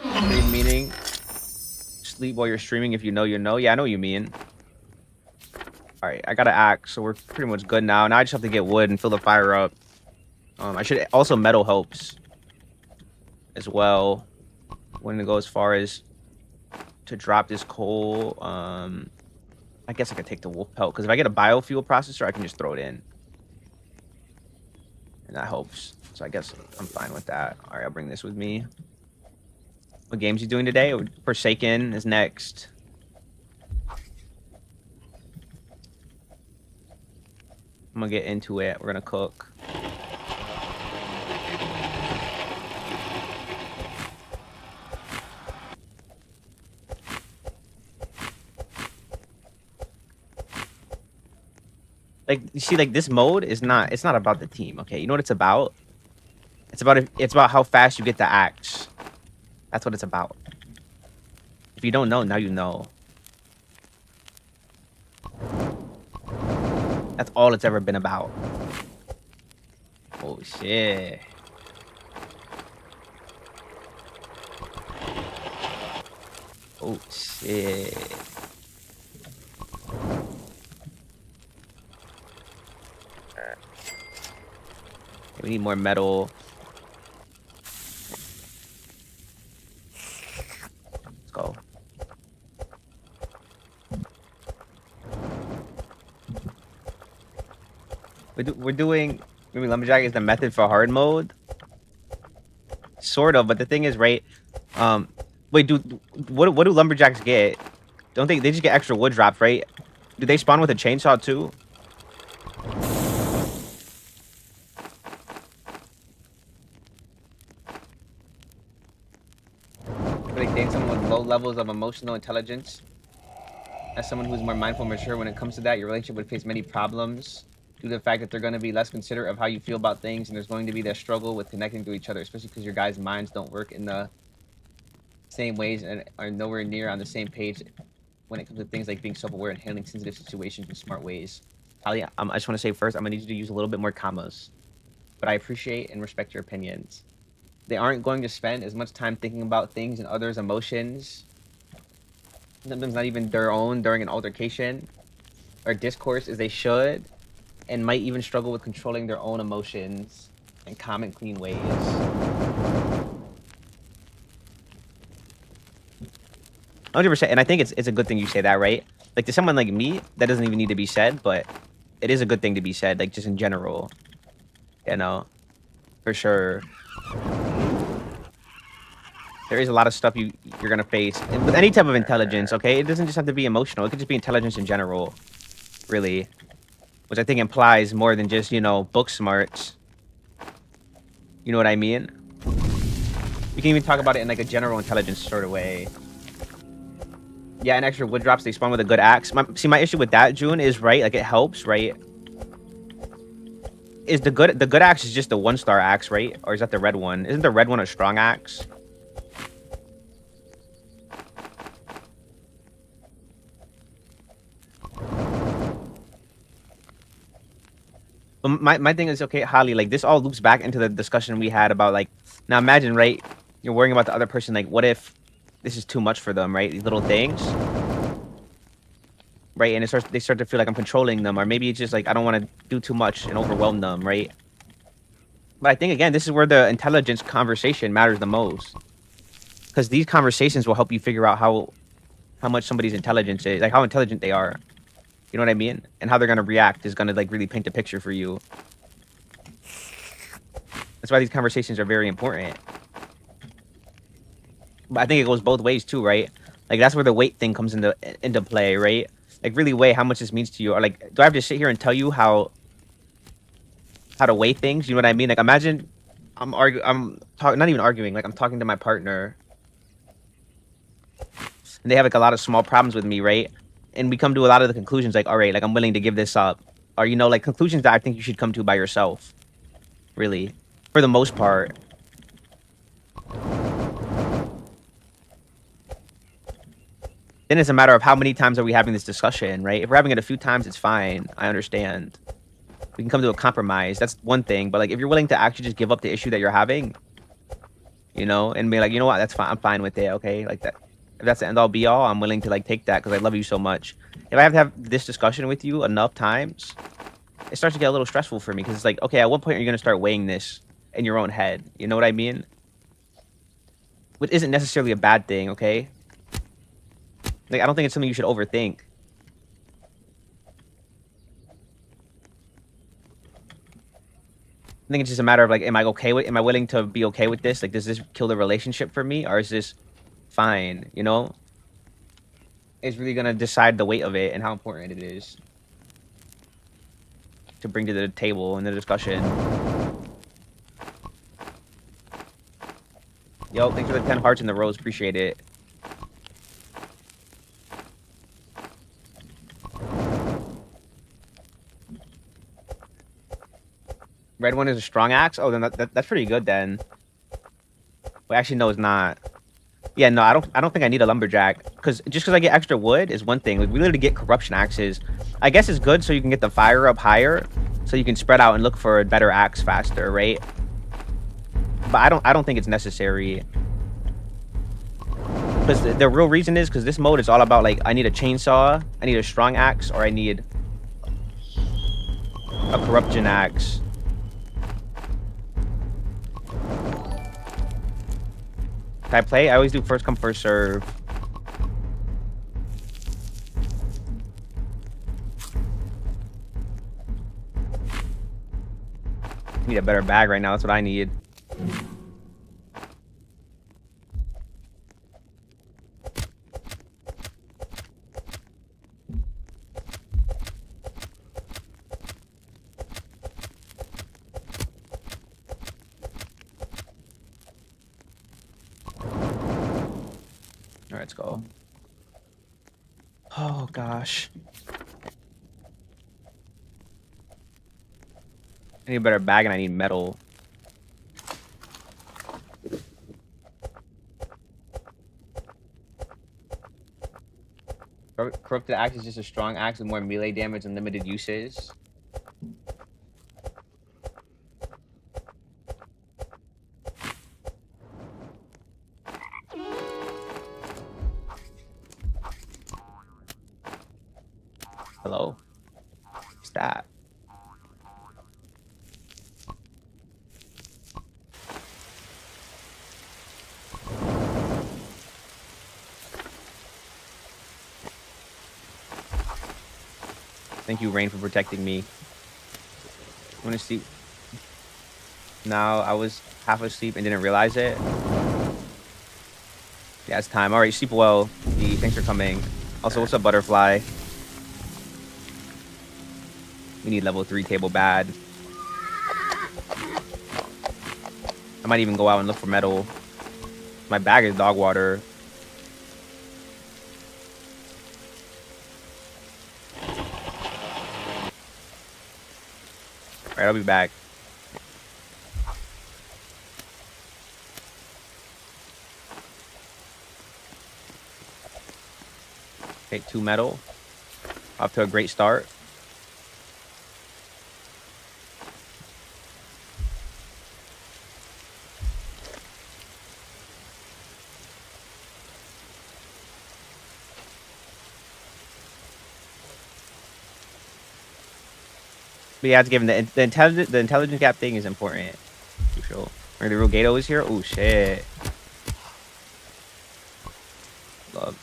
Stream meaning sleep while you're streaming. If you know, you know. Yeah, I know what you mean. All right, I got an axe, so we're pretty much good now. Now I just have to get wood and fill the fire up. I should also metal helps as well. When to go as far as to drop this coal. I guess I could take the wolf pelt because if I get a biofuel processor, I can just throw it in, and that helps. So I guess I'm fine with that. All right, I'll bring this with me. What games you doing today? Forsaken is next. I'm gonna get into it. We're gonna cook. Like you see, like this mode is not. It's not about the team. Okay, you know what it's about? It's about how fast you get the axe. That's what it's about. If you don't know, now you know. That's all it's ever been about. Oh shit. Oh shit. We need more metal. Let's go. We're doing maybe lumberjack is the method for hard mode. Sort of, but the thing is, right? Wait, what do lumberjacks get? Don't they just get extra wood drops, right? Do they spawn with a chainsaw too? Like date someone with low levels of emotional intelligence. As someone who's more mindful and mature when it comes to that, your relationship would face many problems due to the fact that they're going to be less considerate of how you feel about things, and there's going to be that struggle with connecting to each other, especially because your guys' minds don't work in the same ways and are nowhere near on the same page when it comes to things like being self-aware and handling sensitive situations in smart ways. Talia, I just want to say first, I'm going to need you to use a little bit more commas, but I appreciate and respect your opinions. They aren't going to spend as much time thinking about things and others' emotions, sometimes not even their own, during an altercation or discourse as they should, and might even struggle with controlling their own emotions in calm and clean ways. 100%, and I think it's a good thing you say that, right? Like to someone like me, that doesn't even need to be said, but it is a good thing to be said, like just in general, you know, for sure. there is a lot of stuff you're gonna face and with any type of intelligence. Okay, it doesn't just have to be emotional. It could just be intelligence in general, really, which I think implies more than just, you know, book smarts. You know what I mean? We can even talk about it in like a general intelligence sort of way. Yeah, and extra wood drops, they spawn with a good axe. My issue with that, June, is right, like it helps, right? Is the good axe is just the 1-star axe, right? Or is that the red one? Isn't the red one a strong axe? But my thing is, okay, Holly, like this all loops back into the discussion we had about like, now imagine, right? You're worrying about the other person, like what if this is too much for them, right? These little things. Right, and they start to feel like I'm controlling them, or maybe it's just like I don't want to do too much and overwhelm them, right? But I think again, this is where the intelligence conversation matters the most, because these conversations will help you figure out how much somebody's intelligence is, like how intelligent they are. You know what I mean? And how they're gonna react is gonna like really paint a picture for you. That's why these conversations are very important. But I think it goes both ways too, right? Like that's where the weight thing comes into play, right? Like really weigh how much this means to you, or like, do I have to sit here and tell you how to weigh things? You know what I mean? Like imagine I'm not even arguing, like I'm talking to my partner, and they have like a lot of small problems with me, right? And we come to a lot of the conclusions, like, all right, like I'm willing to give this up, or you know, like conclusions that I think you should come to by yourself, really, for the most part. Then it's a matter of how many times are we having this discussion, right? If we're having it a few times, it's fine. I understand. We can come to a compromise. That's one thing. But like, if you're willing to actually just give up the issue that you're having, you know, and be like, you know what, that's fine. I'm fine with it. Okay, like that. If that's the end all be all, I'm willing to like take that because I love you so much. If I have to have this discussion with you enough times, it starts to get a little stressful for me because it's like, okay, at what point are you gonna start weighing this in your own head? You know what I mean? Which isn't necessarily a bad thing. Okay. Like, I don't think it's something you should overthink. I think it's just a matter of like, am I willing to be okay with this? Like, does this kill the relationship for me, or is this fine? You know, it's really gonna decide the weight of it and how important it is to bring to the table in the discussion. Yo, thanks for the 10 hearts in the rose. Appreciate it. Red one is a strong axe. Oh, then that's pretty good then. Well, actually, no, it's not. Yeah, no, I don't think I need a lumberjack because I get extra wood is one thing. Like, we literally get corruption axes. I guess it's good so you can get the fire up higher, so you can spread out and look for a better axe faster, right? But I don't think it's necessary. Because the real reason is because this mode is all about like I need a chainsaw, I need a strong axe, or I need a corruption axe. Can I play? I always do first come, first serve. Need a better bag right now. That's what I need. All right, let's go. Oh gosh. I need a better bag and I need metal. Corrupted axe is just a strong axe with more melee damage and limited uses. Hello? What's that? Thank you, Rain, for protecting me. I'm gonna sleep. Now I was half asleep and didn't realize it. Yeah, it's time. All right, sleep well. D, thanks for coming. Also, what's up, Butterfly? We need level 3 table bad. I might even go out and look for metal. My bag is dog water. All right, I'll be back. Okay, 2 metal. Off to a great start. But yeah, it's given the intelligence gap thing is important. For sure. Or the real Gato is here. Oh shit. Love.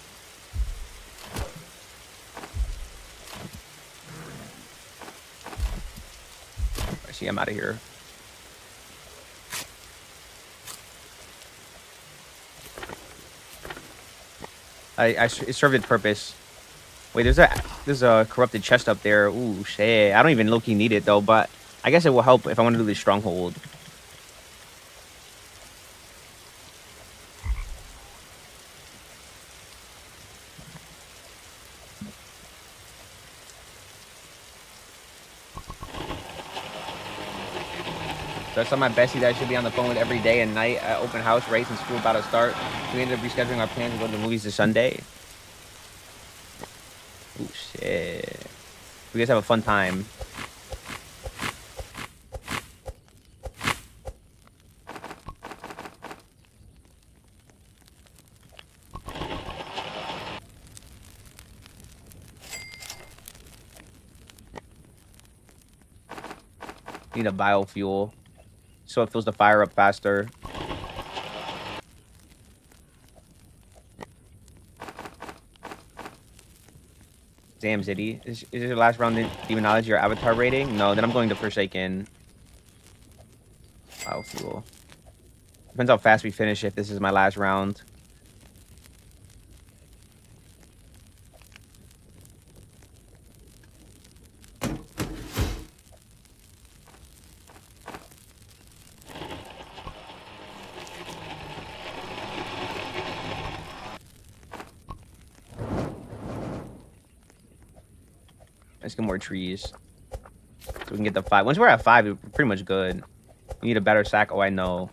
I see. I'm out of here. It served its purpose. Wait, there's a corrupted chest up there. Ooh shit. I don't even low-key need it though, but I guess it will help if I want to do this stronghold. So I saw my bestie that I should be on the phone with every day and night at open house race and school about to start. We ended up rescheduling our plans to go to the movies this Sunday. Oh shit. We guys have a fun time. Need a biofuel so it fills the fire up faster. Damn, Ziddy. Is your last round in Demonology or Avatar rating? No, then I'm going to Forsaken. Biofuel. Depends how fast we finish if this is my last round. Let's get more trees. So we can get the 5. Once we're at 5, we're pretty much good. We need a better sack. Oh, I know.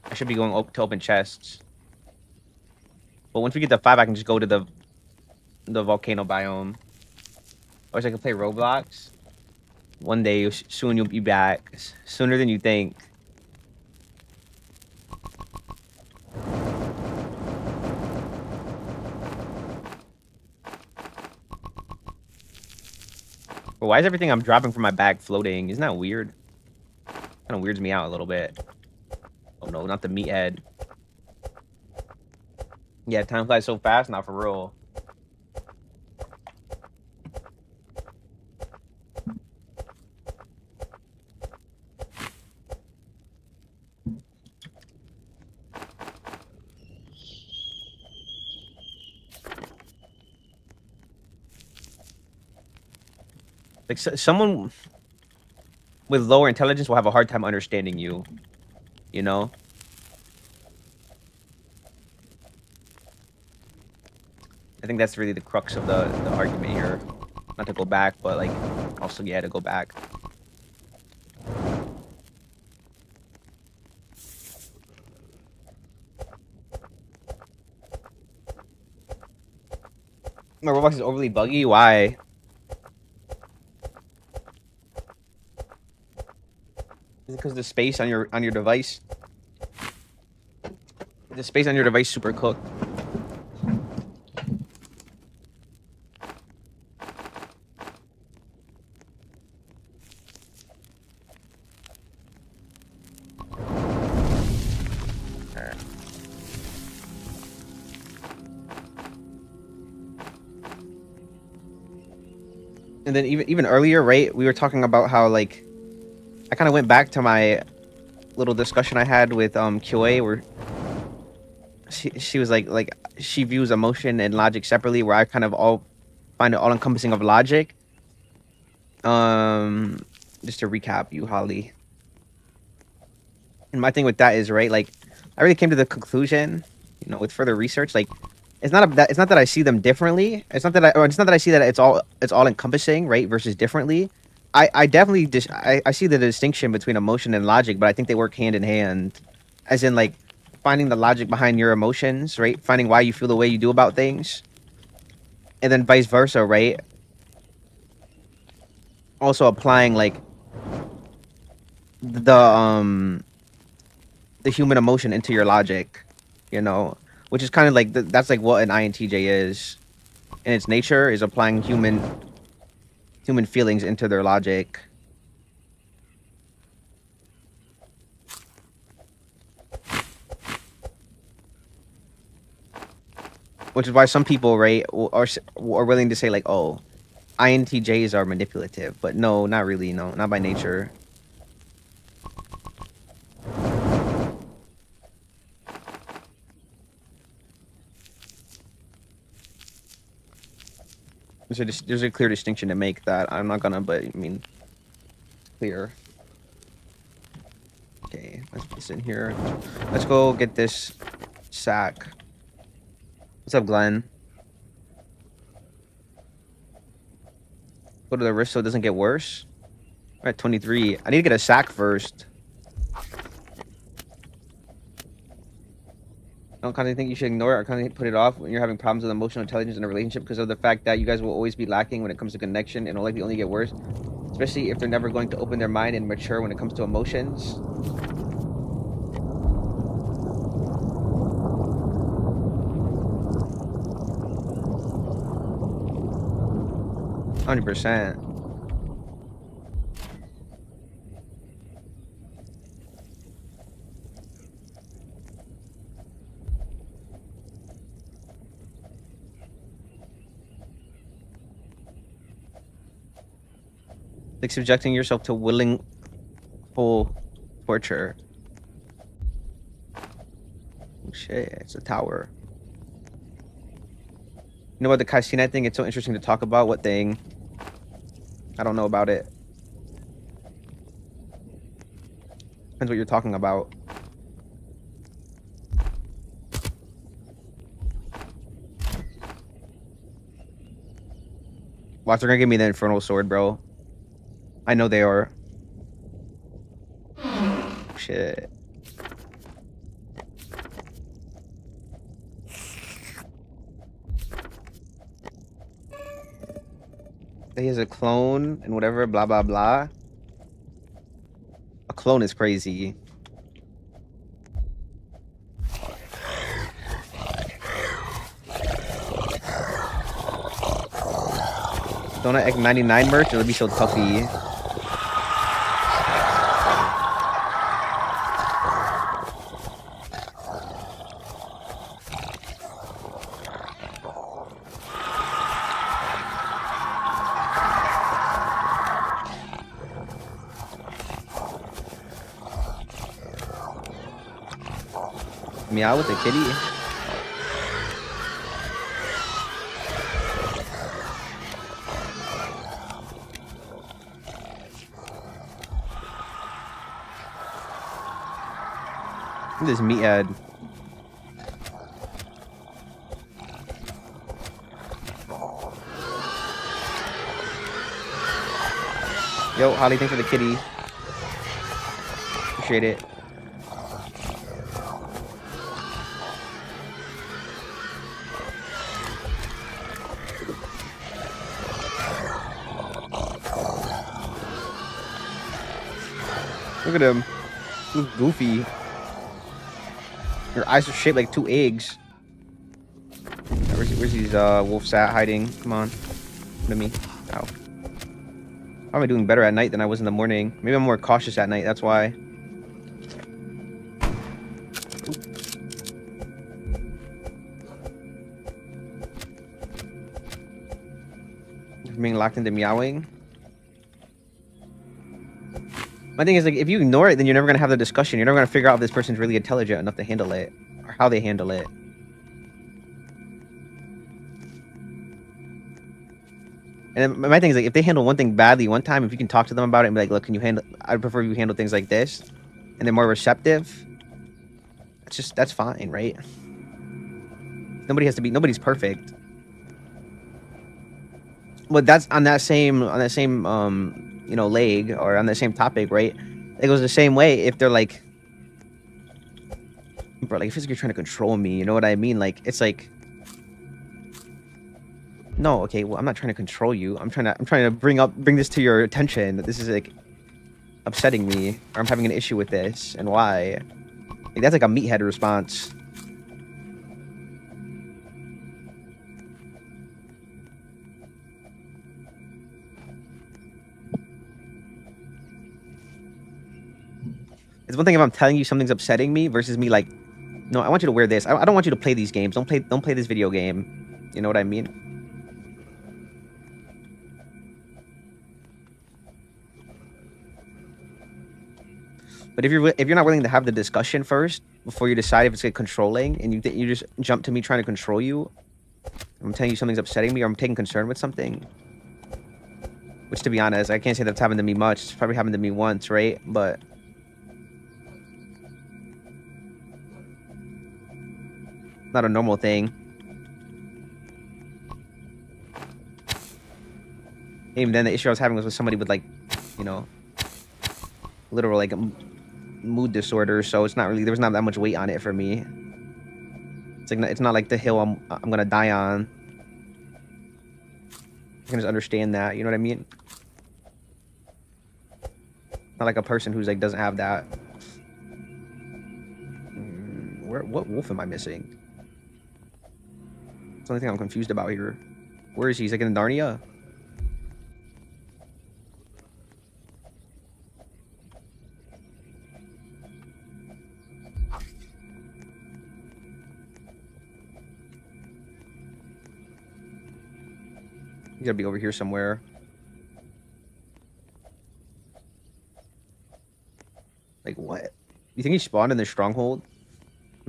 I should be going to open chests. But once we get to 5, I can just go to the volcano biome. Or I can play Roblox. One day, soon you'll be back. Sooner than you think. But why is everything I'm dropping from my bag floating? Isn't that weird? Kind of weirds me out a little bit. Oh no, not the meathead. Yeah, time flies so fast now, for real. Like, someone with lower intelligence will have a hard time understanding you. You know? I think that's really the crux of the argument here. Not to go back, but, like, also, yeah, to go back. My Roblox is overly buggy? Why? Is it because the space on your device? The space on your device super cooked. And then even earlier, right? We were talking about how like I kind of went back to my little discussion I had with QA where she was like she views emotion and logic separately, where I kind of all find it all encompassing of logic. Just to recap you, Holly. And my thing with that is, right, like I really came to the conclusion, you know, with further research, like it's not that I see them differently. It's not that I see that it's all encompassing, right, versus differently. I definitely I see the distinction between emotion and logic, but I think they work hand in hand, as in like finding the logic behind your emotions, right, finding why you feel the way you do about things, and then vice versa, right, also applying like the the human emotion into your logic, you know, which is kind of like that's like what an INTJ is in its nature, is applying human feelings into their logic. Which is why some people, right, are willing to say like, oh, INTJs are manipulative, but no, not really, no, not by nature. There's a clear distinction to make that I'm not gonna, but I mean, clear. Okay, let's put this in here. Let's go get this sack. What's up, Glenn? Go to the wrist so it doesn't get worse. We're at 23. I need to get a sack first. I don't kind of think you should ignore it or kind of put it off when you're having problems with emotional intelligence in a relationship because of the fact that you guys will always be lacking when it comes to connection and will likely only get worse, especially if they're never going to open their mind and mature when it comes to emotions. 100%. Like subjecting yourself to willful torture. Oh shit, it's a tower. You know about the Casina thing? It's so interesting to talk about. What thing? I don't know about it. Depends what you're talking about. Watch, they're gonna give me the Infernal Sword, bro. I know they are. Shit. He has a clone and whatever, blah, blah, blah. A clone is crazy. Donut 99 merch, it'll be so toughy. Meow with the kitty. Look at this meathead. Yo, Holly, thanks for the kitty. Appreciate it. Look at him. He looks goofy. Your eyes are shaped like two eggs. Where's these wolves at hiding? Come on. Look at me. Ow. How am I doing better at night than I was in the morning? Maybe I'm more cautious at night, that's why. being locked into meowing. My thing is, like, if you ignore it, then you're never gonna have the discussion. You're never gonna figure out if this person's really intelligent enough to handle it, or how they handle it. And my thing is, like, if they handle one thing badly one time, if you can talk to them about it and be like, look, can you handle, I'd prefer you handle things like this, and they're more receptive, that's fine, right? Nobody's perfect. But that's on that same you know, leg, or on the same topic, right? It goes the same way if they're like, bro, like, if you're trying to control me, you know what I mean? Like, it's like, no, okay, well, I'm not trying to control you. I'm trying to bring this to your attention, that this is, like, upsetting me, or I'm having an issue with this, and why. Like, that's like a meathead response. It's one thing if I'm telling you something's upsetting me versus me like, no, I want you to wear this. I don't want you to play these games. Don't play this video game. You know what I mean? But if you're not willing to have the discussion first before you decide if it's like controlling, and you just jump to me trying to control you, I'm telling you something's upsetting me, or I'm taking concern with something. Which, to be honest, I can't say that's happened to me much. It's probably happened to me once, right? But not a normal thing. Even then, the issue I was having was with somebody with, like, you know, literal, like, mood disorder. So it's not really, there was not that much weight on it for me. It's not like the hill I'm gonna die on. I can just understand that. You know what I mean? Not like a person who's like doesn't have that. What wolf am I missing? That's the only thing I'm confused about here. Where is he? He's like in Narnia? He's gotta be over here somewhere. Like, what? You think he spawned in the stronghold?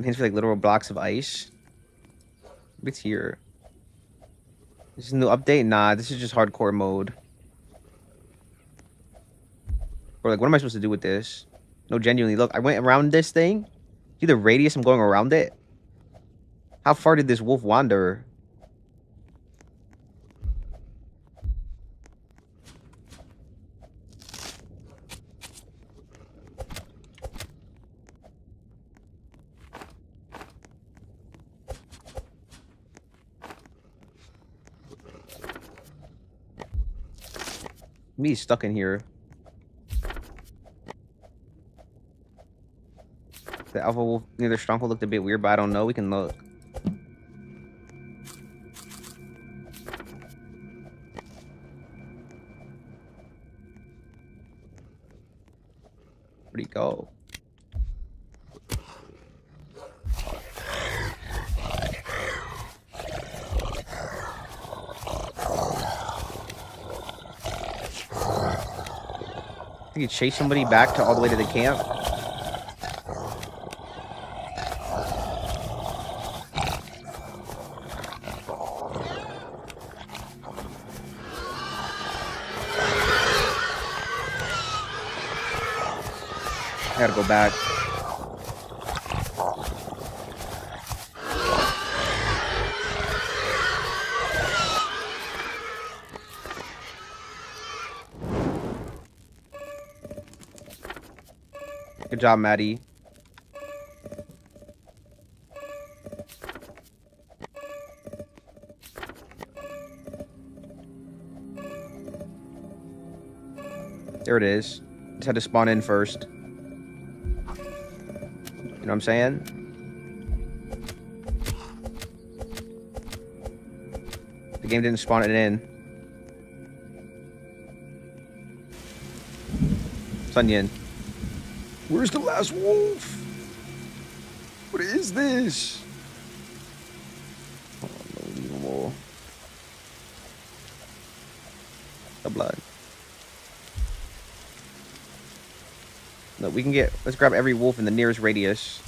Hands for like literal blocks of ice. What's here? This is a new update? Nah, this is just hardcore mode. Or like, what am I supposed to do with this? No, genuinely, look, I went around this thing. See the radius I'm going around it? How far did this wolf wander? Me stuck in here. The alpha wolf near the stronghold looked a bit weird, but I don't know. We can look. Where'd he go? I think he chased somebody back to all the way to the camp. I gotta go back. Good job, Maddie. There it is. Just had to spawn in first. You know what I'm saying? The game didn't spawn it in. Sunyan. Where's the last wolf? What is this? Unbelievable. Look, we can get. Let's grab every wolf in the nearest radius.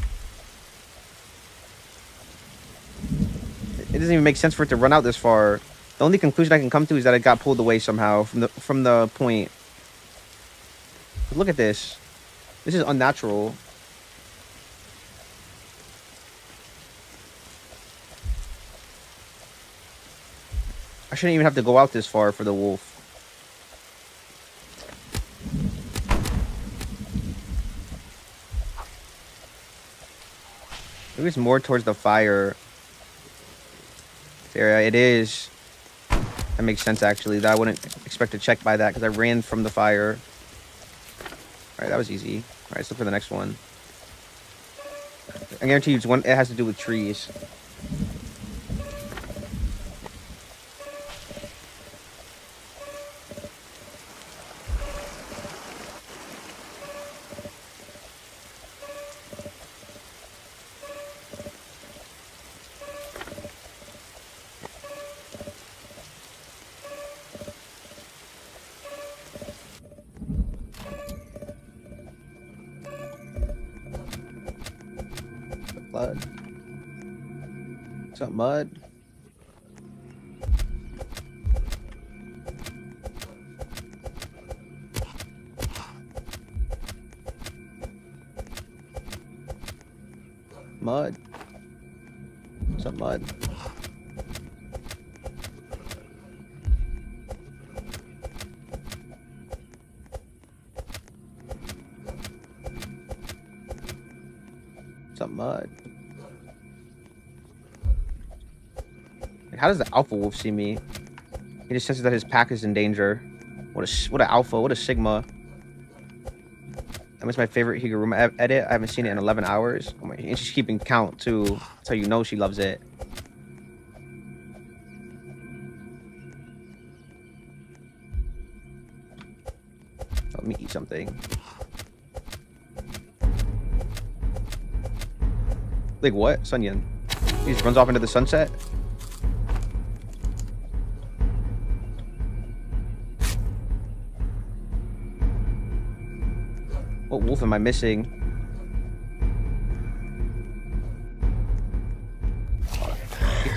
It doesn't even make sense for it to run out this far. The only conclusion I can come to is that it got pulled away somehow from the point. But look at this. This is unnatural. I shouldn't even have to go out this far for the wolf. Maybe it's more towards the fire. There it is. That makes sense, actually. That I wouldn't expect to check by that because I ran from the fire. All right, that was easy. All right, let's look for the next one. I guarantee you it's one. It has to do with trees. Blood. What's up, mud? Mud. What's up, mud? What's up, mud? Like, how does the alpha wolf see me? He just senses that his pack is in danger. What an alpha, what a sigma. That was my favorite Higuruma edit. I haven't seen it in 11 hours. Oh my, and she's keeping count too. That's how you know she loves it. Let me eat something. Like what? Sunyan. He just runs off into the sunset? What wolf am I missing?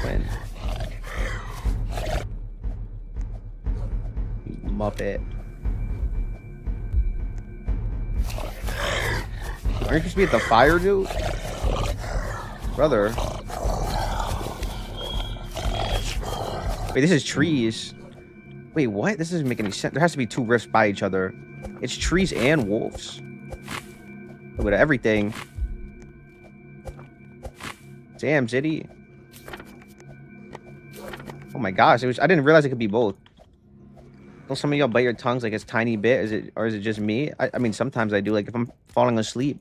Quinn. You Muppet. Aren't you supposed to be at the fire, dude? Brother. Wait, this is trees. Wait, what? This doesn't make any sense. There has to be two rifts by each other. It's trees and wolves. Look at everything. Damn, Zitty. Oh my gosh, I didn't realize it could be both. Don't some of y'all bite your tongues like it's tiny bit? Or is it just me? I mean, sometimes I do. Like if I'm falling asleep,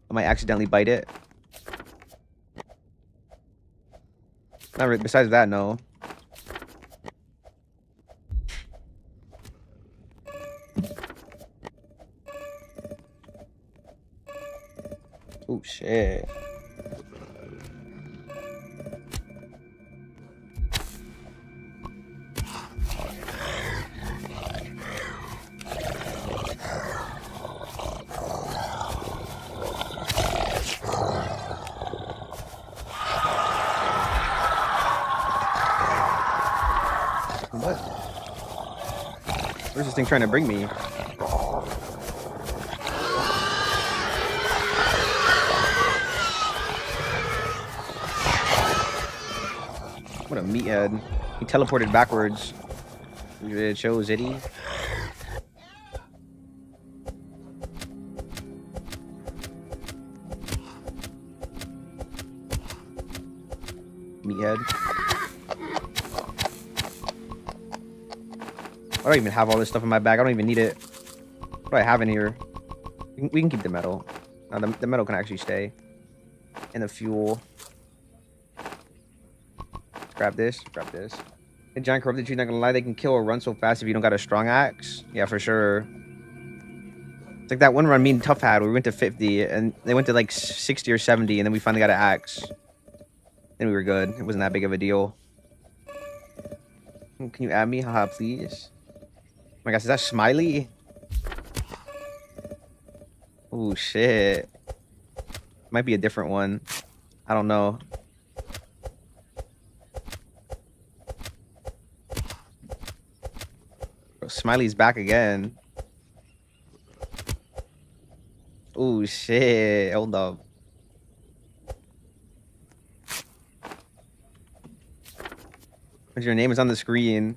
I might accidentally bite it. Not really, besides that, no. Oh shit. What? Where's this thing trying to bring me? What a meathead. He teleported backwards. It shows Itty. Meathead. I don't even have all this stuff in my bag. I don't even need it. What do I have in here? We can keep the metal. No, the metal can actually stay. And the fuel. Grab this. Grab this. The giant corrupted tree, not gonna lie, they can kill or run so fast if you don't got a strong axe. Yeah, for sure. It's like that one run me and Tough had where we went to 50 and they went to like 60 or 70 and then we finally got an axe. Then we were good. It wasn't that big of a deal. Can you add me? Haha, please. Oh my gosh, is that Smiley? Oh shit. Might be a different one. I don't know. Bro, Smiley's back again. Oh shit. Hold up. But your name is on the screen.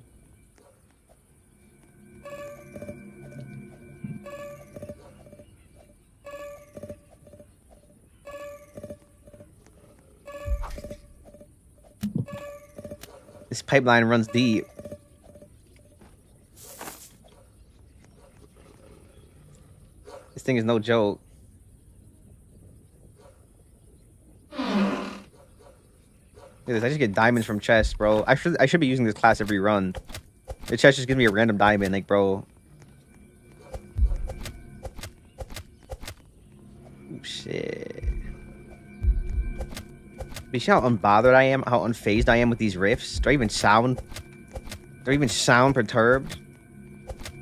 This pipeline runs deep. This thing is no joke. Look at this. I just get diamonds from chests, bro. I should be using this class every run. The chest just gives me a random diamond, like, bro. Oh, shit. But you see how unbothered I am? How unfazed I am with these rifts? Do I even sound perturbed?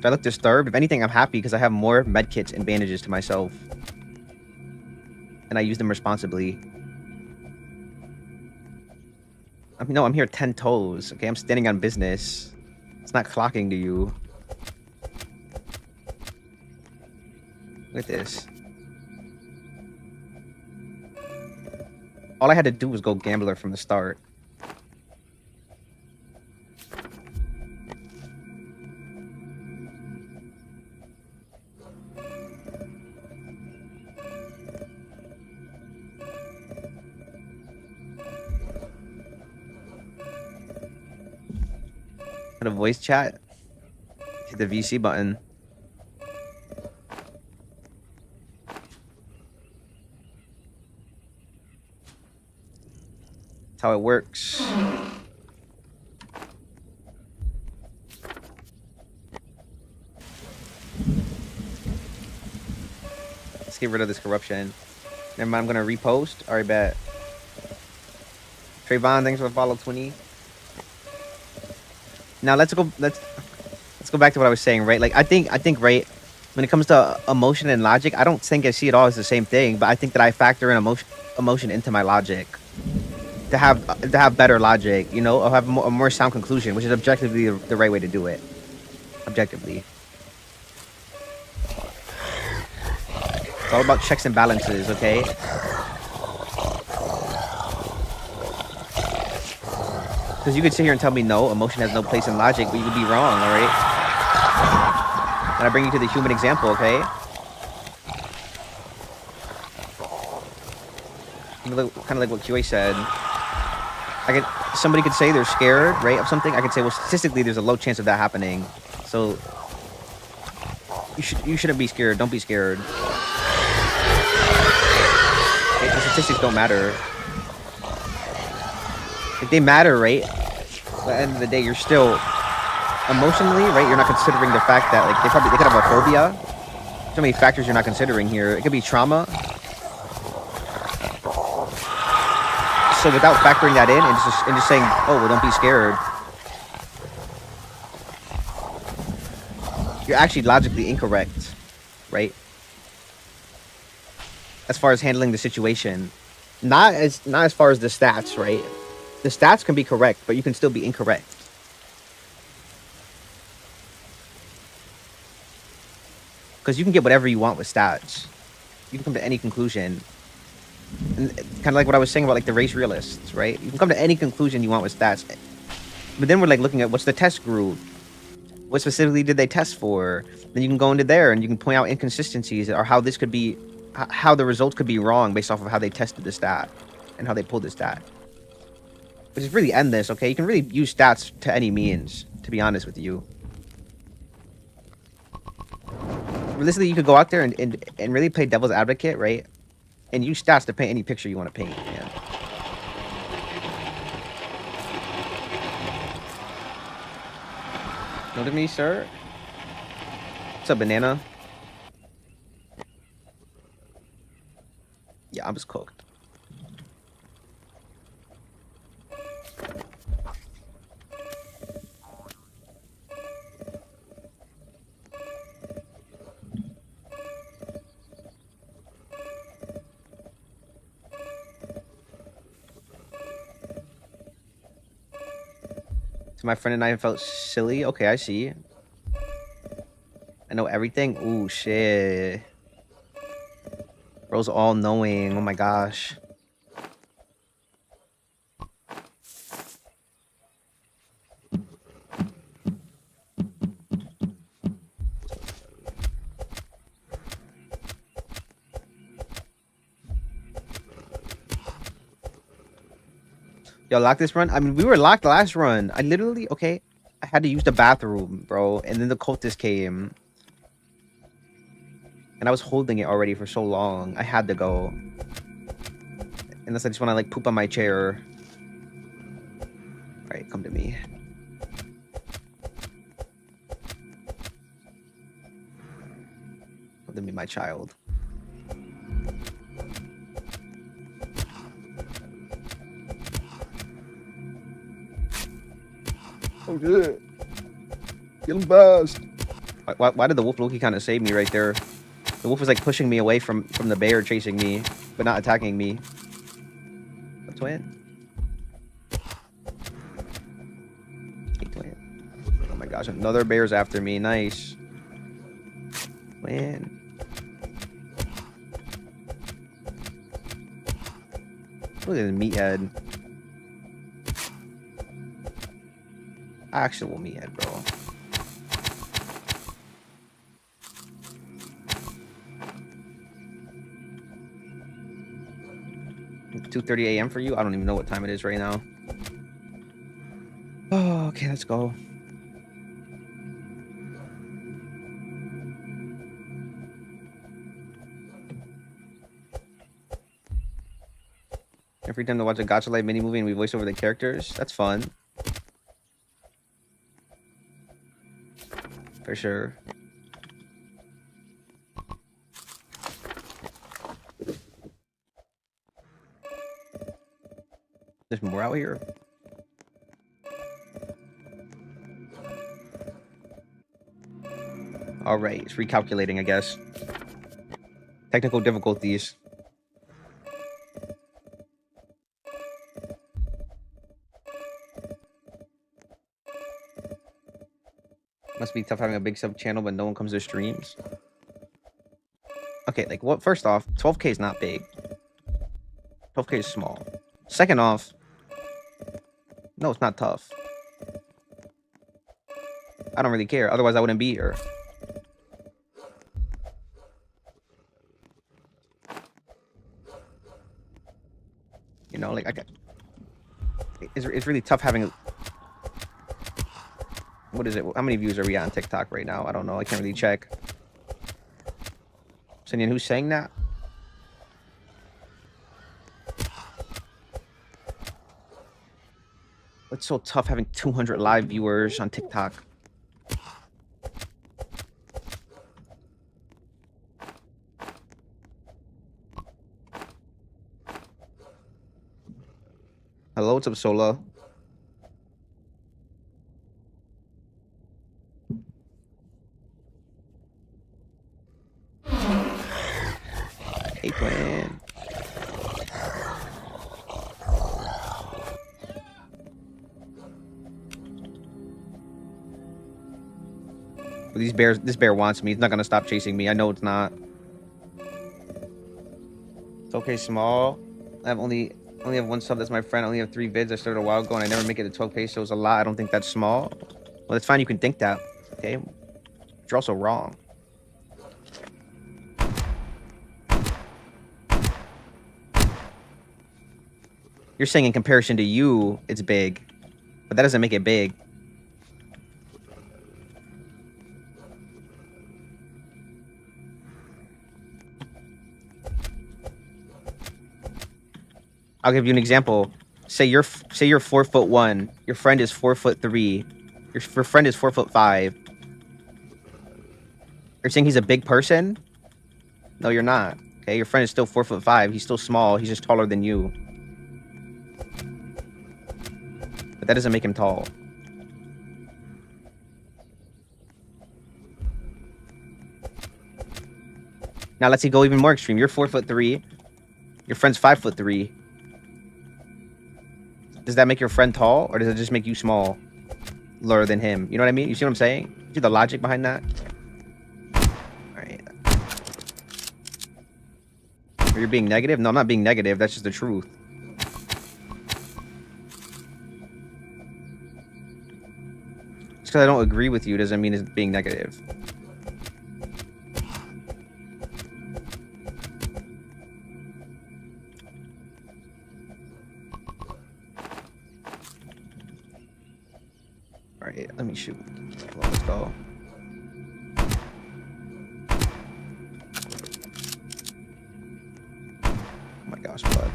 Do I look disturbed? If anything, I'm happy because I have more medkits and bandages to myself. And I use them responsibly. I'm here 10 toes, okay? I'm standing on business. It's not clocking to you. Look at this. All I had to do was go gambler from the start. Put a voice chat. Hit the VC button. That's how it works. Let's get rid of this corruption. Never mind, I'm gonna repost. Alright, bet. Trayvon, thanks for the follow, 20. Now let's go back to what I was saying, right? Like I think right, when it comes to emotion and logic, I don't think I see it all as the same thing, but I think that I factor in emotion into my logic to have better logic, you know, or have a more sound conclusion, which is objectively the right way to do it. Objectively. It's all about checks and balances, okay? Because you could sit here and tell me, no, emotion has no place in logic, but you could be wrong, all right? And I bring you to the human example, okay? Kind of like what QA said. Somebody could say they're scared, right, of something. I could say, well, statistically, there's a low chance of that happening. So you shouldn't be scared. Don't be scared. Okay, the statistics don't matter. If they matter, right? At the end of the day, you're still emotionally, right? You're not considering the fact that like they could have a phobia. So many factors you're not considering here. It could be trauma. So without factoring that in and just saying, oh, well, don't be scared, you're actually logically incorrect, right? As far as handling the situation, not as far as the stats, right? The stats can be correct, but you can still be incorrect. Because you can get whatever you want with stats. You can come to any conclusion. And kind of like what I was saying about like the race realists, right? You can come to any conclusion you want with stats. But then we're like looking at what's the test group? What specifically did they test for? Then you can go into there and you can point out inconsistencies or how this could be, how the results could be wrong based off of how they tested the stat and how they pulled the stat. Which is really endless, okay? You can really use stats to any means, to be honest with you. Realistically, you could go out there and really play devil's advocate, right? And use stats to paint any picture you want to paint, man. Note to me, sir. What's up, banana? Yeah, I'm just cooked. My friend and I felt silly. Okay, I see. I know everything. Ooh, shit. Bro's all knowing. Oh my gosh. Yo, lock this run? I mean, we were locked last run. I literally, okay, I had to use the bathroom, bro. And then the cultist came. And I was holding it already for so long. I had to go. Unless I just want to, like, poop on my chair. All right, come to me. Come to me, my child. Oh, shit. Kill him fast. Why did the wolf Loki kind of save me right there? The wolf was like pushing me away from the bear chasing me, but not attacking me. Let's win. Oh my gosh, another bear's after me. Nice. Win. Look at the meathead. Actual meathead, bro. It's 2:30 a.m. for you? I don't even know what time it is right now. Oh, okay, let's go. Every time to watch a Gacha Life mini movie and we voice over the characters, that's fun. For sure. There's more out here. All right, it's recalculating, I guess. Technical difficulties. Must be tough having a big sub channel, but no one comes to streams. Okay, like what? First off, 12K is not big. 12K is small. Second off, no, it's not tough. I don't really care. Otherwise, I wouldn't be here. You know, like it's really tough having. What is it? How many views are we at on TikTok right now? I don't know. I can't really check. Sinian, who's saying that? It's so tough having 200 live viewers on TikTok. Hello, what's up, Sola? Hey, twin. But this bear wants me. It's not gonna stop chasing me. I know it's not. It's okay, small. I only have one sub. That's my friend. I only have 3 vids. I started a while ago and I never make it to 12K, so it's a lot. I don't think that's small. Well, it's fine. You can think that. Okay, but you're also wrong. You're saying in comparison to you, it's big, but that doesn't make it big. I'll give you an example. Say you're 4'1". Your friend is 4'3". Your friend is 4'5". You're saying he's a big person? No, you're not. Okay, your friend is still 4'5". He's still small. He's just taller than you. But that doesn't make him tall. Now let's see, go even more extreme. You're 4'3". Your friend's 5'3". Does that make your friend tall, or does it just make you small? lower than him. You know what I mean? You see what I'm saying? See the logic behind that? Alright. You're being negative? No, I'm not being negative. That's just the truth. Just because I don't agree with you doesn't mean it's being negative. Alright, let me shoot. Let's go. Oh my gosh, bud.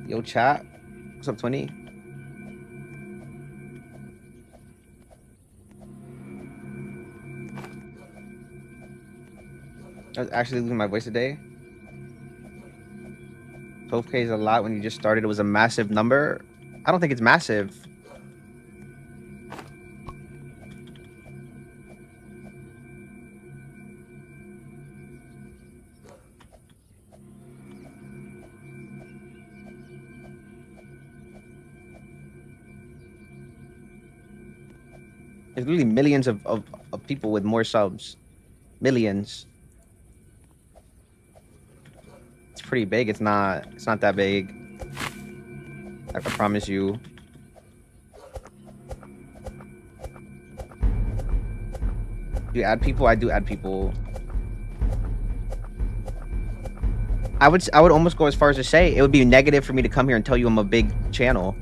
Yo, chat. What's up, 20? I was actually losing my voice today. 12K is a lot when you just started. It was a massive number. I don't think it's massive. There's literally millions of people with more subs. Millions. It's pretty big. It's not that big. I promise you. Do you add people? I do add people. I would almost go as far as to say it would be negative for me to come here and tell you I'm a big channel.